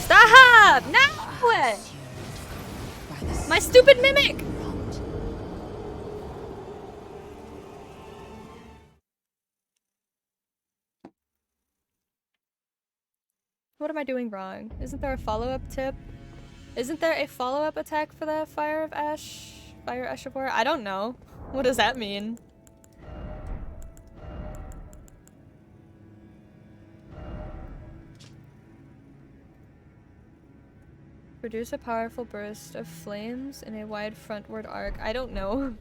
Stop! No! My stupid mimic! What am I doing wrong? Isn't there a follow-up tip? Isn't there a follow-up attack for the Fire of Ash? Fire Ash of War? I don't know. What does that mean? Produce a powerful burst of flames in a wide frontward arc. I don't know.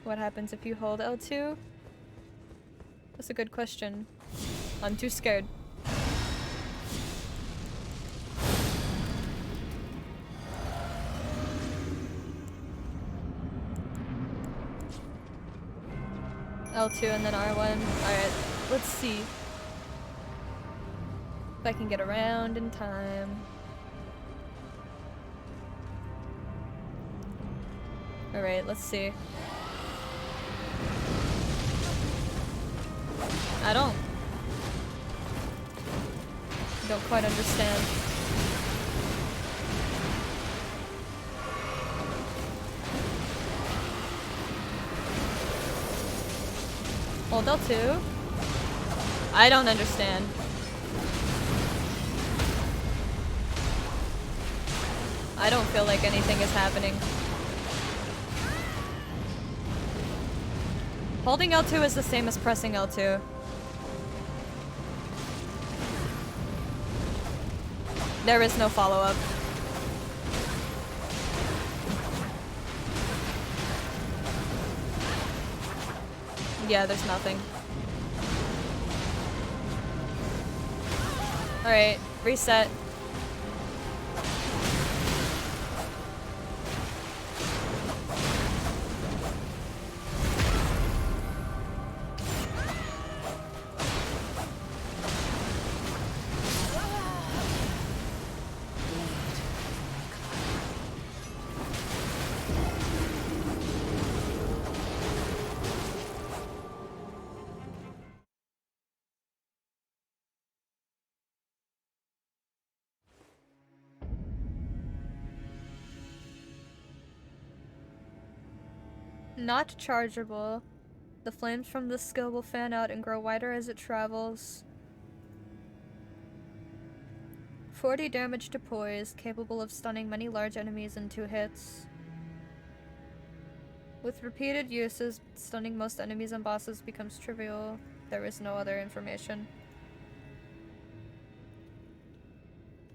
What happens if you hold L2? That's a good question. I'm too scared. L2 and then R1. Alright, let's see. If I can get around in time. Alright, let's see. I don't quite understand. Hold L2. I don't understand. I don't feel like anything is happening. Holding L2 is the same as pressing L2. There is no follow-up. Yeah, there's nothing. Alright, reset. Not chargeable. The flames from this skill will fan out and grow wider as it travels. 40 damage to poise, capable of stunning many large enemies in 2 hits. With repeated uses, stunning most enemies and bosses becomes trivial. There is no other information.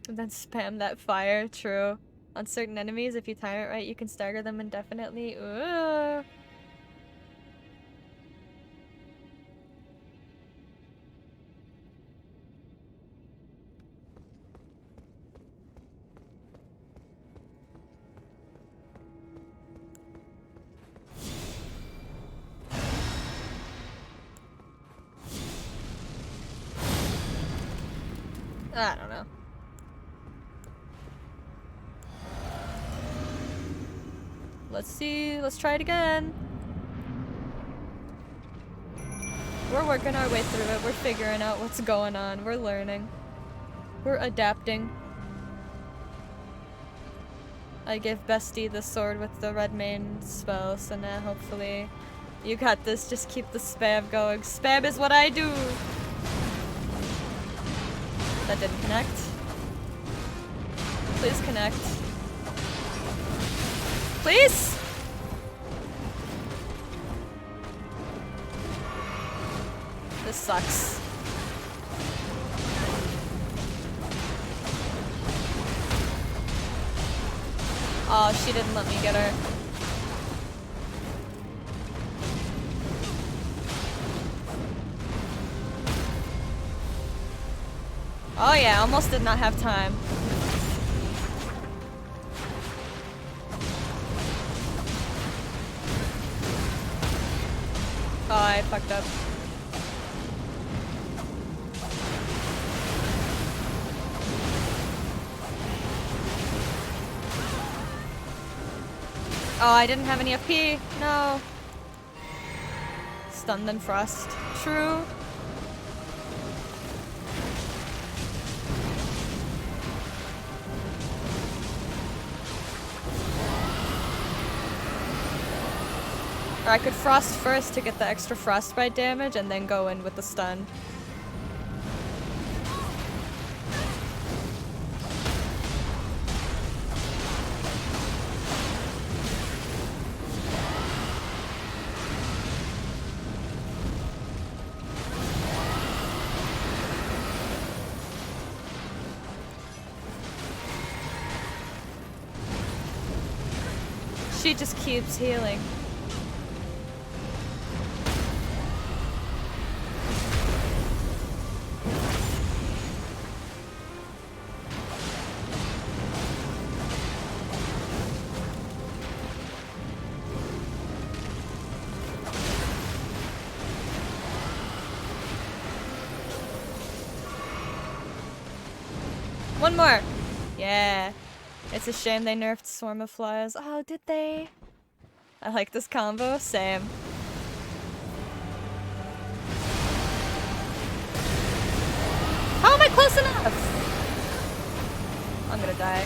And then spam that fire, true. On certain enemies, if you time it right, you can stagger them indefinitely. Ooh. I don't know. Let's see. Let's try it again. We're working our way through it. We're figuring out what's going on. We're learning. We're adapting. I gave Bestie the sword with the red main spell, so now hopefully you got this. Just keep the spam going. Spam is what I do! That didn't connect. Please connect. Please? This sucks. Oh, she didn't let me get her. Oh yeah, almost did not have time. Oh, I fucked up. Oh, I didn't have any FP. No. Stunned and frost. True. Or I could frost first to get the extra frostbite damage and then go in with the stun. She just keeps healing. One more! Yeah. It's a shame they nerfed Swarm of Flies. Oh, did they? I like this combo. Same. How am I close enough? I'm gonna die.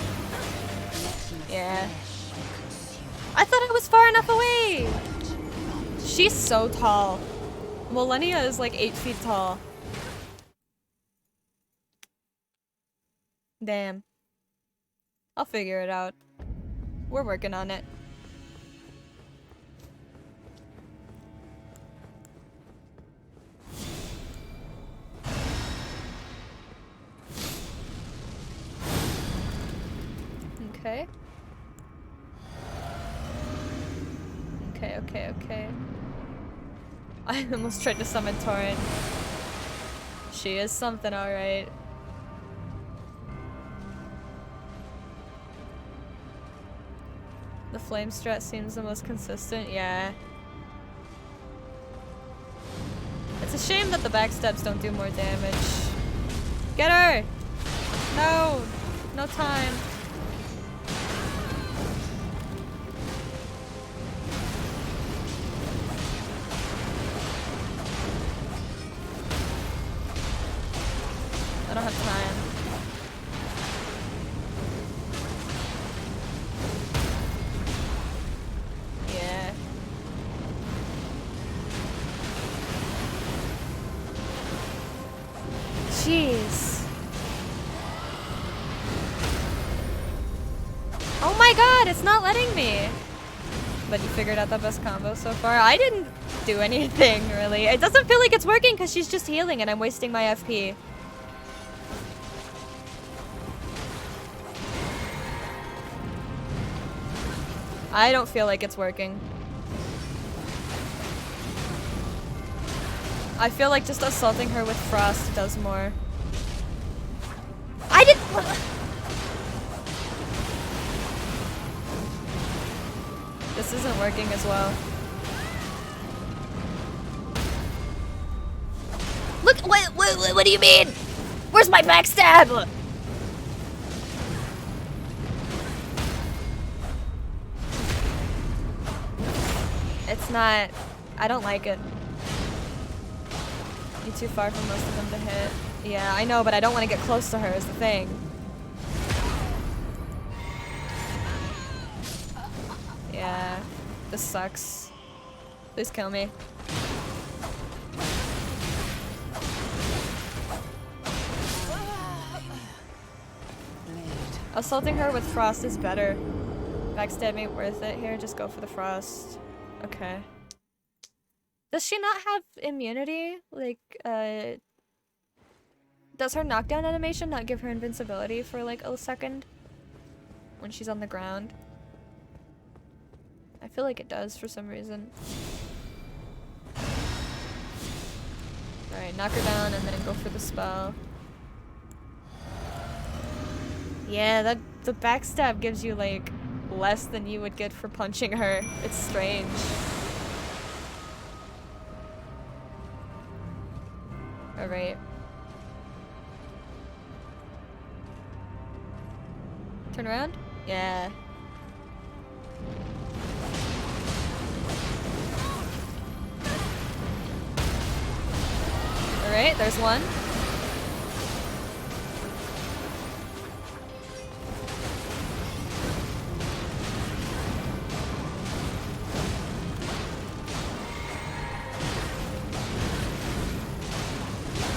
Yeah. I thought I was far enough away! She's so tall. Millennia is like 8 feet tall. Damn. I'll figure it out. We're working on it. Okay. Okay. I almost tried to summon Torrent. She is something, alright. The flame strat seems the most consistent, yeah. It's a shame that the backstabs don't do more damage. Get her! No! No time. I don't have time. Yeah. Jeez. Oh my god, it's not letting me. But you figured out the best combo so far. I didn't do anything, really. It doesn't feel like it's working because she's just healing and I'm wasting my FP. I don't feel like it's working. I feel like just assaulting her with frost does more. I didn't. This isn't working as well. Look, what do you mean? Where's my backstab? not... I don't like it. You're too far for most of them to hit. Yeah, I know, but I don't want to get close to her is the thing. Yeah, this sucks. Please kill me. Assaulting her with frost is better. Backstab ain't worth it. Here, just go for the frost. Okay. Does she not have immunity? Like, does her knockdown animation not give her invincibility for like a second? When she's on the ground? I feel like it does for some reason. Alright, knock her down and then go for the spell. Yeah, the backstab gives you like less than you would get for punching her. It's strange. Alright. Turn around? Yeah. Alright, there's one.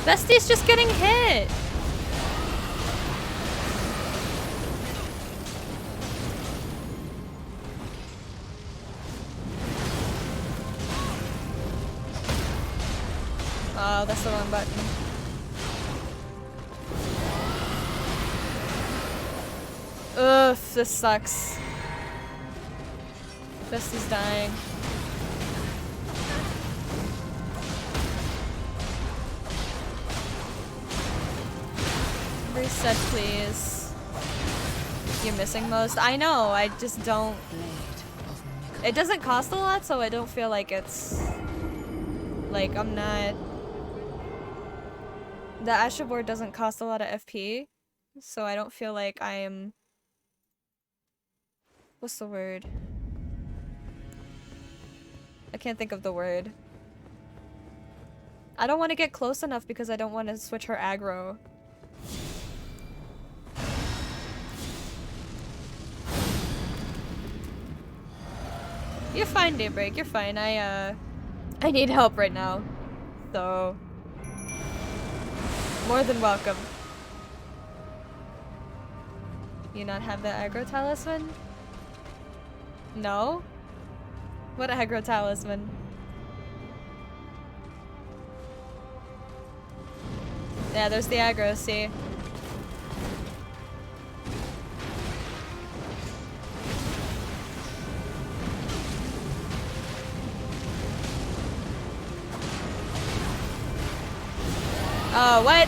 Bestie's just getting hit! Oh, that's the wrong button. Ugh, this sucks. Bestie's dying. Reset, please. You're missing most. I know, I just don't... It doesn't cost a lot, so I don't feel like it's... Like, I'm not... The Asher board doesn't cost a lot of FP, so I don't feel like I am... What's the word? I can't think of the word. I don't want to get close enough because I don't want to switch her aggro. You're fine, Daybreak. You're fine. I need help right now. So... More than welcome. You not have the aggro talisman? No? What aggro talisman? Yeah, there's the aggro, see? Oh, what?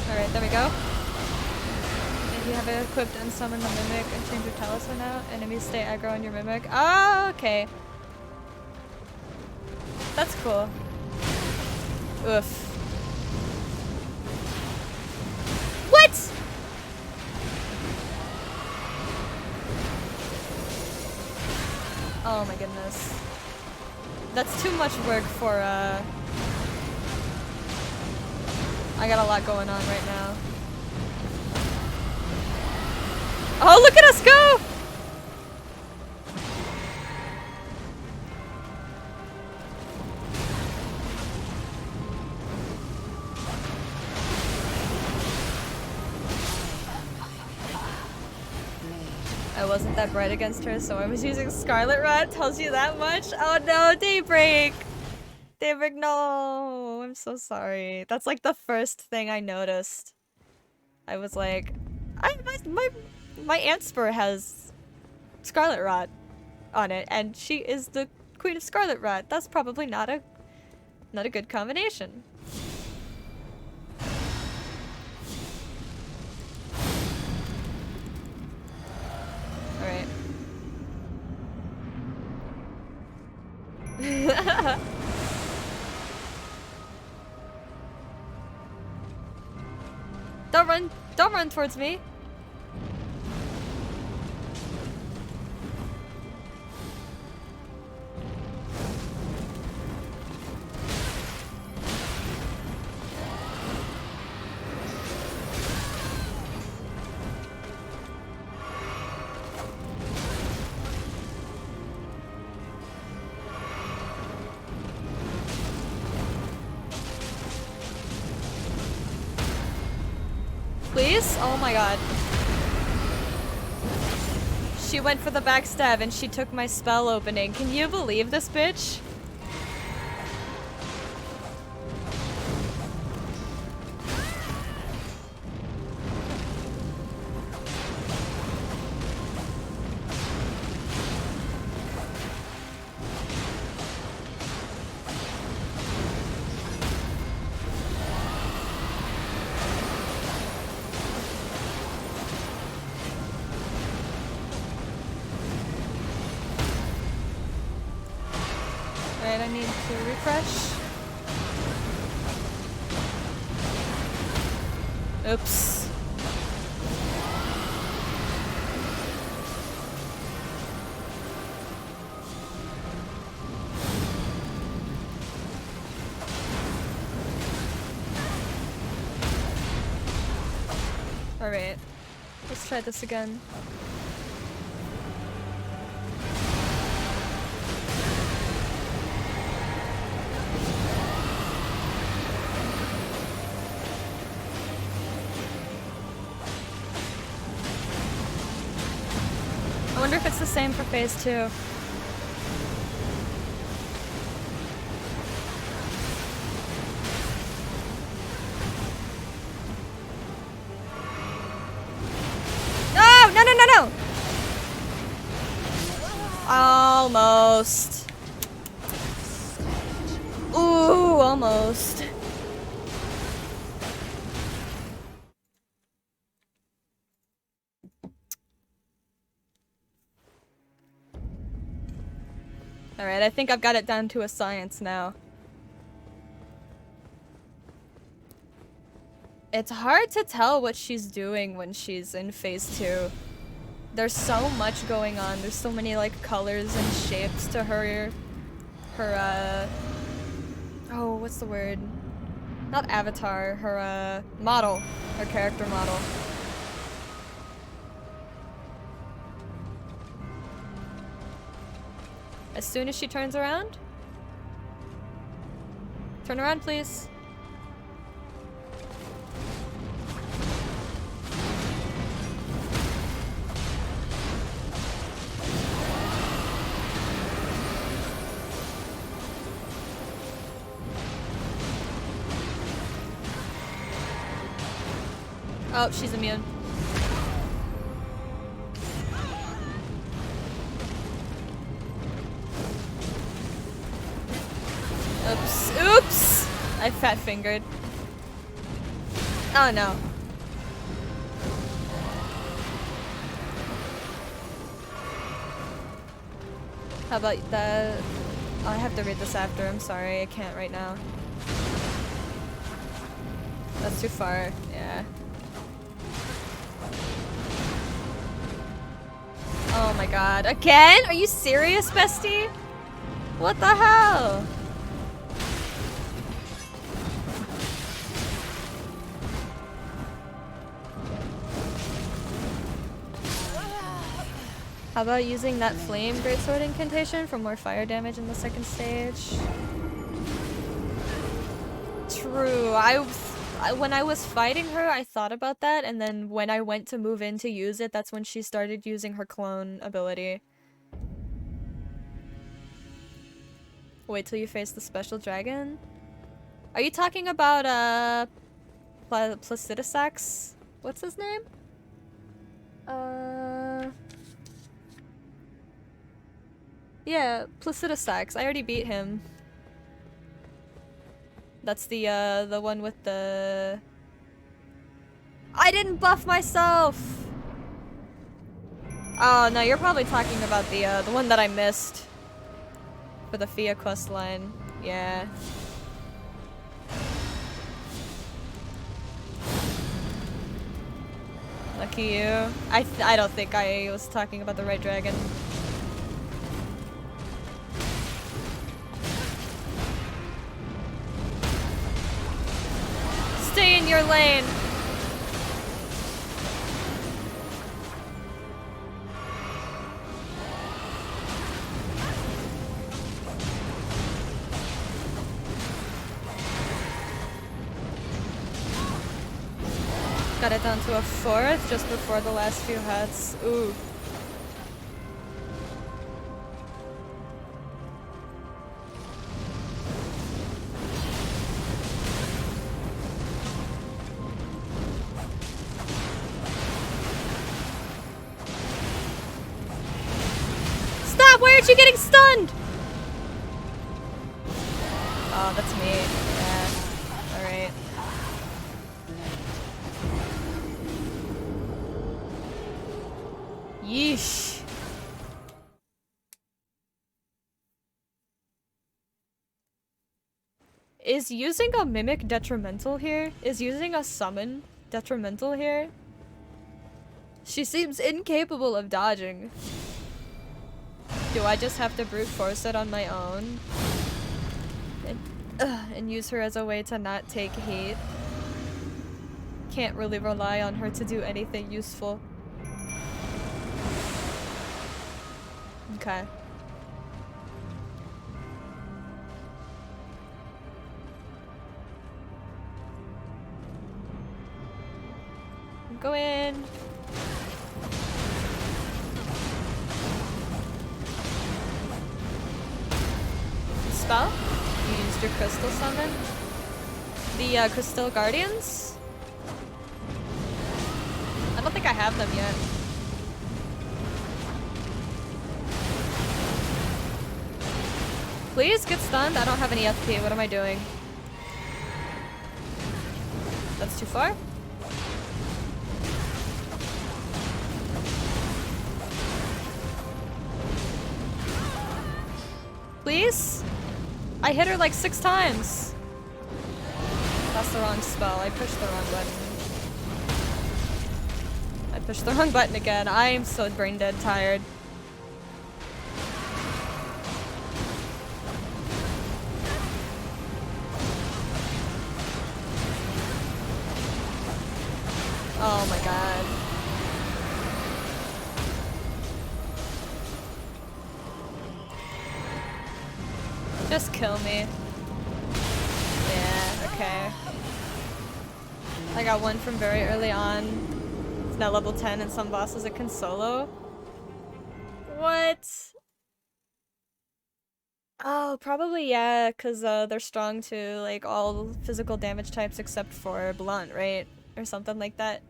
Alright, there we go. If you have it equipped and summon the Mimic and change your talisman out, enemies stay aggro on your Mimic. Oh, okay. That's cool. Oof. What?! Oh my goodness. That's too much work for, I got a lot going on right now. Oh, look at us go! I wasn't that bright against her, so I was using Scarlet Rot. Tells you that much? Oh no, Daybreak! Daybreak, no! I'm so sorry. That's like the first thing I noticed. I was like, my Aunt Spur has Scarlet Rot on it, and she is the Queen of Scarlet Rot. That's probably not a good combination. Alright. Don't run towards me. Please? Oh my god. She went for the backstab and she took my spell opening. Can you believe this bitch? Alright, I need to refresh. Oops. Alright, let's try this again. I wonder if it's the same for phase 2. No! No, no, no, no! Almost. Ooh, almost. Alright, I think I've got it down to a science now. It's hard to tell what she's doing when she's in phase 2. There's so much going on. There's so many like colors and shapes to her oh, what's the word? Not avatar, her model, her character model. As soon as she turns around. Turn around, please. Oh, she's immune. Oops. Oops! I fat fingered. Oh no. How about that? Oh, I have to read this after. I'm sorry. I can't right now. That's too far. Yeah. Oh my god. Again? Are you serious, bestie? What the hell? How about using that flame greatsword incantation for more fire damage in the second stage? True. When I was fighting her, I thought about that, and then when I went to move in to use it, that's when she started using her clone ability. Wait till you face the special dragon? Are you talking about, Placidusax? What's his name? Yeah, Placidusax. I already beat him. That's the one with the... I didn't buff myself! Oh, no, you're probably talking about the one that I missed. For the Fia quest line. Yeah. Lucky you. I don't think I was talking about the right dragon. Stay in your lane. Got it down to a 4th just before the last few hits. Ooh. Stop! Why aren't you getting stunned? Oh, that's me. Yeah. Alright. Yeesh. Is using a mimic detrimental here? Is using a summon detrimental here? She seems incapable of dodging. Do I just have to brute force it on my own? And use her as a way to not take hate? Can't really rely on her to do anything useful. Okay. Go in. Spell? You used your crystal summon? The crystal guardians? I don't think I have them yet. Please get stunned. I don't have any FP. What am I doing? That's too far? Please? I hit her like 6 times. That's the wrong spell. I pushed the wrong button. I pushed the wrong button again. I am so brain dead tired. Oh my god. Just kill me. Yeah, okay. I got one from very early on. It's now level 10 and some bosses it can solo. What? Oh, probably yeah, because they're strong to like all physical damage types except for blunt, right? Or something like that.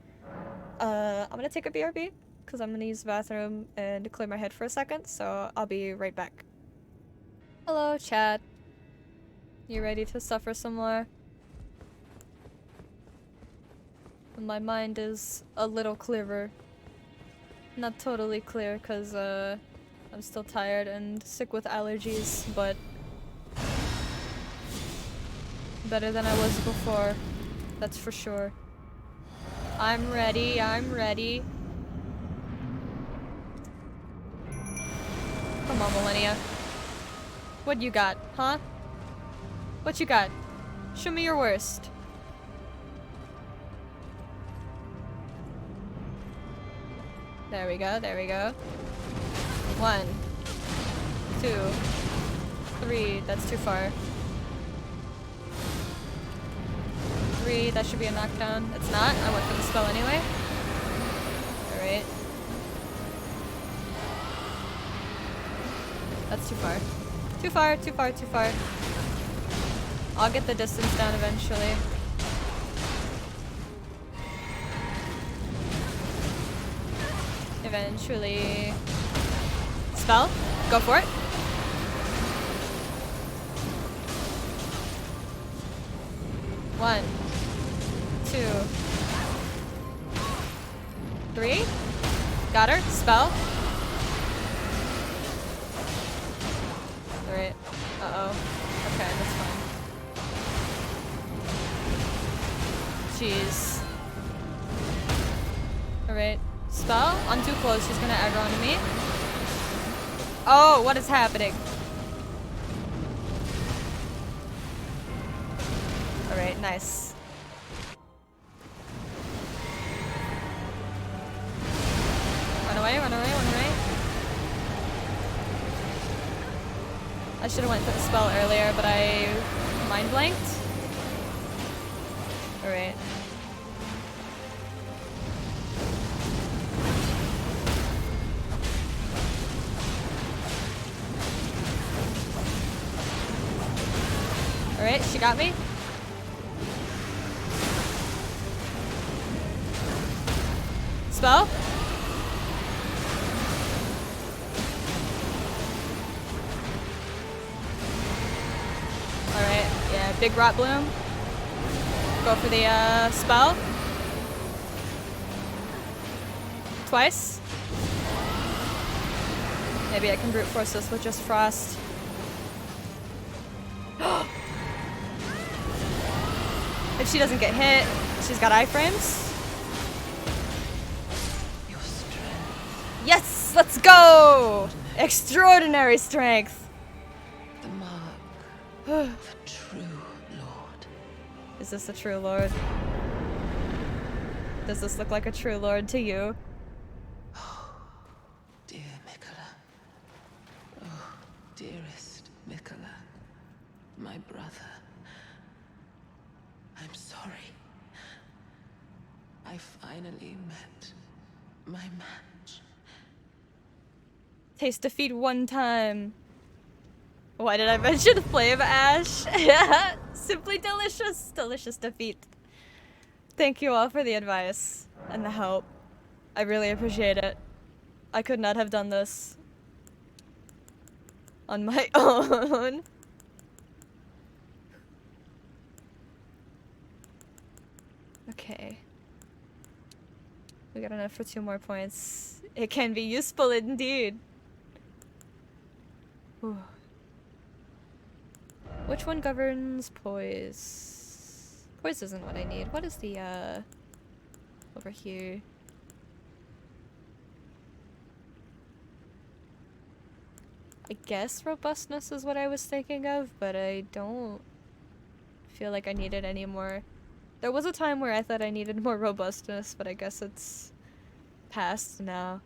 I'm gonna take a BRB because I'm gonna use the bathroom and clear my head for a second, so I'll be right back. Hello, chat. You ready to suffer some more? My mind is a little clearer. Not totally clear because I'm still tired and sick with allergies, but better than I was before. That's for sure. I'm ready, I'm ready. Come on, Millennia. What you got, huh? What you got? Show me your worst. There we go, there we go. 1, 2, 3, that's too far. 3, that should be a knockdown. It's not, I went for the spell anyway. Alright. That's too far. Too far, too far, too far. I'll get the distance down eventually. Eventually. Spell? Go for it. One, 2, 3. Got her. Spell. Alright. Uh-oh. Okay, that's fine. Jeez. Alright. Spell? I'm too close. She's gonna aggro onto me. Oh, what is happening? Alright, nice. Run away, run away, run away. I should have went for the spell earlier, but I mind blanked. Alright. Alright, she got me. Spell? Alright, yeah, big rot bloom. Go for the spell. Twice. Maybe I can brute force this with just frost. If she doesn't get hit, she's got iframes. Your strength, Yes, let's go! Extraordinary strength. the mark of a true lord. Is this a true lord? Does this look like a true lord to you? Dear Mikola. Oh, dearest Mikola. My brother. I'm sorry. I finally met my match. Taste defeat one time. Why did I mention Flame Ash? Simply delicious. Delicious defeat. Thank you all for the advice and the help. I really appreciate it. I could not have done this on my own. Okay. We got enough for 2 more points. It can be useful indeed. Whew. Which one governs poise? Poise isn't what I need. What is the, over here? I guess robustness is what I was thinking of, but I don't feel like I need it anymore. There was a time where I thought I needed more robustness, but I guess it's past now.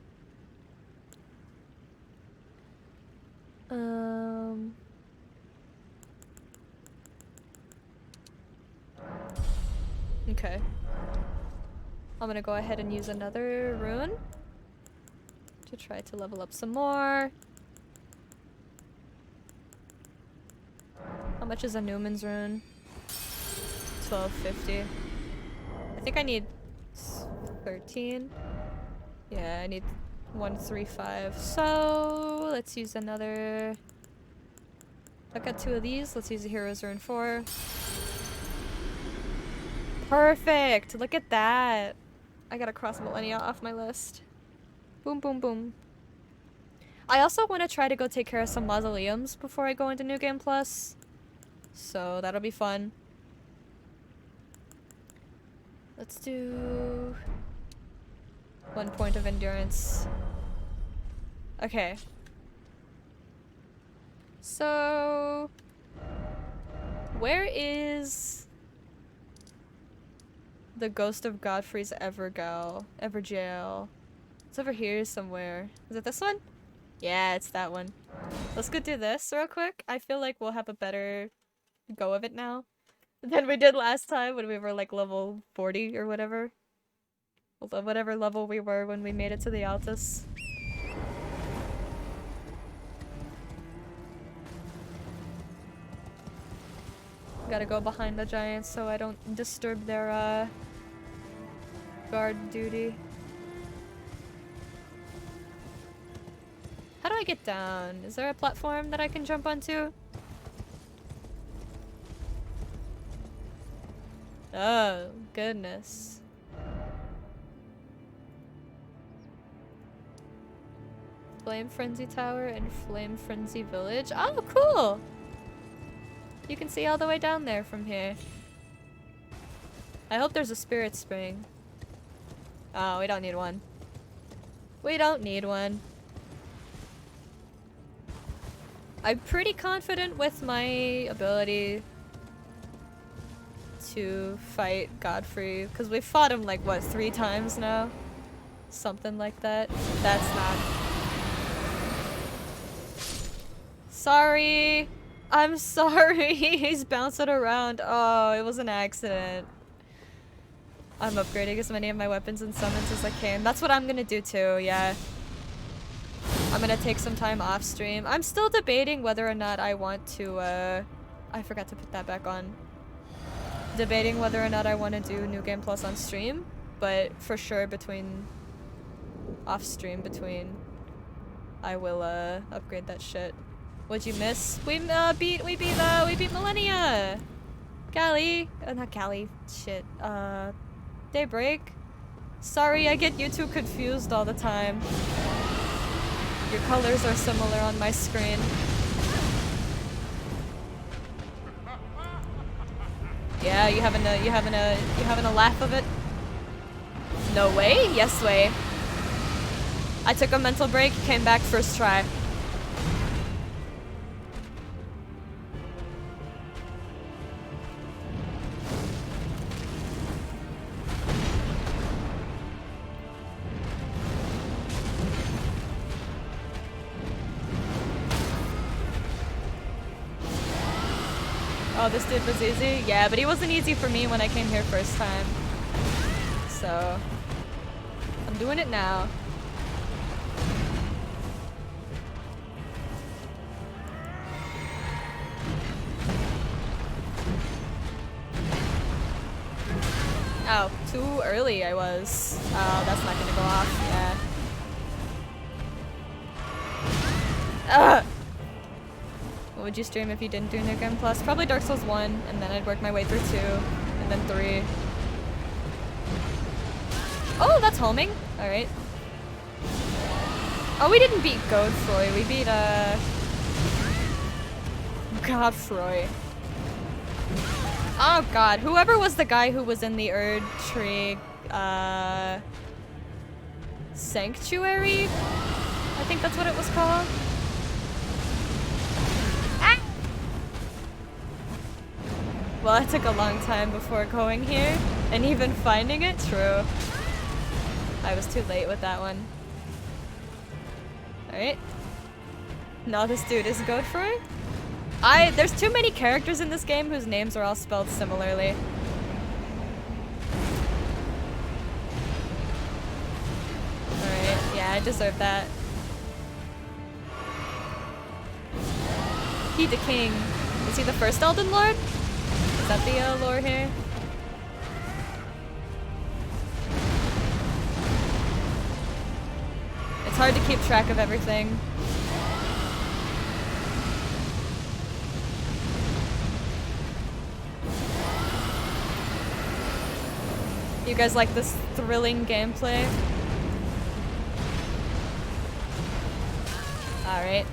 Okay. I'm gonna go ahead and use another rune to try to level up some more. How much is a Newman's rune? 1250. I think I need 13. Yeah, I need 135. So let's use another. I've got 2 of these. Let's use a hero's rune 4. Perfect! Look at that! I gotta cross Millennia off my list. Boom, boom, boom. I also want to try to go take care of some mausoleums before I go into New Game Plus. So that'll be fun. Let's do 1 point of endurance. Okay. So where is the ghost of Godfrey's Evergaol? It's over here somewhere. Is it this one? Yeah, it's that one. Let's go do this real quick. I feel like we'll have a better go of it now than we did last time when we were like level 40 or whatever. Whatever level we were when we made it to the Altus. Gotta go behind the giants so I don't disturb their guard duty. How do I get down? Is there a platform that I can jump onto? Oh, goodness. Flame Frenzy Tower and Flame Frenzy Village. Oh, cool! You can see all the way down there from here. I hope there's a spirit spring. Oh, we don't need one. We don't need one. I'm pretty confident with my ability to fight Godfrey, because we've fought him like, what, 3 times now? Something like that. That's not... Sorry! I'm sorry! He's bouncing around. Oh, it was an accident. I'm upgrading as many of my weapons and summons as I can. That's what I'm gonna do too, yeah. I'm gonna take some time off stream. I'm still debating whether or not I want to, I forgot to put that back on. Debating whether or not I want to do New Game Plus on stream, but for sure between... off stream between... I will, upgrade that shit. What'd you miss? We beat Millennia! Callie! Not Callie. Shit. Daybreak? Sorry, I get you two confused all the time. Your colors are similar on my screen. Yeah, you having a laugh of it? No way? Yes way. I took a mental break, came back first try. Oh, this dude was easy? Yeah, but he wasn't easy for me when I came here first time. So... I'm doing it now. Oh, too early I was. Oh, that's not gonna go off. Yeah. Ugh! What would you stream if you didn't do New Game Plus? Probably Dark Souls 1, and then I'd work my way through 2, and then 3. Oh, that's homing! Alright. Oh, we didn't beat Godfroy, we beat, Godfroy. Oh god, whoever was the guy who was in the Erdtree, Sanctuary? I think that's what it was called. Ah! Well, it took a long time before going here, and even finding it, true. I was too late with that one. Alright. No, this dude is Godfrey? There's too many characters in this game whose names are all spelled similarly. Alright, yeah, I deserve that. He the king. Is he the first Elden Lord? Is that the lore here? It's hard to keep track of everything. You guys like this thrilling gameplay? Alright.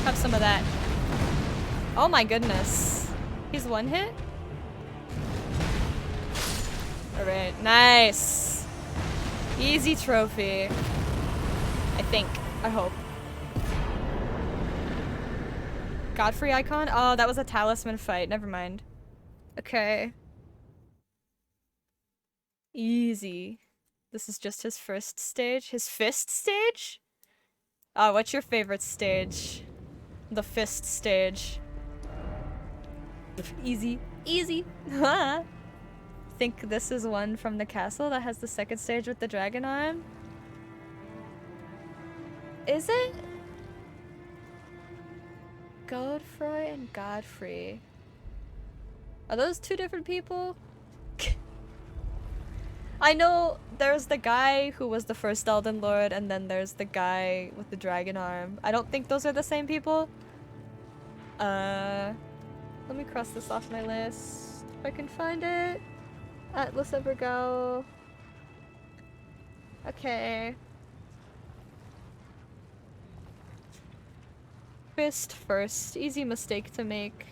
Have some of that. Oh my goodness. He's one hit? Alright, nice. Easy trophy. I think. I hope. Godfrey icon? Oh, that was a talisman fight. Never mind. Okay. Easy. This is just his first stage? His fist stage? Oh, what's your favorite stage? The fist stage. Easy. Easy. Think this is one from the castle that has the second stage with the dragon arm? Is it? Godfrey and Godfrey. Are those two different people? I know there's the guy who was the first Elden Lord, and then there's the guy with the dragon arm. I don't think those are the same people. Let me cross this off my list. If I can find it. Atlas Evergaol. Okay. Fist first. Easy mistake to make.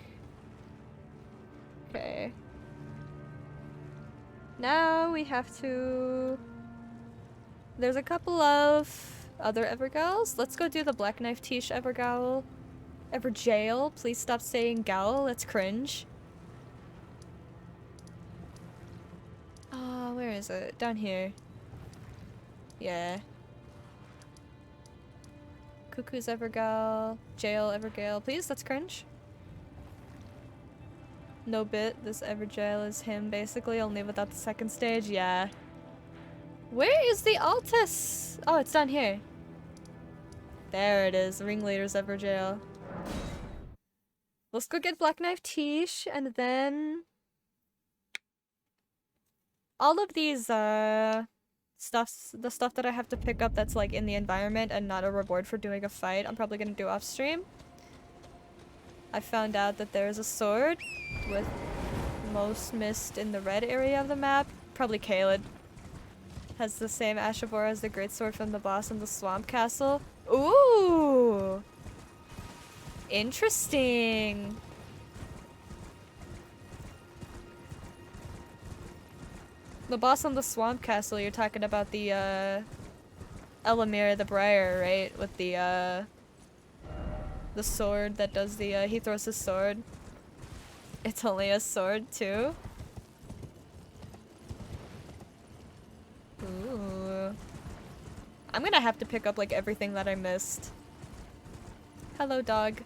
Okay. Now we have to... There's a couple of other Evergowls. Let's go do the Black Knife Tish Evergowl. Everjail. Please stop saying gowl. That's cringe. Oh, where is it? Down here. Yeah. Cuckoo's Evergowl. Jail Evergale. Please, that's cringe. No bit. This Everjail is him, basically, only without the second stage. Yeah. Where is the Altus? Oh, it's down here. There it is. Ringleader's Everjail. Let's go get Black Knife Tish, and then... all of these, the stuff that I have to pick up that's, like, in the environment and not a reward for doing a fight, I'm probably gonna do off stream. I found out that there's a sword with most missed in the red area of the map. Probably Caelid. Has the same Ashavor as the greatsword from the boss in the Swamp Castle. Ooh! Interesting! The boss on the Swamp Castle, you're talking about the, Elamir the Briar, right? With the sword that does the, he throws his sword. It's only a sword, too? Ooh. I'm gonna have to pick up, like, everything that I missed. Hello, dog.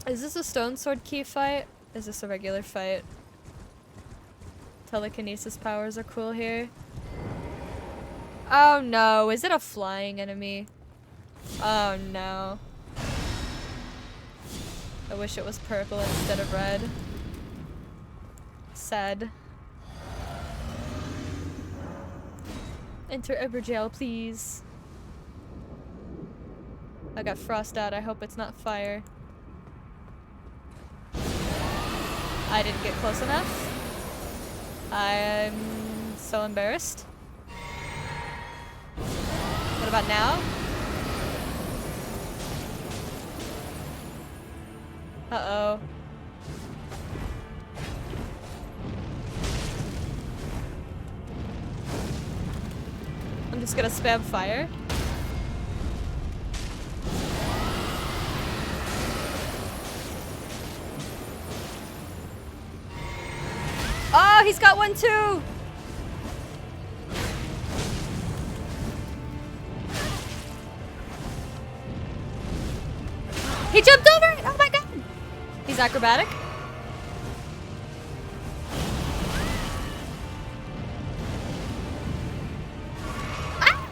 Is this a stone sword key fight? Is this a regular fight? Telekinesis powers are cool here. Oh no, is it a flying enemy? Oh no. I wish it was purple instead of red. Sad. Enter Everjail, please. I got frost out, I hope it's not fire. I didn't get close enough. I'm so embarrassed. What about now? Uh-oh. I'm just gonna spam fire. Oh, he's got one too! He jumped over it! Oh my god! He's acrobatic. Ah!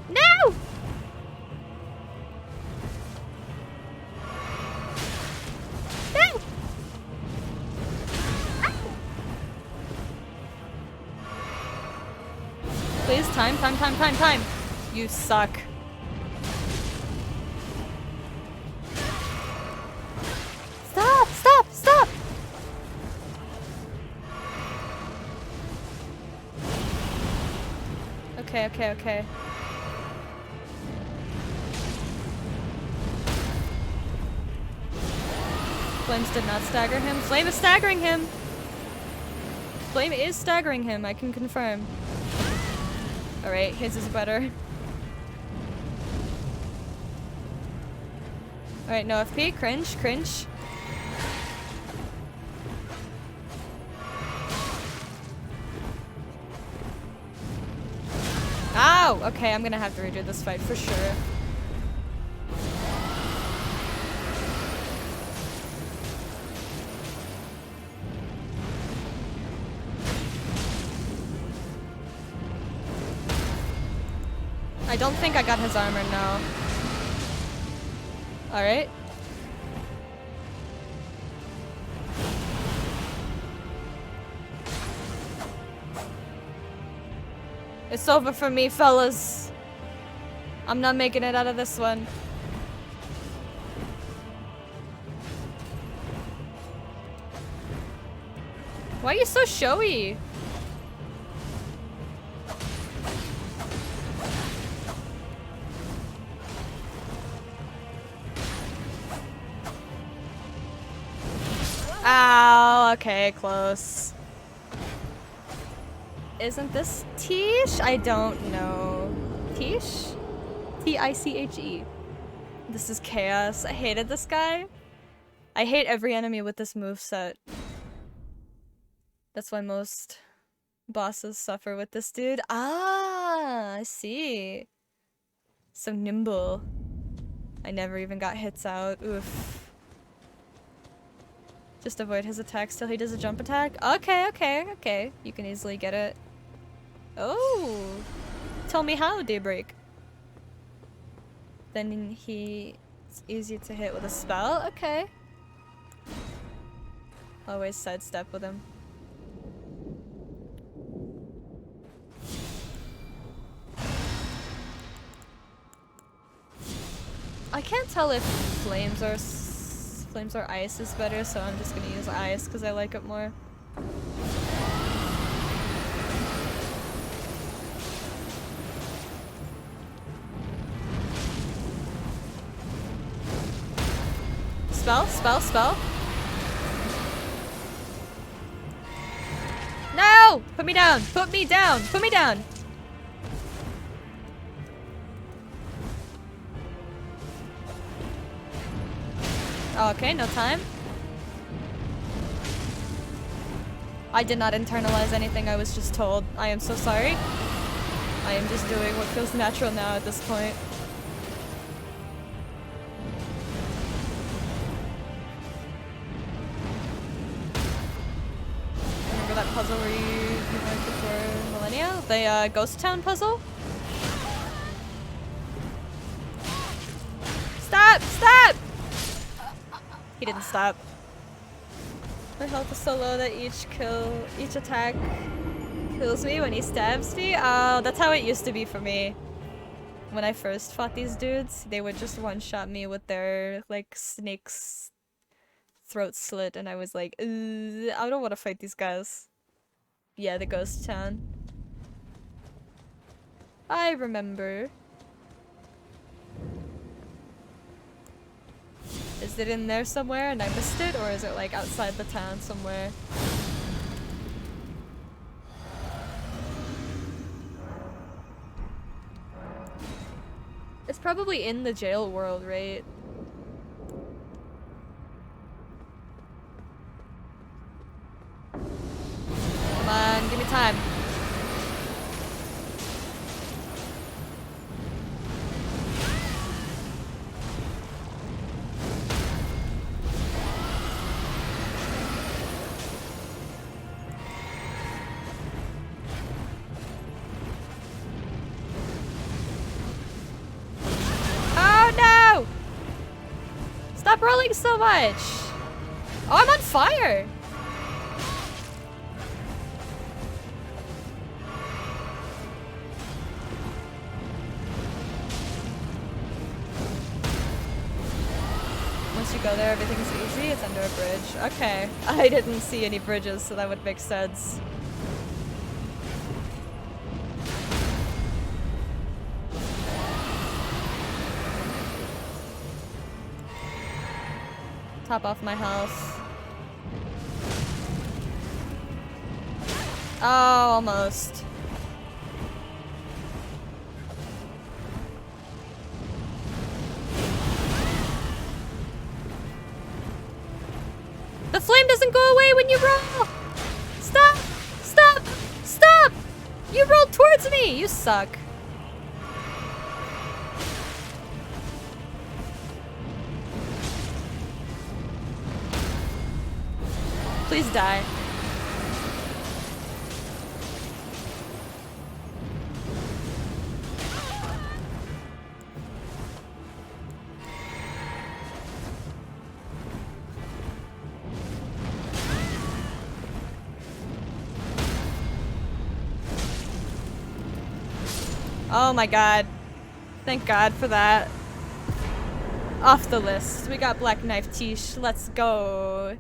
No! No! Ah! Please, time. You suck. Stop! Okay. Flames did not stagger him. Flame is staggering him! Flame is staggering him, I can confirm. Alright, his is better. Alright, no FP. Cringe. Ow! Okay, I'm gonna have to redo this fight for sure. I don't think I got his armor, no. Alright. It's over for me, fellas. I'm not making it out of this one. Why are you so showy? Ow, okay, close. Isn't this Tiche? I don't know. Tiche? T-I-C-H-E. This is chaos. I hated this guy. I hate every enemy with this moveset. That's why most bosses suffer with this dude. Ah, I see. So nimble. I never even got hits out. Oof. Just avoid his attacks till he does a jump attack? Okay, okay, okay. You can easily get it. Oh! Tell me how, Daybreak. Then it's easy to hit with a spell? Okay. Always sidestep with him. I can't tell if flames or ice is better, so I'm just gonna use ice because I like it more. Spell, spell, spell. No! Put me down! Put me down! Put me down! Okay, no time. I did not internalize anything, I was just told. I am so sorry. I am just doing what feels natural now at this point. Remember that puzzle where you went before millennia? The ghost town puzzle? Stop! Stop! He didn't stop. My health is so low that each attack kills me when he stabs me. Oh, that's how it used to be for me. When I first fought these dudes, they would just one-shot me with their, like, snake's throat slit, and I was like, I don't want to fight these guys. Yeah, the ghost town. I remember. Is it in there somewhere and I missed it, or is it like outside the town somewhere? It's probably in the jail world, right? Come on, give me time. Stop rolling so much! Oh, I'm on fire! Once you go there, everything's easy. It's under a bridge. Okay. I didn't see any bridges, so that would make sense. Top off my health. Oh, almost. The flame doesn't go away when you roll! Stop! Stop! Stop! You rolled towards me! You suck. Please die. Oh my god. Thank God for that. Off the list. We got Black Knife Tiche. Let's go.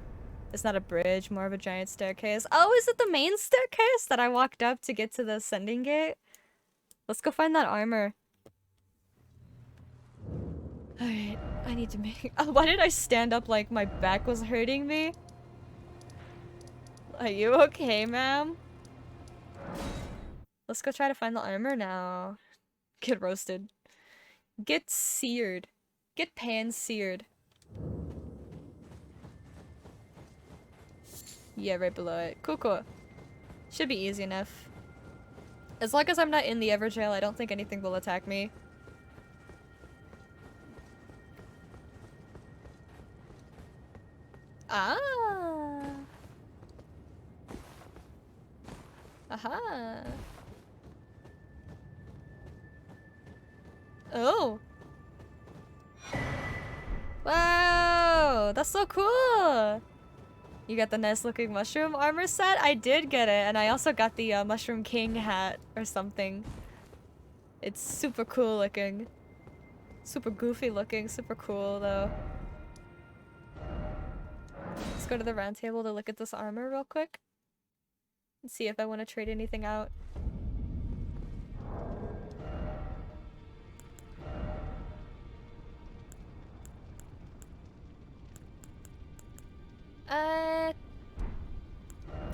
It's not a bridge, more of a giant staircase. Oh, is it the main staircase that I walked up to get to the ascending gate? Let's go find that armor. Alright, I need to make... Oh, why did I stand up like my back was hurting me? Are you okay, ma'am? Let's go try to find the armor now. Get roasted. Get seared. Get pan-seared. Yeah, right below it. Cool, cool. Should be easy enough. As long as I'm not in the Everjail, I don't think anything will attack me. Ah. Aha. Oh. Wow, that's so cool. You got the nice looking mushroom armor set? I did get it, and I also got the Mushroom King hat or something. It's super cool looking. Super goofy looking, super cool though. Let's go to the round table to look at this armor real quick. And see if I want to trade anything out.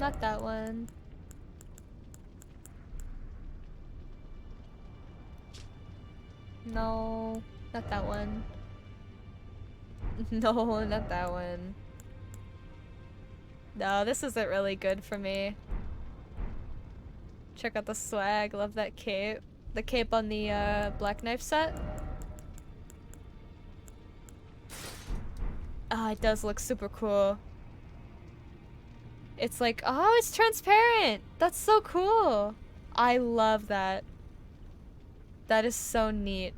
Not that one. No, not that one. No, not that one. No, this isn't really good for me. Check out the swag, love that cape. The cape on the Black Knife set. Ah, it does look super cool. It's like, oh, it's transparent! That's so cool! I love that. That is so neat.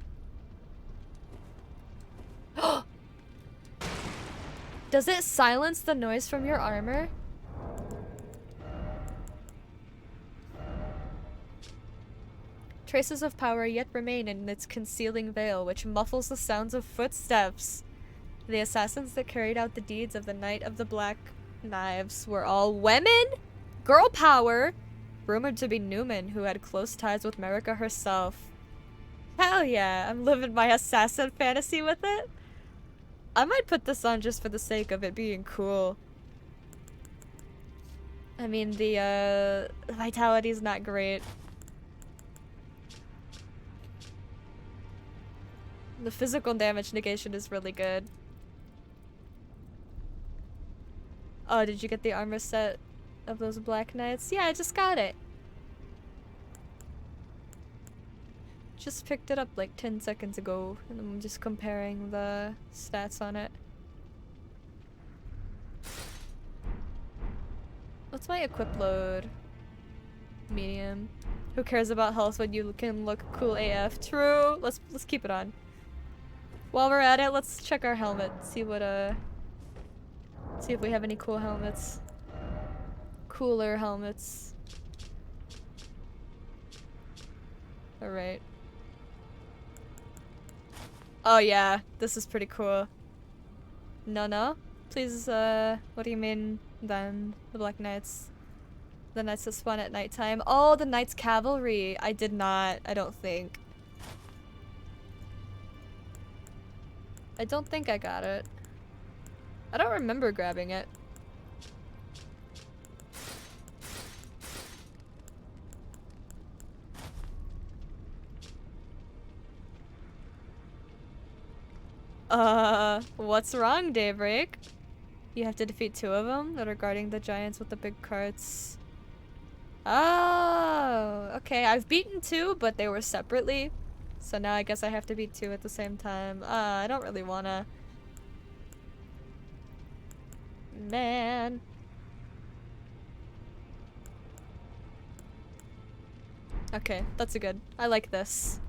Does it silence the noise from your armor? Traces of power yet remain in its concealing veil, which muffles the sounds of footsteps. The assassins that carried out the deeds of the Knight of the Black Knives were all women? Girl power! Rumored to be Newman, who had close ties with Marika herself. Hell yeah, I'm living my assassin fantasy with it. I might put this on just for the sake of it being cool. I mean, the vitality's not great. The physical damage negation is really good. Oh, did you get the armor set of those Black Knights? Yeah, I just got it. Just picked it up like 10 seconds ago, and I'm just comparing the stats on it. What's my equip load? Medium. Who cares about health when you can look cool AF? True. Let's keep it on. While we're at it, let's check our helmet. See what see if we have any cool helmets. Cooler helmets. Alright. Oh yeah, this is pretty cool. No. Please, what do you mean then? The Black Knights. The Knights that spawn at nighttime. Oh, the Knights Cavalry. I did not, I don't think. I don't think I got it. I don't remember grabbing it. What's wrong, Daybreak? You have to defeat 2 of them that are guarding the giants with the big carts. Oh, okay. I've beaten 2, but they were separately. So now I guess I have to beat 2 at the same time. I don't really wanna. Man. Okay, that's a good. I like this.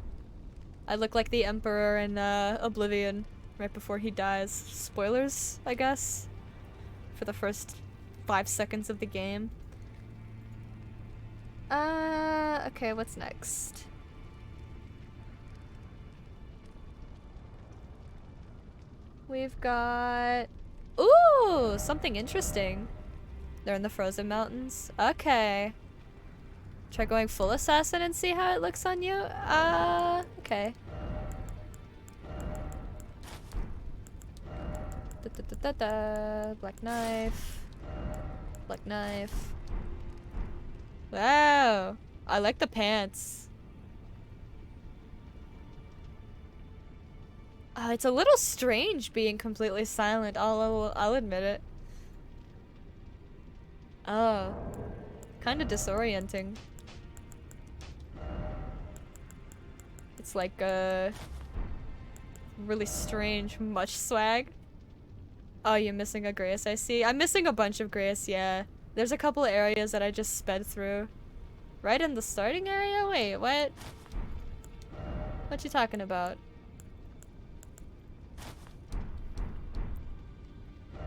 I look like the Emperor in Oblivion right before he dies. Spoilers, I guess, for the first 5 seconds of the game. Okay, what's next? We've got... Ooh, something interesting. They're in the frozen mountains. Okay. Try going full assassin and see how it looks on you? Okay. Black knife. Black knife. Wow. I like the pants. It's a little strange being completely silent. I'll admit it. Oh. Kind of disorienting. It's like a really strange much swag. Oh, you're missing a grace, I see. I'm missing a bunch of grace, yeah. There's a couple areas that I just sped through. Right in the starting area? Wait, what? What you talking about?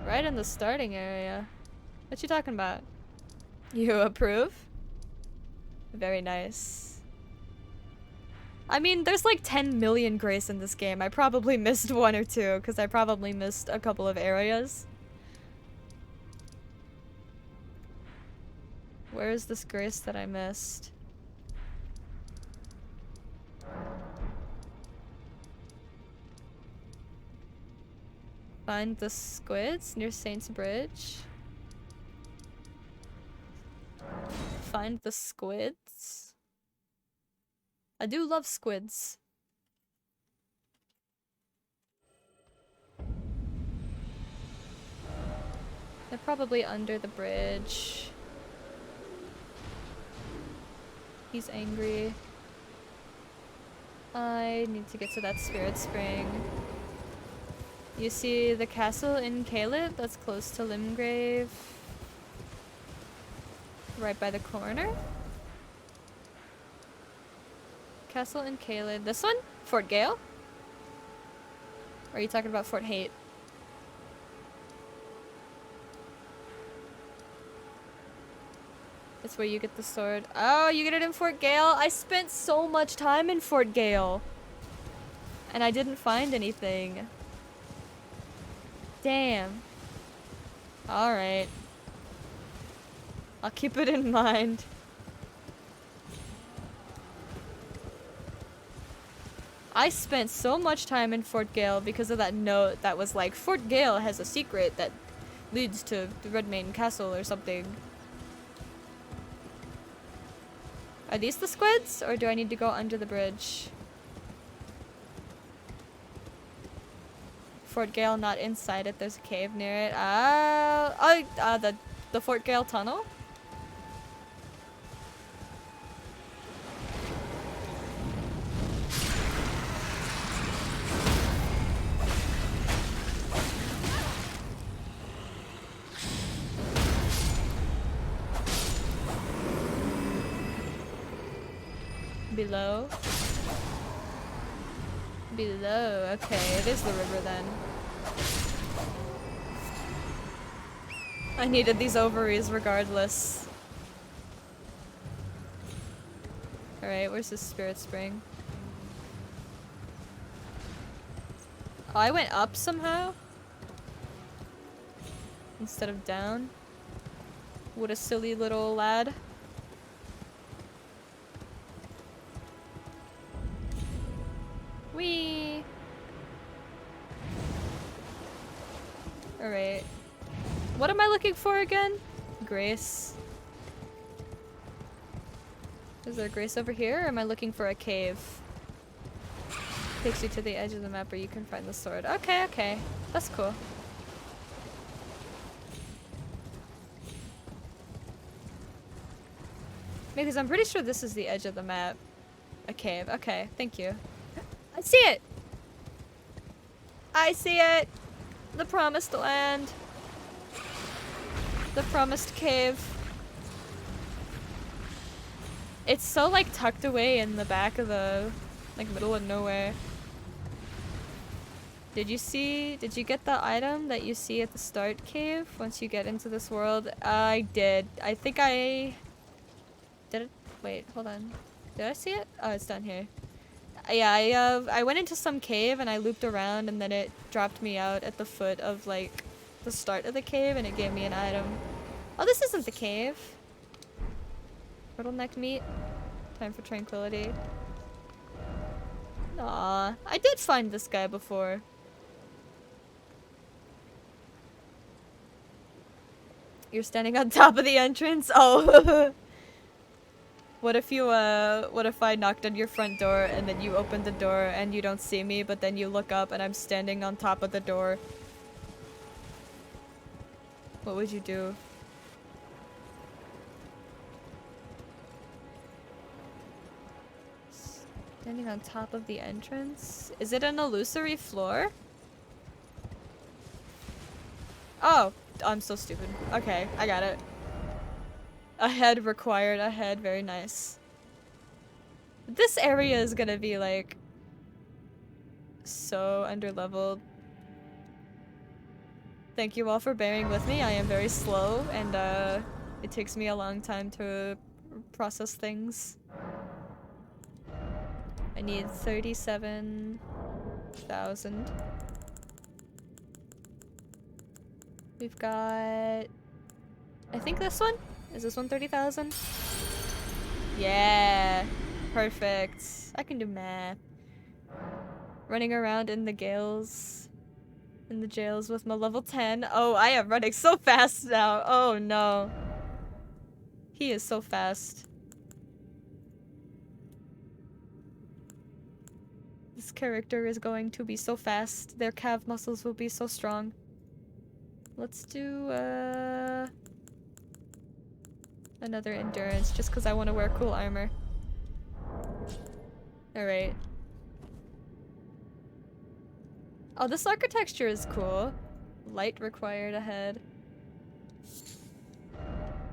Right in the starting area. What you talking about? You approve? Very nice. I mean, there's like 10 million grace in this game. I probably missed one or two, because I probably missed a couple of areas. Where is this grace that I missed? Find the squids near Saint's Bridge. Find the squids. I do love squids. They're probably under the bridge. He's angry. I need to get to that spirit spring. You see the castle in Caleb that's close to Limgrave? Right by the corner? Castle in Caleb. This one? Fort Gale? Or are you talking about Fort Hate? It's where you get the sword. Oh, you get it in Fort Gale? I spent so much time in Fort Gale. And I didn't find anything. Damn. Alright. I'll keep it in mind. I spent so much time in Fort Gale because of that note that was like, Fort Gale has a secret that leads to the Redmane Castle or something. Are these the squids? Or do I need to go under the bridge? Fort Gale not inside it, there's a cave near it. The Fort Gale tunnel? Below? Below, okay, it is the river then. I needed these ovaries regardless. Alright, where's this spirit spring? Oh, I went up somehow? Instead of down? What a silly little lad. Whee! Alright. What am I looking for again? Grace. Is there grace over here, or am I looking for a cave? Takes you to the edge of the map where you can find the sword. Okay, okay. That's cool. Because I'm pretty sure this is the edge of the map. A cave. Okay, thank you. I see it! I see it! The promised land. The promised cave. It's so like tucked away in the back of the like middle of nowhere. Did you get the item that you see at the start cave once you get into this world? I did. I think I did it. Wait, hold on. Did I see it? Oh, it's down here. Yeah, I went into some cave and I looped around and then it dropped me out at the foot of like the start of the cave and it gave me an item. Oh, this isn't the cave. Turtleneck meat. Time for tranquility. Aw, I did find this guy before. You're standing on top of the entrance? Oh. What if I knocked on your front door and then you open the door and you don't see me, but then you look up and I'm standing on top of the door? What would you do? Standing on top of the entrance? Is it an illusory floor? Oh, I'm so stupid. Okay, I got it. A head required, a head, very nice. This area is gonna be like so underleveled. Thank you all for bearing with me. I am very slow and it takes me a long time to process things. I need 37,000. We've got... I think this one? Is this one 30,000? Yeah! Perfect. I can do math. Running around in the gales. In the jails with my level 10. Oh, I am running so fast now. Oh no. He is so fast. This character is going to be so fast. Their calf muscles will be so strong. Let's do, another endurance, just because I want to wear cool armor. Alright. Oh, this architecture is cool. Light required ahead.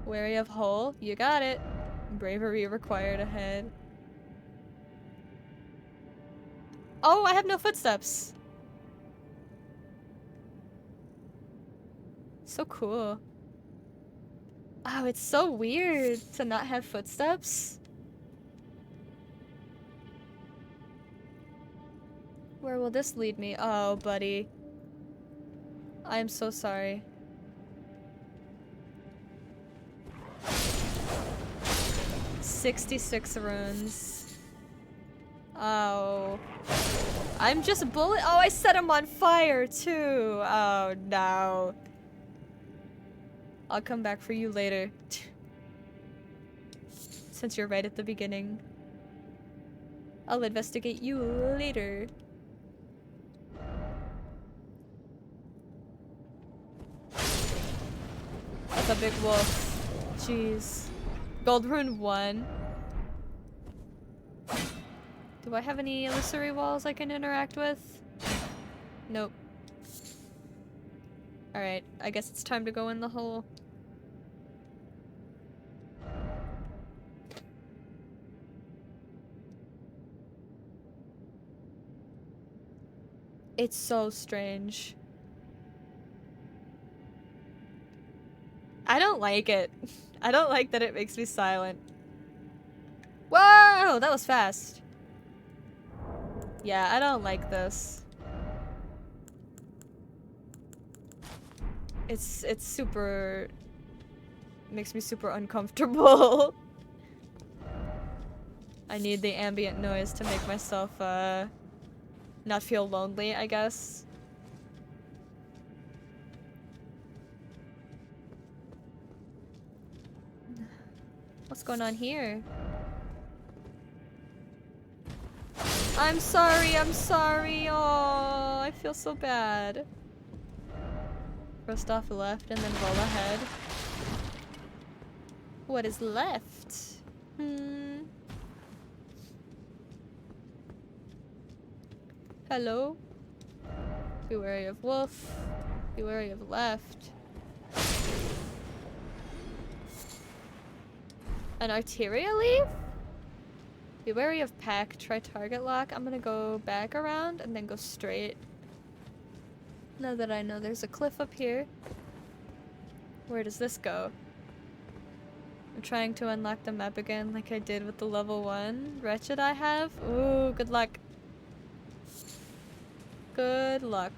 Wary of hole. You got it. Bravery required ahead. Oh, I have no footsteps. So cool. Oh, it's so weird to not have footsteps. Where will this lead me? Oh, buddy. I am so sorry. $66 runes. Oh. I'm just bullet- Oh, I set him on fire too! Oh no. I'll come back for you later. Since you're right at the beginning. I'll investigate you later. That's a big wolf. Jeez. Gold rune 1. Do I have any illusory walls I can interact with? Nope. Alright, I guess it's time to go in the hole. It's so strange. I don't like it. I don't like that it makes me silent. Whoa! That was fast. Yeah, I don't like this. It's super... makes me super uncomfortable. I need the ambient noise to make myself, not feel lonely, I guess. What's going on here? I'm sorry, I'm sorry. Oh, I feel so bad. First off left and then roll ahead. What is left? Hello? Be wary of wolf. Be wary of left. An arteria leaf? Be wary of pack. Try target lock. I'm gonna go back around and then go straight. Now that I know there's a cliff up here. Where does this go? I'm trying to unlock the map again like I did with the level 1 wretched I have. Ooh, good luck. Good luck.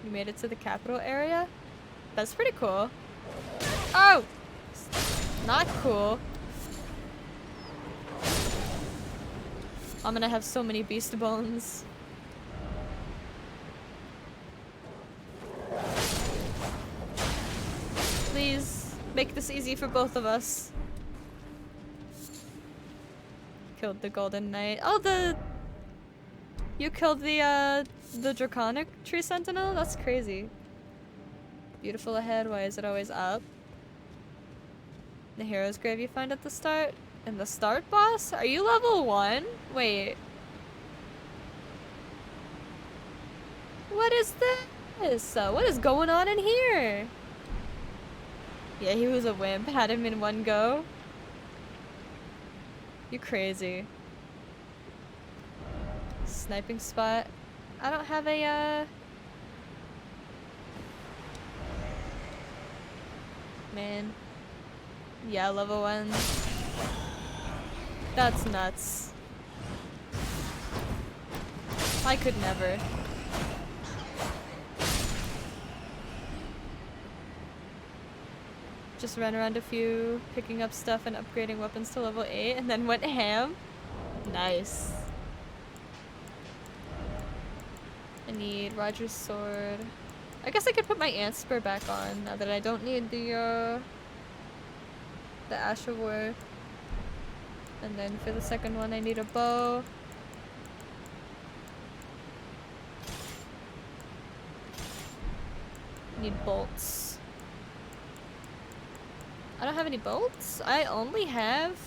You made it to the capital area? That's pretty cool. Oh! Not cool. I'm gonna have so many beast bones. Please, make this easy for both of us. Killed the Golden Knight. Oh, you killed the Draconic Tree Sentinel? That's crazy. Beautiful ahead, why is it always up? The hero's grave you find at the start? And the start boss? Are you level 1? Wait. What is this? What is going on in here? Yeah, he was a wimp. Had him in one go. You crazy. Sniping spot. I don't have a, Man. Yeah, level 1. That's nuts. I could never. Just ran around a few, picking up stuff and upgrading weapons to level 8, and then went ham. Nice. I need Roger's sword. I guess I could put my ant spur back on now that I don't need the Ash of War. And then for the second one, I need a bow. Need bolts. I don't have any bolts? I only have...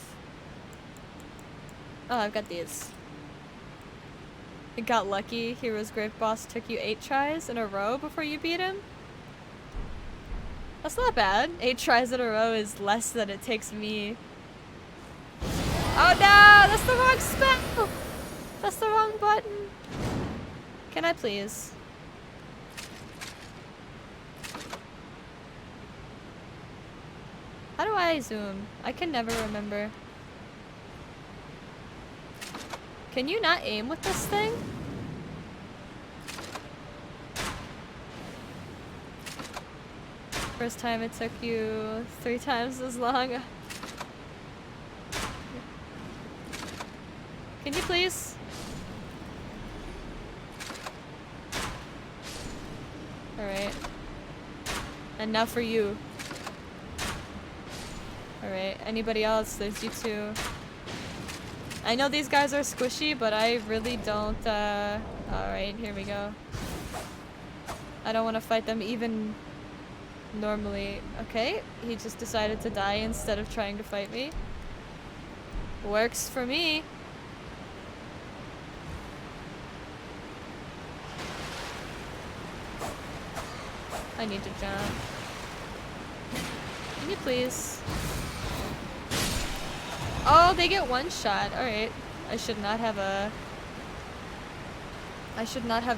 Oh, I've got these. I got lucky. Hero's Grave Boss took you 8 tries in a row before you beat him? That's not bad. 8 tries in a row is less than it takes me. Oh no! That's the wrong spell! That's the wrong button. Can I please? How do I zoom? I can never remember. Can you not aim with this thing? First time it took you 3 times as long. Can you please? Alright. And now for you. Alright, anybody else? There's you two. I know these guys are squishy, but I really don't, Alright, here we go. I don't want to fight them even normally. Okay, he just decided to die instead of trying to fight me. Works for me. I need to jump. Can you please? Oh, they get one shot. Alright. I should not have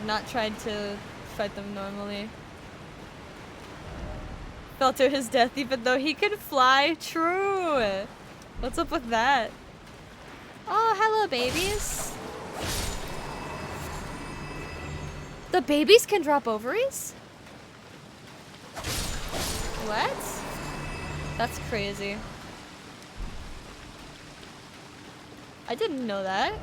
not tried to fight them normally. Fell to his death even though he can fly. True. What's up with that? Oh, hello, babies. The babies can drop ovaries? What? That's crazy. I didn't know that.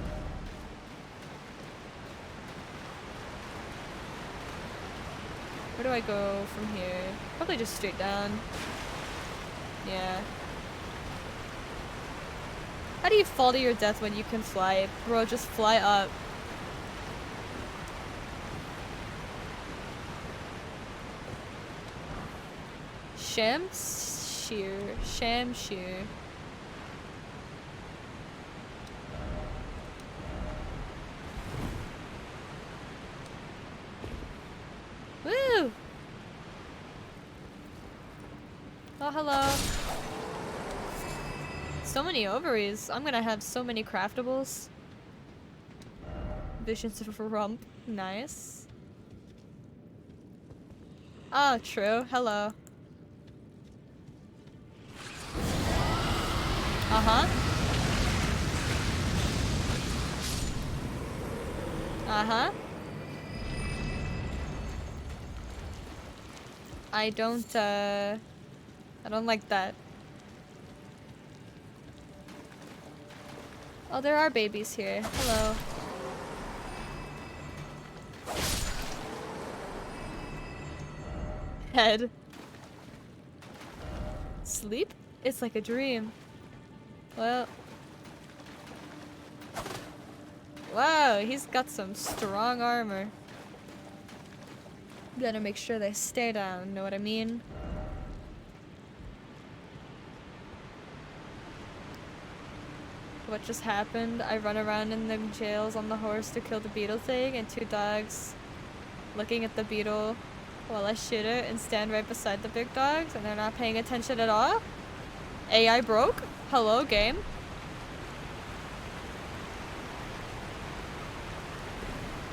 Where do I go from here? Probably just straight down. Yeah. How do you fall to your death when you can fly? Bro, just fly up. Shamshir. Woo! Oh, hello. So many ovaries. I'm gonna have so many craftables. Visions of a rump. Nice. Oh, true. Hello. Uh-huh. Uh-huh. I don't like that. Oh, there are babies here. Hello. Head. Sleep? It's like a dream. Well. Wow, he's got some strong armor. Gotta make sure they stay down, know what I mean? What just happened? I run around in the jails on the horse to kill the beetle thing, and 2 dogs looking at the beetle while I shoot it and stand right beside the big dogs, and they're not paying attention at all? AI broke? Hello, game?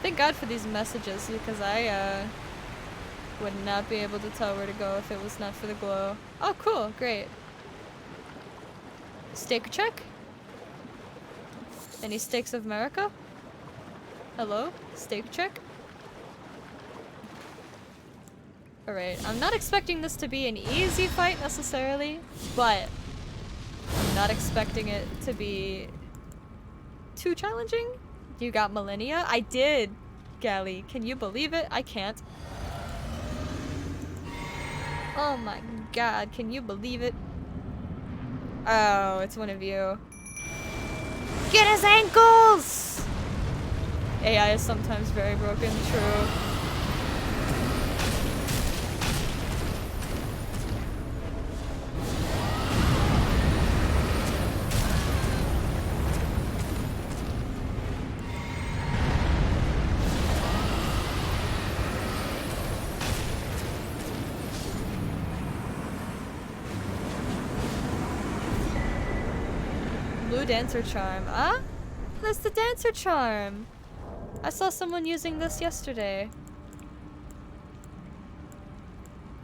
Thank God for these messages, because I would not be able to tell where to go if it was not for the glow. Oh, cool, great. Steak check? Any steaks of America? Hello? Steak check? Alright, I'm not expecting this to be an easy fight necessarily, but I'm not expecting it to be too challenging. You got millennia? I did, Gally. Can you believe it? I can't. Oh my god, can you believe it? Oh, it's one of you. Get his ankles! AI is sometimes very broken, true. Blue dancer charm. Ah? That's the dancer charm. I saw someone using this yesterday.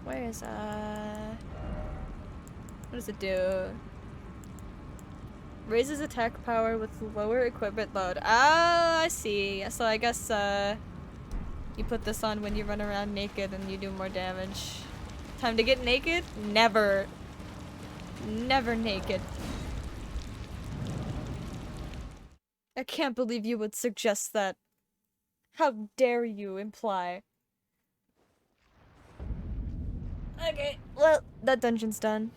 Where is what does it do? Raises attack power with lower equipment load. Ah, I see. So I guess you put this on when you run around naked and you do more damage. Time to get naked? Never. Never naked. I can't believe you would suggest that. How dare you imply? Okay, well, that dungeon's done.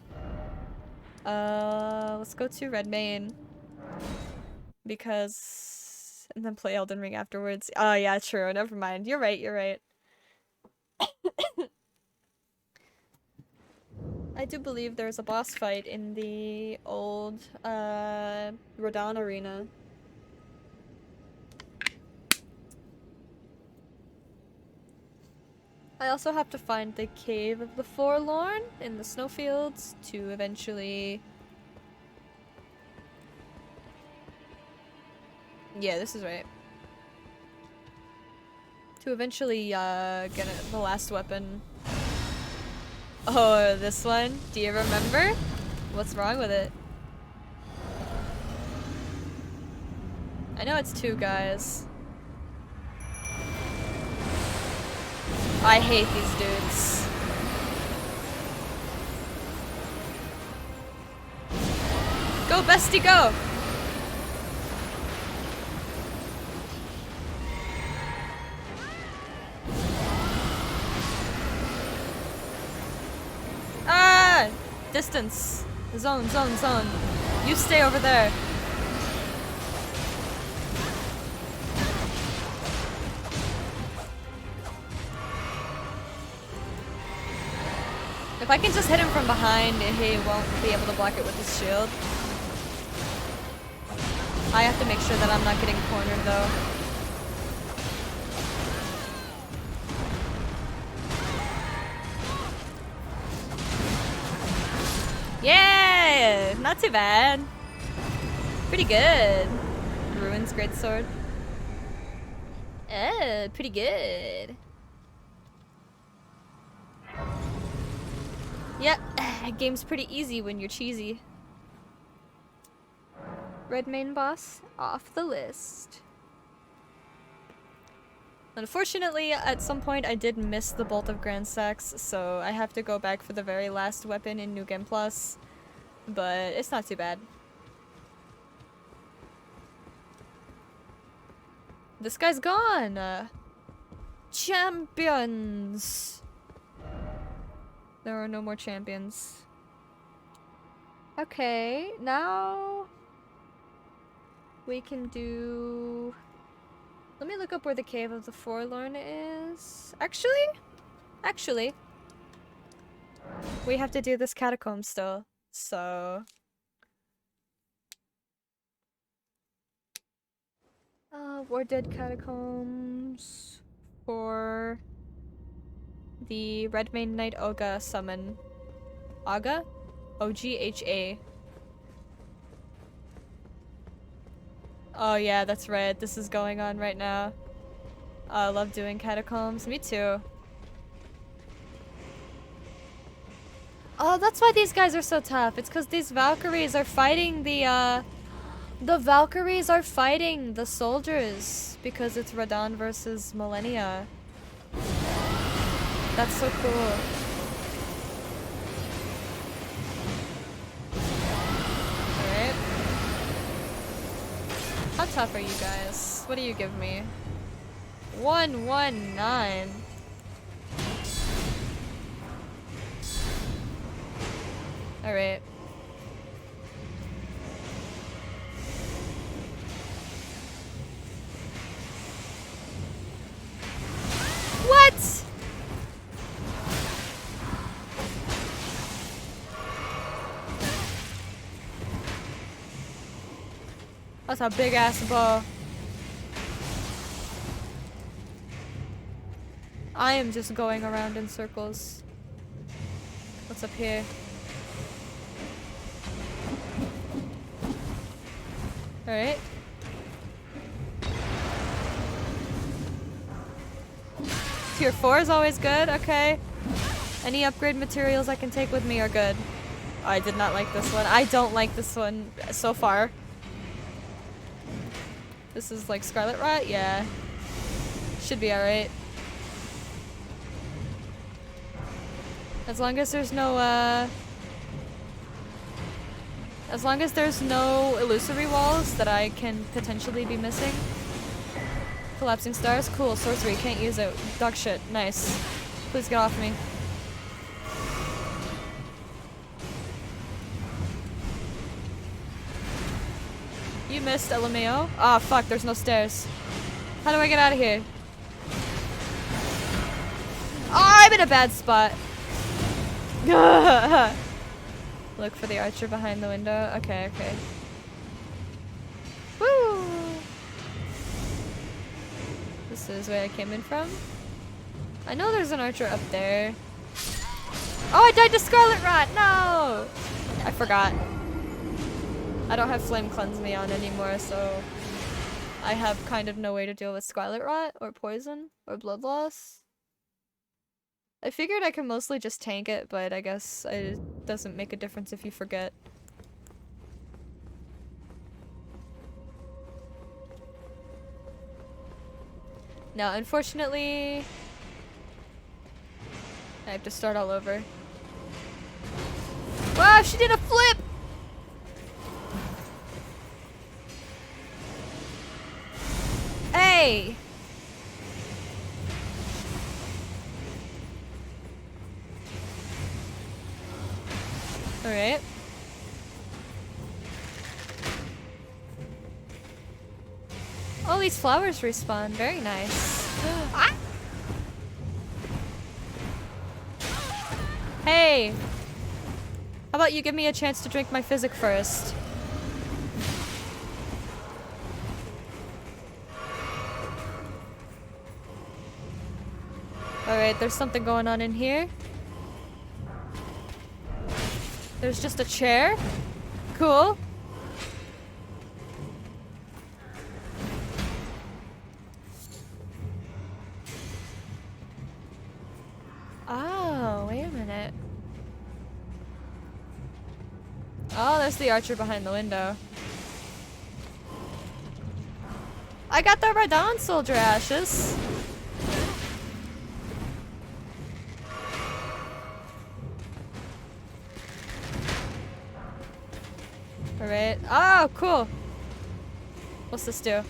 Let's go to Redmane. Because... and then play Elden Ring afterwards. Oh yeah, true, never mind. You're right, you're right. I do believe there's a boss fight in the old, Rodan Arena. I also have to find the Cave of the Forlorn in the snowfields to eventually... yeah, this is right. To eventually, get the last weapon. Oh, this one? Do you remember? What's wrong with it? I know it's 2 guys. I hate these dudes. Go, bestie, go! Ah! Distance. Zone, zone, zone. You stay over there. If I can just hit him from behind, he won't be able to block it with his shield. I have to make sure that I'm not getting cornered though. Yeah! Not too bad. Pretty good. Ruin's greatsword. Pretty good. Yep, game's pretty easy when you're cheesy. Red main boss, off the list. Unfortunately, at some point I did miss the Bolt of Grand Sax, so I have to go back for the very last weapon in New Game Plus. But it's not too bad. This guy's gone! Champions! There are no more champions. Okay, now we can do... Let me look up where the Cave of the Forlorn is. Actually, we have to do this catacomb still, so... War Dead Catacombs for the Redmane Knight Ogha summon. Ogha? O-G-H-A. Oh yeah, that's right. This is going on right now. I love doing catacombs. Me too. Oh, that's why these guys are so tough. It's because these Valkyries are fighting the Valkyries are fighting the soldiers because it's Radahn versus Millennia. That's so cool. Alright. How tough are you guys? What do you give me? 119. Alright. What? That's a big ass bow. I am just going around in circles. What's up here? Alright. Tier 4 is always good, okay. Any upgrade materials I can take with me are good. I did not like this one. I don't like this one so far. This is like Scarlet Rot? Yeah. Should be alright. As long as there's no, as long as there's no illusory walls that I can potentially be missing. Collapsing stars? Cool. Sorcery. Can't use it. Dog shit. Nice. Please get off me. You missed LMAO? Ah, fuck. There's no stairs. How do I get out of here? Oh, I'm in a bad spot. Look for the archer behind the window. Okay, okay. Woo! This is where I came in from. I know there's an archer up there. Oh, I died to Scarlet Rot! No! I forgot. I don't have Flame Cleanse me on anymore, so I have kind of no way to deal with Scarlet Rot or poison or blood loss. I figured I could mostly just tank it, but I guess it doesn't make a difference if you forget. Now, unfortunately, I have to start all over. Wow, she did a flip! Hey! Alright. All these flowers respawn. Very nice. Ah! Hey! How about you give me a chance to drink my physic first? Alright, there's something going on in here. There's just a chair. Cool. Oh, wait a minute. Oh, there's the archer behind the window. I got the Radahn soldier ashes. Alright. Oh, cool. What's this do?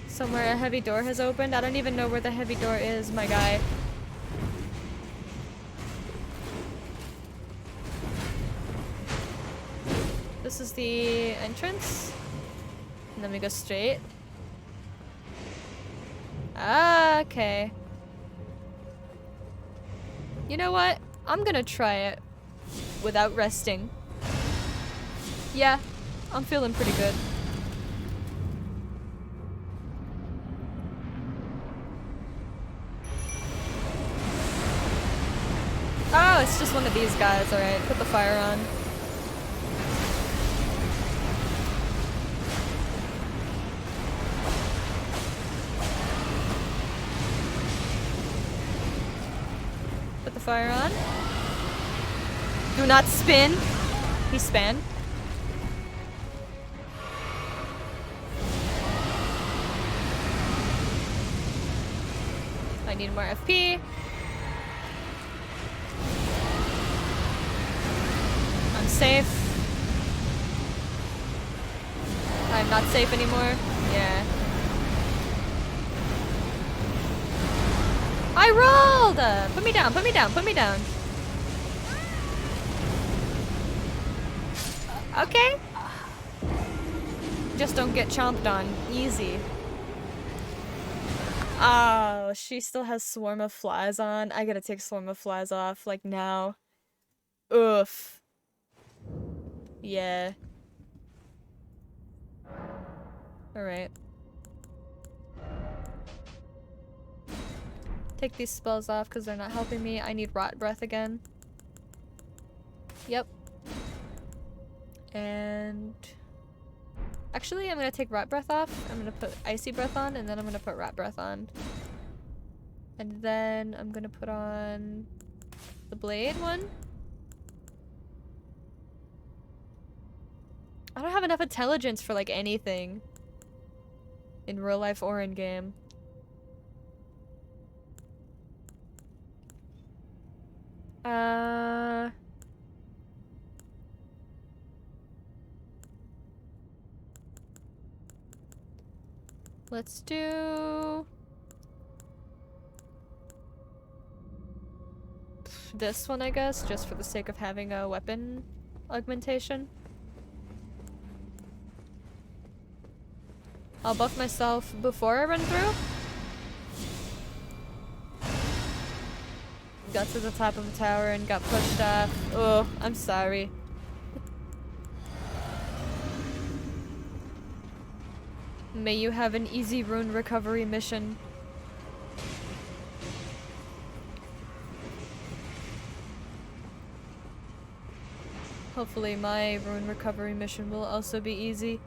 Somewhere a heavy door has opened. I don't even know where the heavy door is, my guy. this is the entrance. And then we go straight. Ah, okay. You know what? I'm gonna try it without resting. Yeah, I'm feeling pretty good. Oh, it's just one of these guys. Alright, put the fire on. Put the fire on. Do not spin. He span. I need more FP. I'm safe. I'm not safe anymore. Yeah. I rolled! Put me down, put me down, put me down. Okay. Just don't get chomped on. Easy. Oh, she still has Swarm of Flies on. I gotta take Swarm of Flies off, like now. Oof. Yeah. Alright. Take these spells off because they're not helping me. I need Rot Breath again. Yep. And... actually, I'm gonna take Rot Breath off. I'm gonna put Icy Breath on, and then I'm gonna put Rot Breath on. And then I'm gonna put on the Blade one. I don't have enough intelligence for like anything in real life or in game. Let's do this one, I guess, just for the sake of having a weapon augmentation. I'll buff myself before I run through. Got to the top of the tower and got pushed off. Oh, I'm sorry. May you have an easy rune recovery mission. Hopefully my rune recovery mission will also be easy.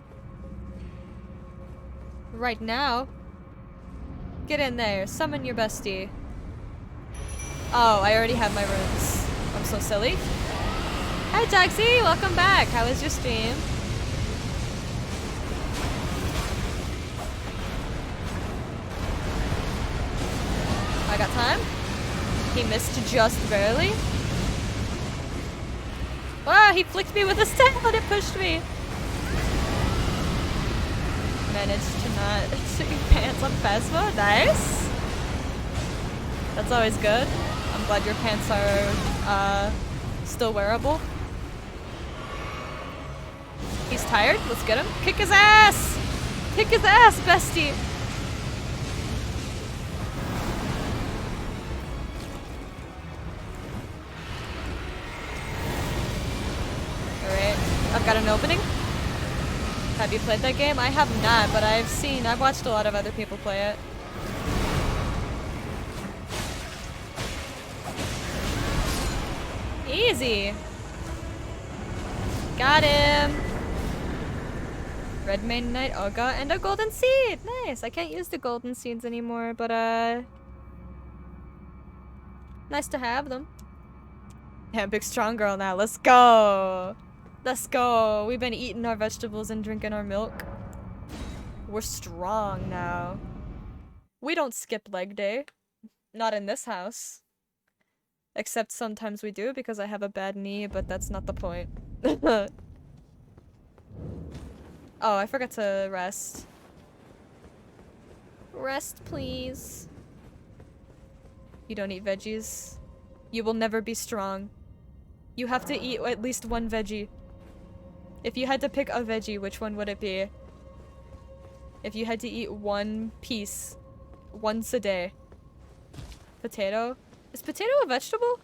Right now. Get in there. Summon your bestie. Oh, I already have my runes. I'm so silly. Hi, Taxi! Welcome back. How was your stream? I got time. He missed just barely. Wow, he flicked me with a staff and it pushed me. Managed to not take pants on fast mode. Nice. That's always good. I'm glad your pants are still wearable. He's tired. Let's get him. Kick his ass! Kick his ass, bestie! Alright. I've got an opening. Have you played that game? I have not, but I've watched a lot of other people play it. Easy. Got him. Red Main Knight, Ogre, and a golden seed. Nice. I can't use the golden seeds anymore, but nice to have them. Yeah, big strong girl now. Let's go. Let's go. We've been eating our vegetables and drinking our milk. We're strong now. We don't skip leg day. Not in this house. Except sometimes we do because I have a bad knee, but that's not the point. Oh, I forgot to rest. Rest, please. You don't eat veggies. You will never be strong. You have to eat at least one veggie. If you had to pick a veggie, which one would it be? If you had to eat one piece once a day. Potato? Is potato a vegetable?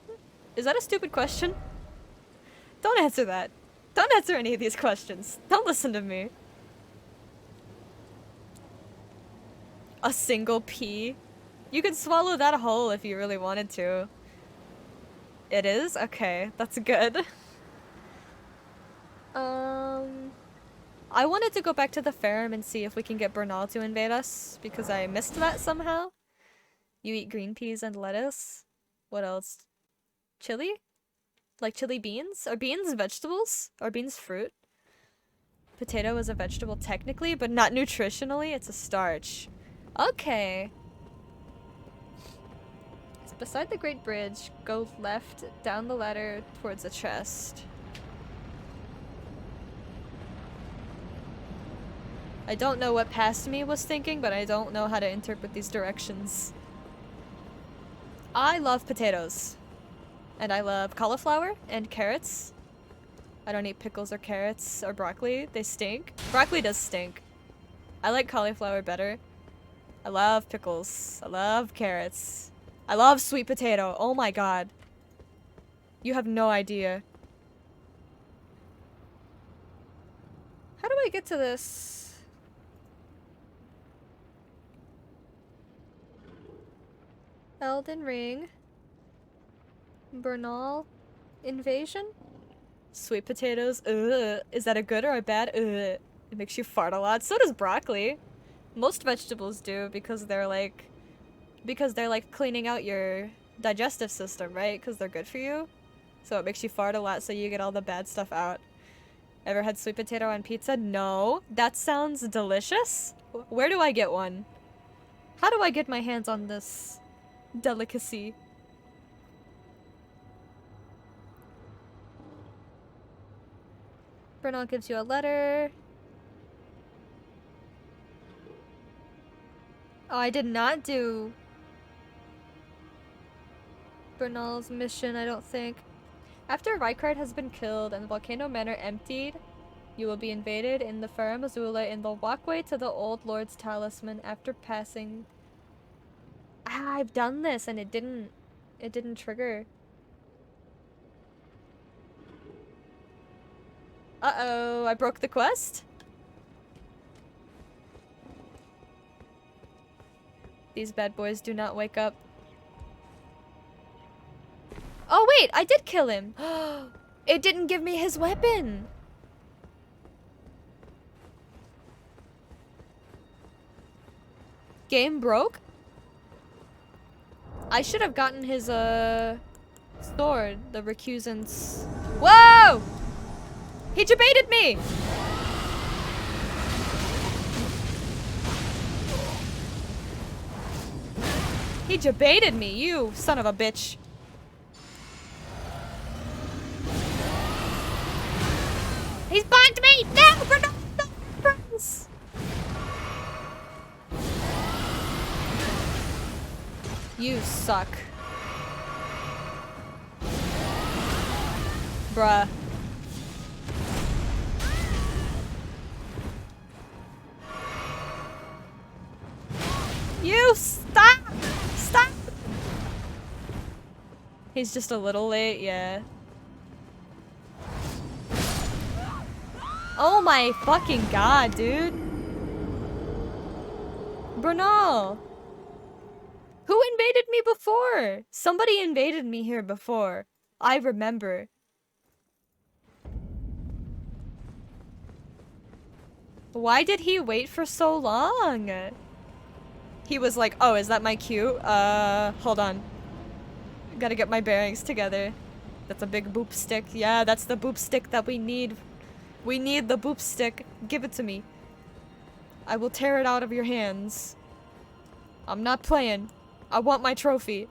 Is that a stupid question? Don't answer that. Don't answer any of these questions. Don't listen to me. A single pea? You could swallow that whole if you really wanted to. It is? Okay, that's good. I wanted to go back to the farm and see if we can get Bernal to invade us, because I missed that somehow. You eat green peas and lettuce? What else? Chili? Like chili beans? Are beans vegetables? Are beans fruit? Potato is a vegetable technically, but not nutritionally. It's a starch. Okay. It's beside the Great Bridge. Go left down the ladder towards the chest. I don't know what past me was thinking, but I don't know how to interpret these directions. I love potatoes. And I love cauliflower and carrots. I don't eat pickles or carrots or broccoli. They stink. Broccoli does stink. I like cauliflower better. I love pickles. I love carrots. I love sweet potato. Oh my god. You have no idea. How do I get to this? Elden Ring. Bernal. Invasion? Sweet potatoes. Ugh. Is that a good or a bad? Ugh. It makes you fart a lot. So does broccoli. Most vegetables do because they're like cleaning out your digestive system, right? Because they're good for you. So it makes you fart a lot so you get all the bad stuff out. Ever had sweet potato on pizza? No. That sounds delicious. Where do I get one? How do I get my hands on this delicacy? Bernal gives you a letter. Oh, I did not do Bernal's mission, I don't think. After Rykard has been killed and the Volcano Manor emptied, you will be invaded in the Farum Azula in the walkway to the Old Lord's Talisman after passing. Ah, I've done this and it didn't trigger. Uh-oh, I broke the quest? These bad boys do not wake up. Oh wait, I did kill him! It didn't give me his weapon! Game broke? I should have gotten his, sword, the recusant's. Whoa! He debated me! He debated me, you son of a bitch. He's behind me! No! We're not friends! You suck. Bruh. You stop! Stop! He's just a little late, yeah. Oh my fucking god, dude. Bernal. Who invaded me before? Somebody invaded me here before. I remember. Why did he wait for so long? He was like, oh, is that my cue? Hold on. Gotta get my bearings together. That's a big boop stick. Yeah, that's the boop stick that we need. We need the boop stick. Give it to me. I will tear it out of your hands. I'm not playing. I want my trophy.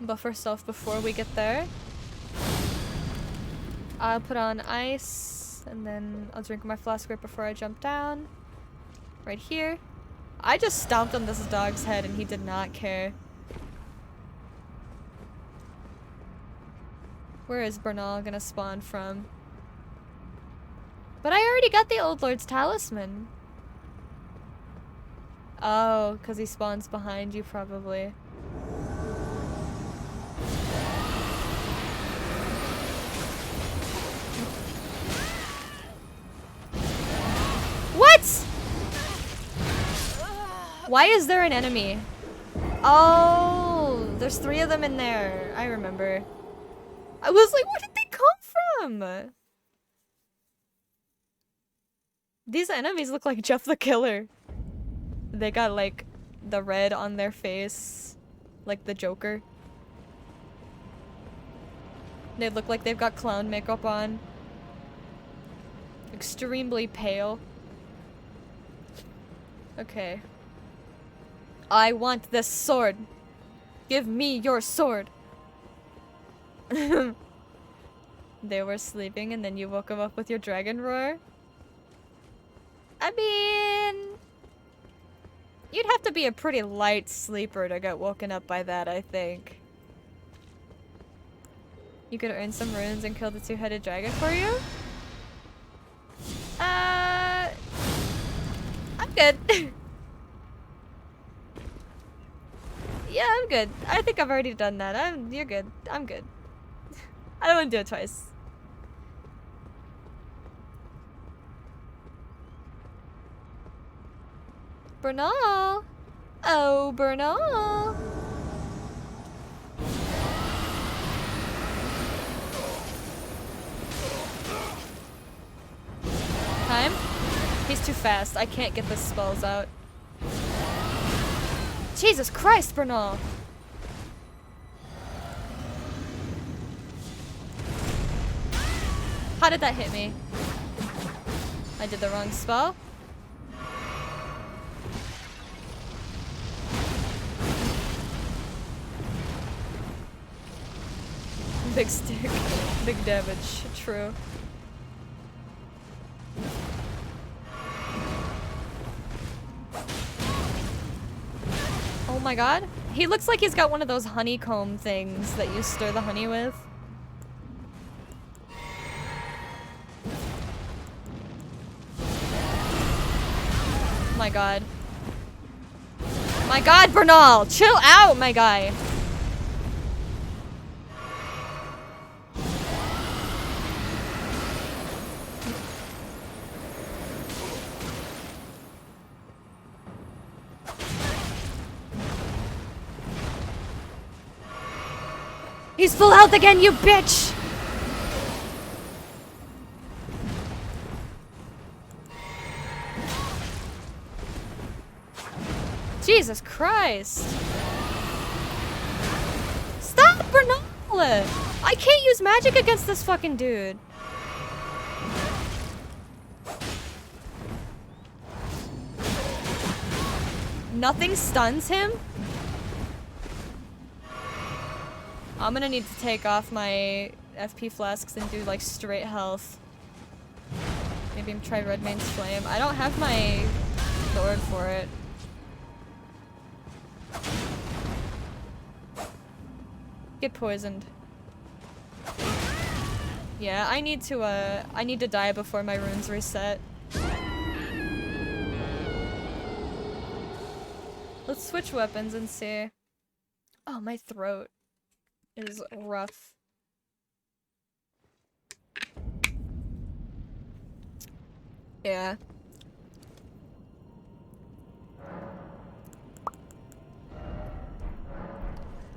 But first off, before we get there, I'll put on ice, and then I'll drink my flask right before I jump down. Right here. I just stomped on this dog's head and he did not care. Where is Bernal gonna spawn from? But I already got the Old Lord's Talisman. Oh, because he spawns behind you, probably. What? Why is there an enemy? Oh, there's 3 of them in there. I remember. I was like, where did they come from? These enemies look like Jeff the Killer. They got like the red on their face, like the Joker. They look like they've got clown makeup on. Extremely pale. Okay. I want this sword. Give me your sword. They were sleeping and then you woke them up with your dragon roar? I mean... You'd have to be a pretty light sleeper to get woken up by that, I think. You could earn some runes and kill the 2-headed dragon for you? I'm good. Yeah, I'm good. I think I've already done that. You're good. I'm good. I don't want to do it twice. Bernal! Oh, Bernal! Time? He's too fast. I can't get the spells out. Jesus Christ, Bernal! How did that hit me? I did the wrong spell? Big stick. Big damage. True. Oh my god. He looks like he's got one of those honeycomb things that you stir the honey with. My god. My god, Bernal! Chill out, my guy! He's full health again, you bitch! Jesus Christ! Stop, Bernal! I can't use magic against this fucking dude. Nothing stuns him? I'm gonna need to take off my FP flasks and do like straight health. Maybe try Redmane's Flame. I don't have my sword for it. Get poisoned. Yeah, I need to die before my runes reset. Let's switch weapons and see. Oh, my throat is rough. Yeah.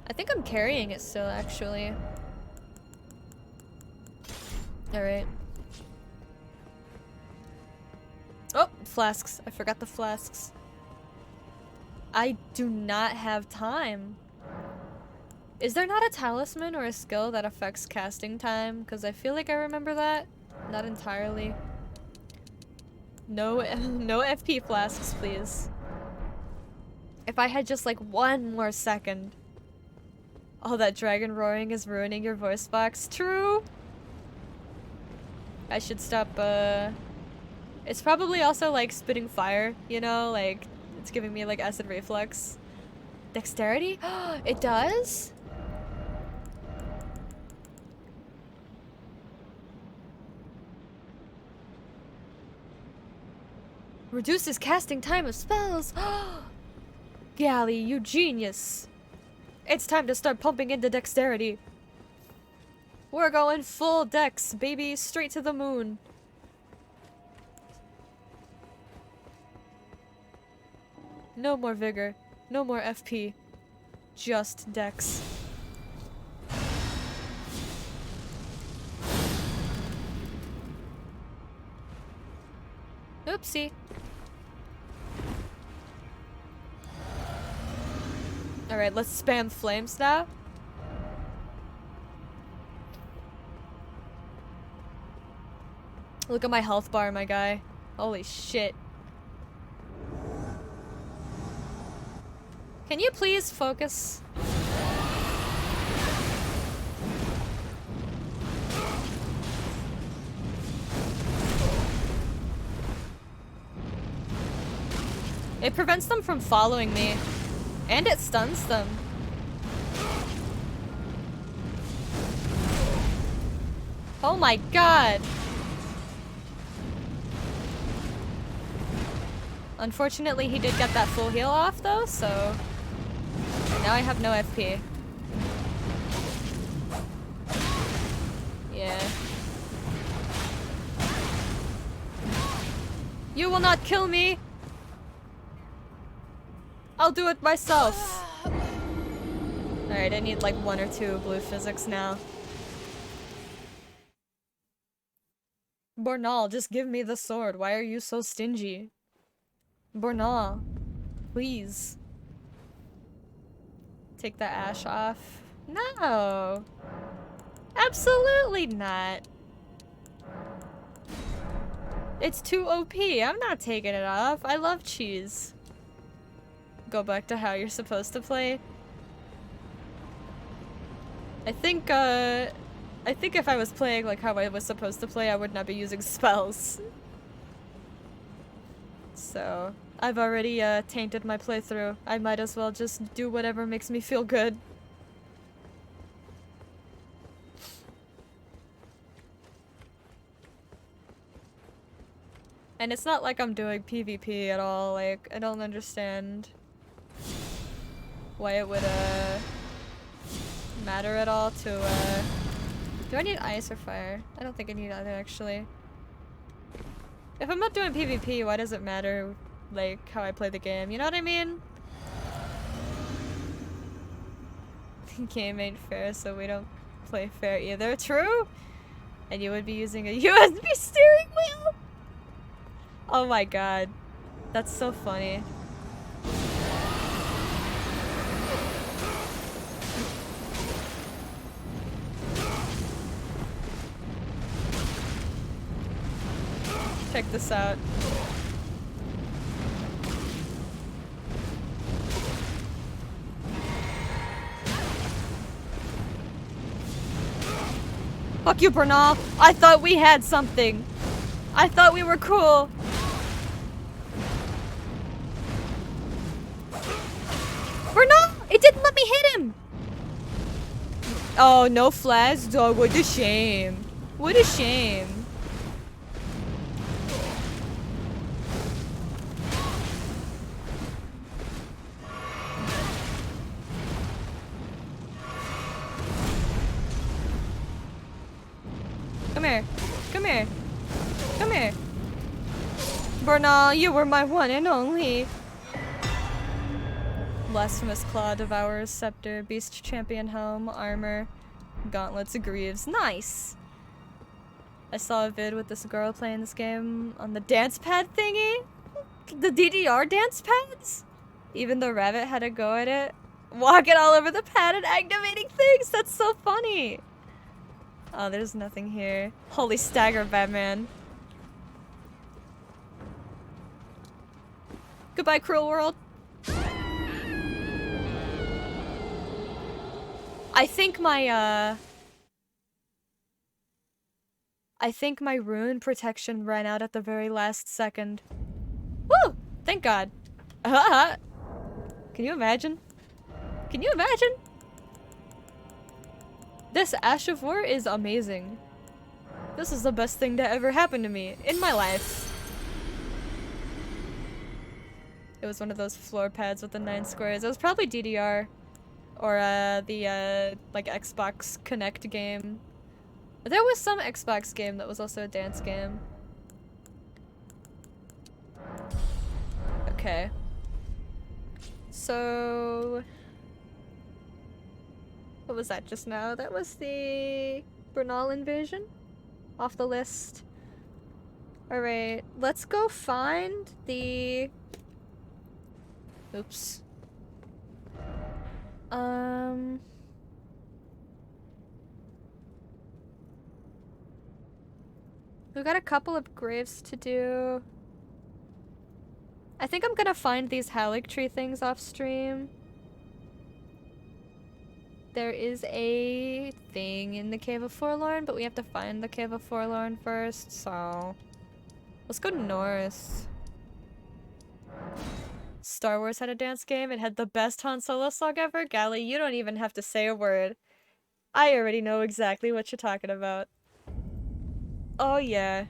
I think I'm carrying it still, actually. Alright. Oh, flasks. I forgot the flasks. I do not have time. Is there not a talisman or a skill that affects casting time? Because I feel like I remember that. Not entirely. No, no FP flasks, please. If I had just like one more second. Oh, that dragon roaring is ruining your voice box. True. I should stop, It's probably also like spitting fire, you know? Like, it's giving me like acid reflux. Dexterity? It does? Reduces casting time of spells. Gally, you genius. It's time to start pumping into dexterity. We're going full dex, baby, straight to the moon. No more vigor, no more FP, just dex. Oopsie. Alright, let's spam flames now. Look at my health bar, my guy. Holy shit. Can you please focus? It prevents them from following me. And it stuns them. Oh my god! Unfortunately, he did get that full heal off though, so now I have no FP. Yeah. You will not kill me! I'll do it myself! Alright, I need like 1 or 2 blue physics now. Bornal, just give me the sword. Why are you so stingy? Bornal, please. Take the ash off. No! Absolutely not! It's too OP. I'm not taking it off. I love cheese. Go back to how you're supposed to play. I think if I was playing like how I was supposed to play, I would not be using spells. So, I've already tainted my playthrough. I might as well just do whatever makes me feel good. And it's not like I'm doing PvP at all, like, I don't understand why it would matter at all to do I need ice or fire? I don't think I need either actually. If I'm not doing PvP, why does it matter like how I play the game? You know what I mean? Game ain't fair, so we don't play fair either. True? And you would be using a USB steering wheel? Oh my god. That's so funny. Check this out. Fuck you, Bernal. I thought we had something. I thought we were cool. Bernal! It didn't let me hit him! Oh, no flash? Oh, what a shame. What a shame. Come here. Come here. Come here. Bernal, you were my one and only. Blasphemous Claw, Devourer's Scepter, Beast Champion Helm, Armor, Gauntlets of Greaves. Nice! I saw a vid with this girl playing this game on the dance pad thingy. The DDR dance pads? Even the rabbit had a go at it. Walking all over the pad and activating things! That's so funny! Oh, there's nothing here. Holy stagger, Batman. Goodbye, cruel world. I think my rune protection ran out at the very last second. Woo! Thank God. Can you imagine? Can you imagine? This Ash of War is amazing. This is the best thing to ever happen to me in my life. It was one of those floor pads with the 9 squares. It was probably DDR. Or the like Xbox Connect game. There was some Xbox game that was also a dance game. Okay. So... what was that just now? That was the Bernal invasion? Off the list. Alright, let's go find the... oops. We've got a couple of graves to do. I think I'm gonna find these Halleck tree things off stream. There is a thing in the Cave of Forlorn, but we have to find the Cave of Forlorn first, so... let's go north. Star Wars had a dance game. It had the best Han Solo song ever. Gally, you don't even have to say a word. I already know exactly what you're talking about. Oh yeah.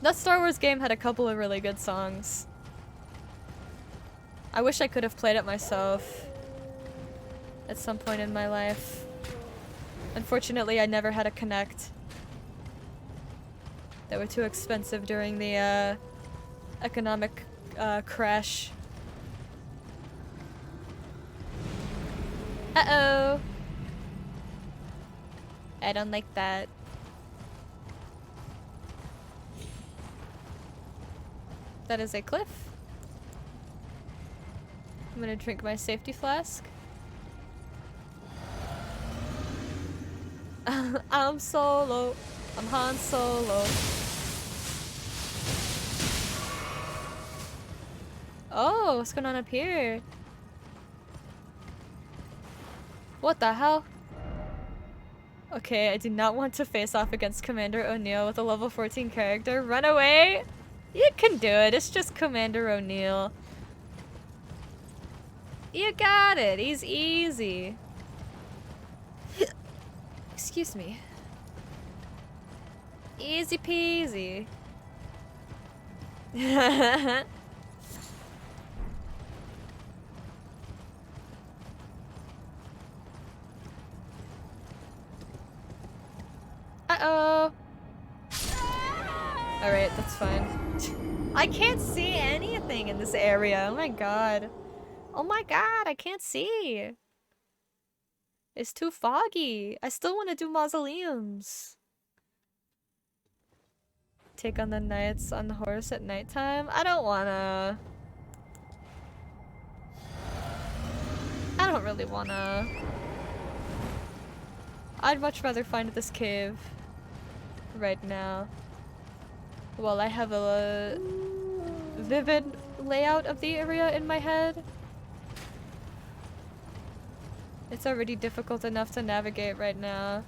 That Star Wars game had a couple of really good songs. I wish I could have played it myself at some point in my life. Unfortunately, I never had a Connect. They were too expensive during the economic crash. Uh-oh. I don't like that. That is a cliff. I'm gonna drink my safety flask. I'm Solo. I'm Han Solo. Oh, what's going on up here? What the hell? Okay, I do not want to face off against Commander O'Neill with a level 14 character. Run away! You can do it, it's just Commander O'Neill. You got it, he's easy. Excuse me. Easy peasy. Uh-oh. Alright, that's fine. I can't see anything in this area. Oh my god. Oh my god, I can't see. It's too foggy. I still want to do mausoleums. Take on the knights on the horse at nighttime? I don't wanna. I don't really wanna. I'd much rather find this cave right now. While I have a vivid layout of the area in my head. It's already difficult enough to navigate right now.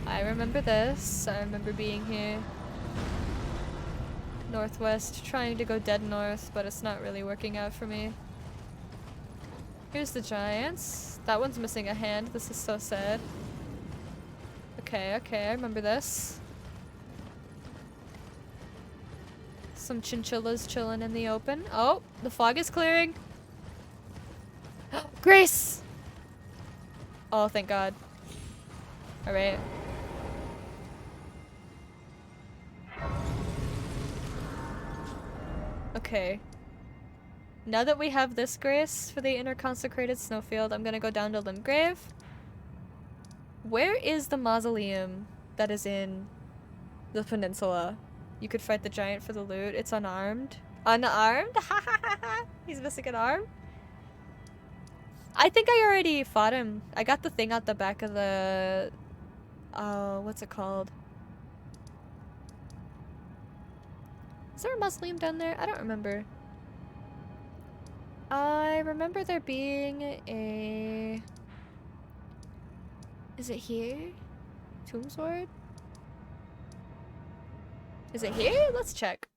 I remember this. I remember being here. Northwest, trying to go dead north, but it's not really working out for me. Here's the giants. That one's missing a hand. This is so sad. Okay, okay, I remember this. Some chinchillas chilling in the open. Oh, the fog is clearing. Grace! Oh, thank God. Alright. Okay. Now that we have this grace for the inner consecrated snowfield, I'm gonna go down to Limgrave. Where is the mausoleum that is in the peninsula? You could fight the giant for the loot. It's unarmed. Unarmed? He's missing an arm? I think I already fought him. I got the thing out the back of the... what's it called? Is there a mausoleum down there? I don't remember. I remember there being a... Is it here? Tomb Sword? Is it here? Let's check.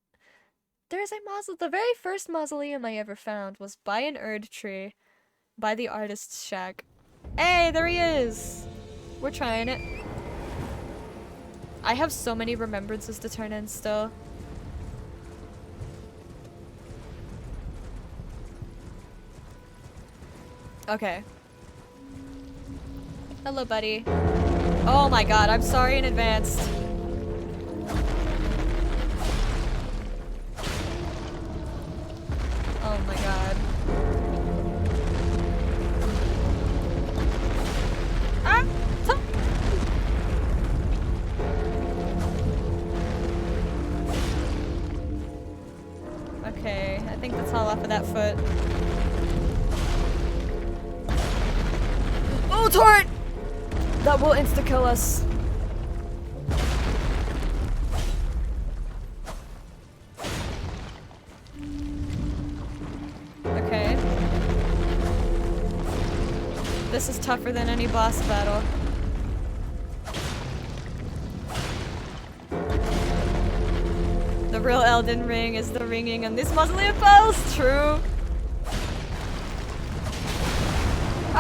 There's a mausoleum. The very first mausoleum I ever found was by an Erd tree. By the artist's shack. Hey, there he is! We're trying it. I have so many remembrances to turn in still. Okay. Hello, buddy. Oh my god, I'm sorry in advance. Oh my god. Ah! Huh. Okay, I think that's all off of that foot. Oh, torrent! That will insta-kill us. Okay. This is tougher than any boss battle. The real Elden Ring is the ringing on these mausoleum bells. True.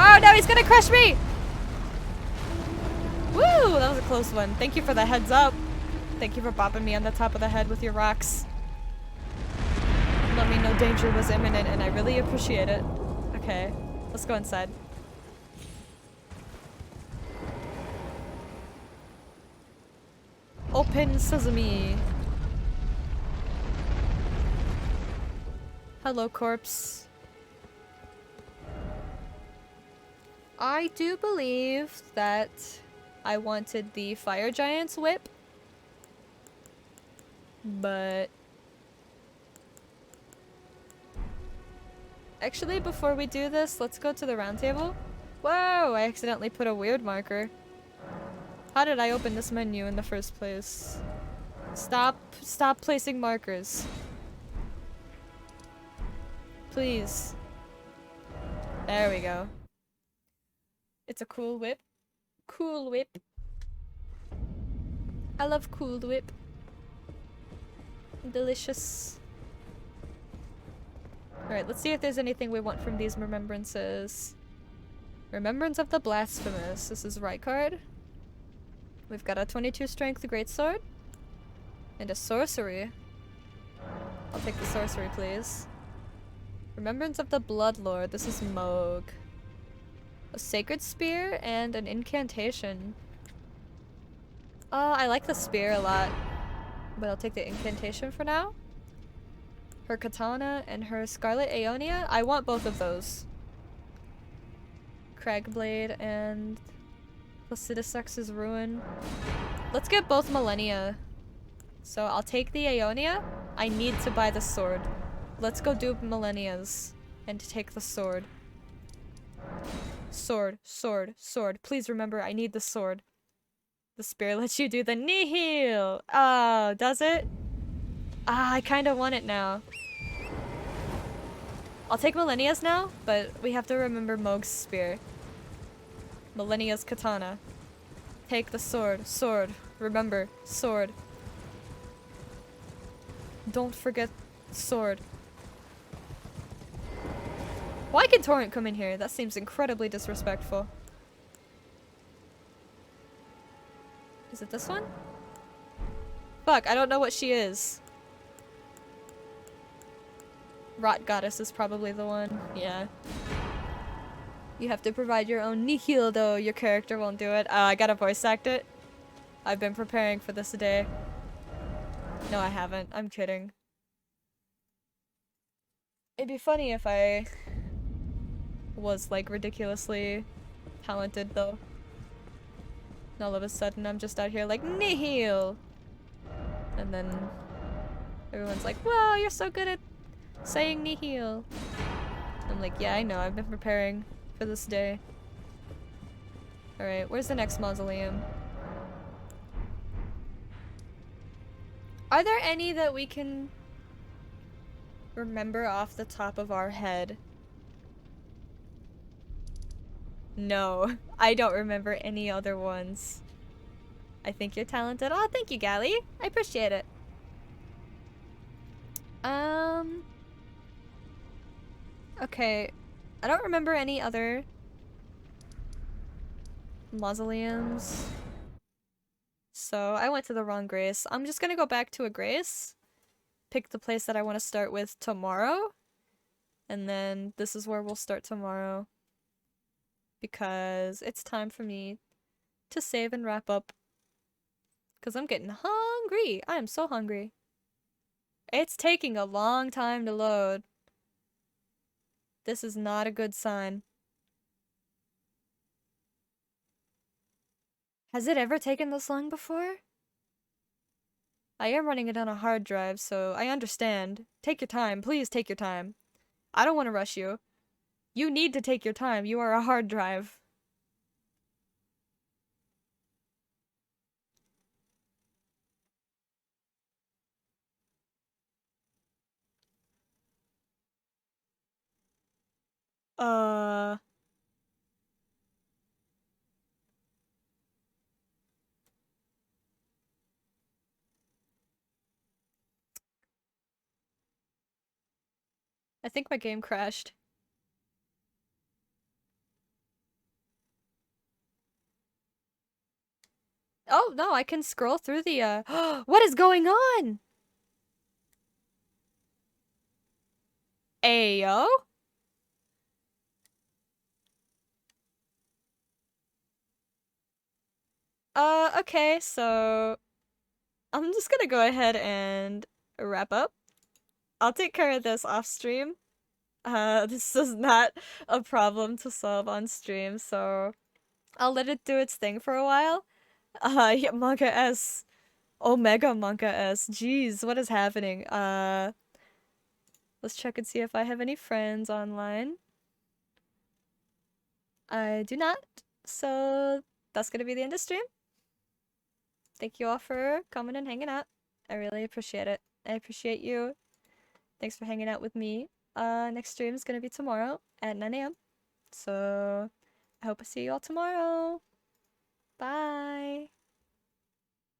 Oh no, he's gonna crush me! Woo! That was a close one. Thank you for the heads up. Thank you for bopping me on the top of the head with your rocks. Let me know danger was imminent, and I really appreciate it. Okay, let's go inside. Open sesame. Hello, corpse. I do believe that I wanted the fire giant's whip, but actually, before we do this, let's go to the round table. Whoa, I accidentally put a weird marker. How did I open this menu in the first place? Stop placing markers. Please. There we go. It's a cool whip. Cool whip. I love cool whip. Delicious. Alright, let's see if there's anything we want from these remembrances. Remembrance of the Blasphemous. This is right card. We've got a 22 strength greatsword. And a sorcery. I'll take the sorcery, please. Remembrance of the Bloodlord. This is Moog. A sacred spear and an incantation. Oh, I like the spear a lot. But I'll take the incantation for now. Her katana and her scarlet aeonia. I want both of those. Cragblade and Placidusex's ruin. Let's get both millennia. So I'll take the aeonia. I need to buy the sword. Let's go do millennias and take the sword. Sword, sword, sword. Please remember, I need the sword. The spear lets you do the nihil. Oh, does it? Ah, I kind of want it now. I'll take millennias now, but we have to remember Moog's spear. Millennia's katana. Take the sword. Sword. Remember, sword. Don't forget sword. Why can Torrent come in here? That seems incredibly disrespectful. Is it this one? Fuck, I don't know what she is. Rot Goddess is probably the one. Yeah. You have to provide your own nihil, though. Your character won't do it. I gotta voice act it. I've been preparing for this day. No, I haven't. I'm kidding. It'd be funny if I was, like, ridiculously talented, though. And all of a sudden, I'm just out here like, nihil! And then everyone's like, wow, you're so good at saying nihil. I'm like, yeah, I know. I've been preparing for this day. Alright, where's the next mausoleum? Are there any that we can remember off the top of our head? No, I don't remember any other ones. I think you're talented. Oh, thank you, Gally. I appreciate it. Okay. I don't remember any other mausoleums. So I went to the wrong Grace. I'm just gonna go back to a Grace, pick the place that I want to start with tomorrow, and then this is where we'll start tomorrow. Because it's time for me to save and wrap up. Because I'm getting hungry. I am so hungry. It's taking a long time to load. This is not a good sign. Has it ever taken this long before? I am running it on a hard drive, so I understand. Take your time. Please take your time. I don't want to rush you. You need to take your time. You are a hard drive. Uh... I think my game crashed. Oh, no, I can scroll through the, What is going on? Ayo? Okay, so... I'm just gonna go ahead and wrap up. I'll take care of this off stream. This is not a problem to solve on stream, so I'll let it do its thing for a while. Yeah, Manga S. Omega Manga S. Jeez, what is happening? Let's check and see if I have any friends online. I do not, so that's gonna be the end of stream. Thank you all for coming and hanging out. I really appreciate it. I appreciate you. Thanks for hanging out with me. Next stream is gonna be tomorrow at 9 a.m. So I hope I see you all tomorrow. Bye.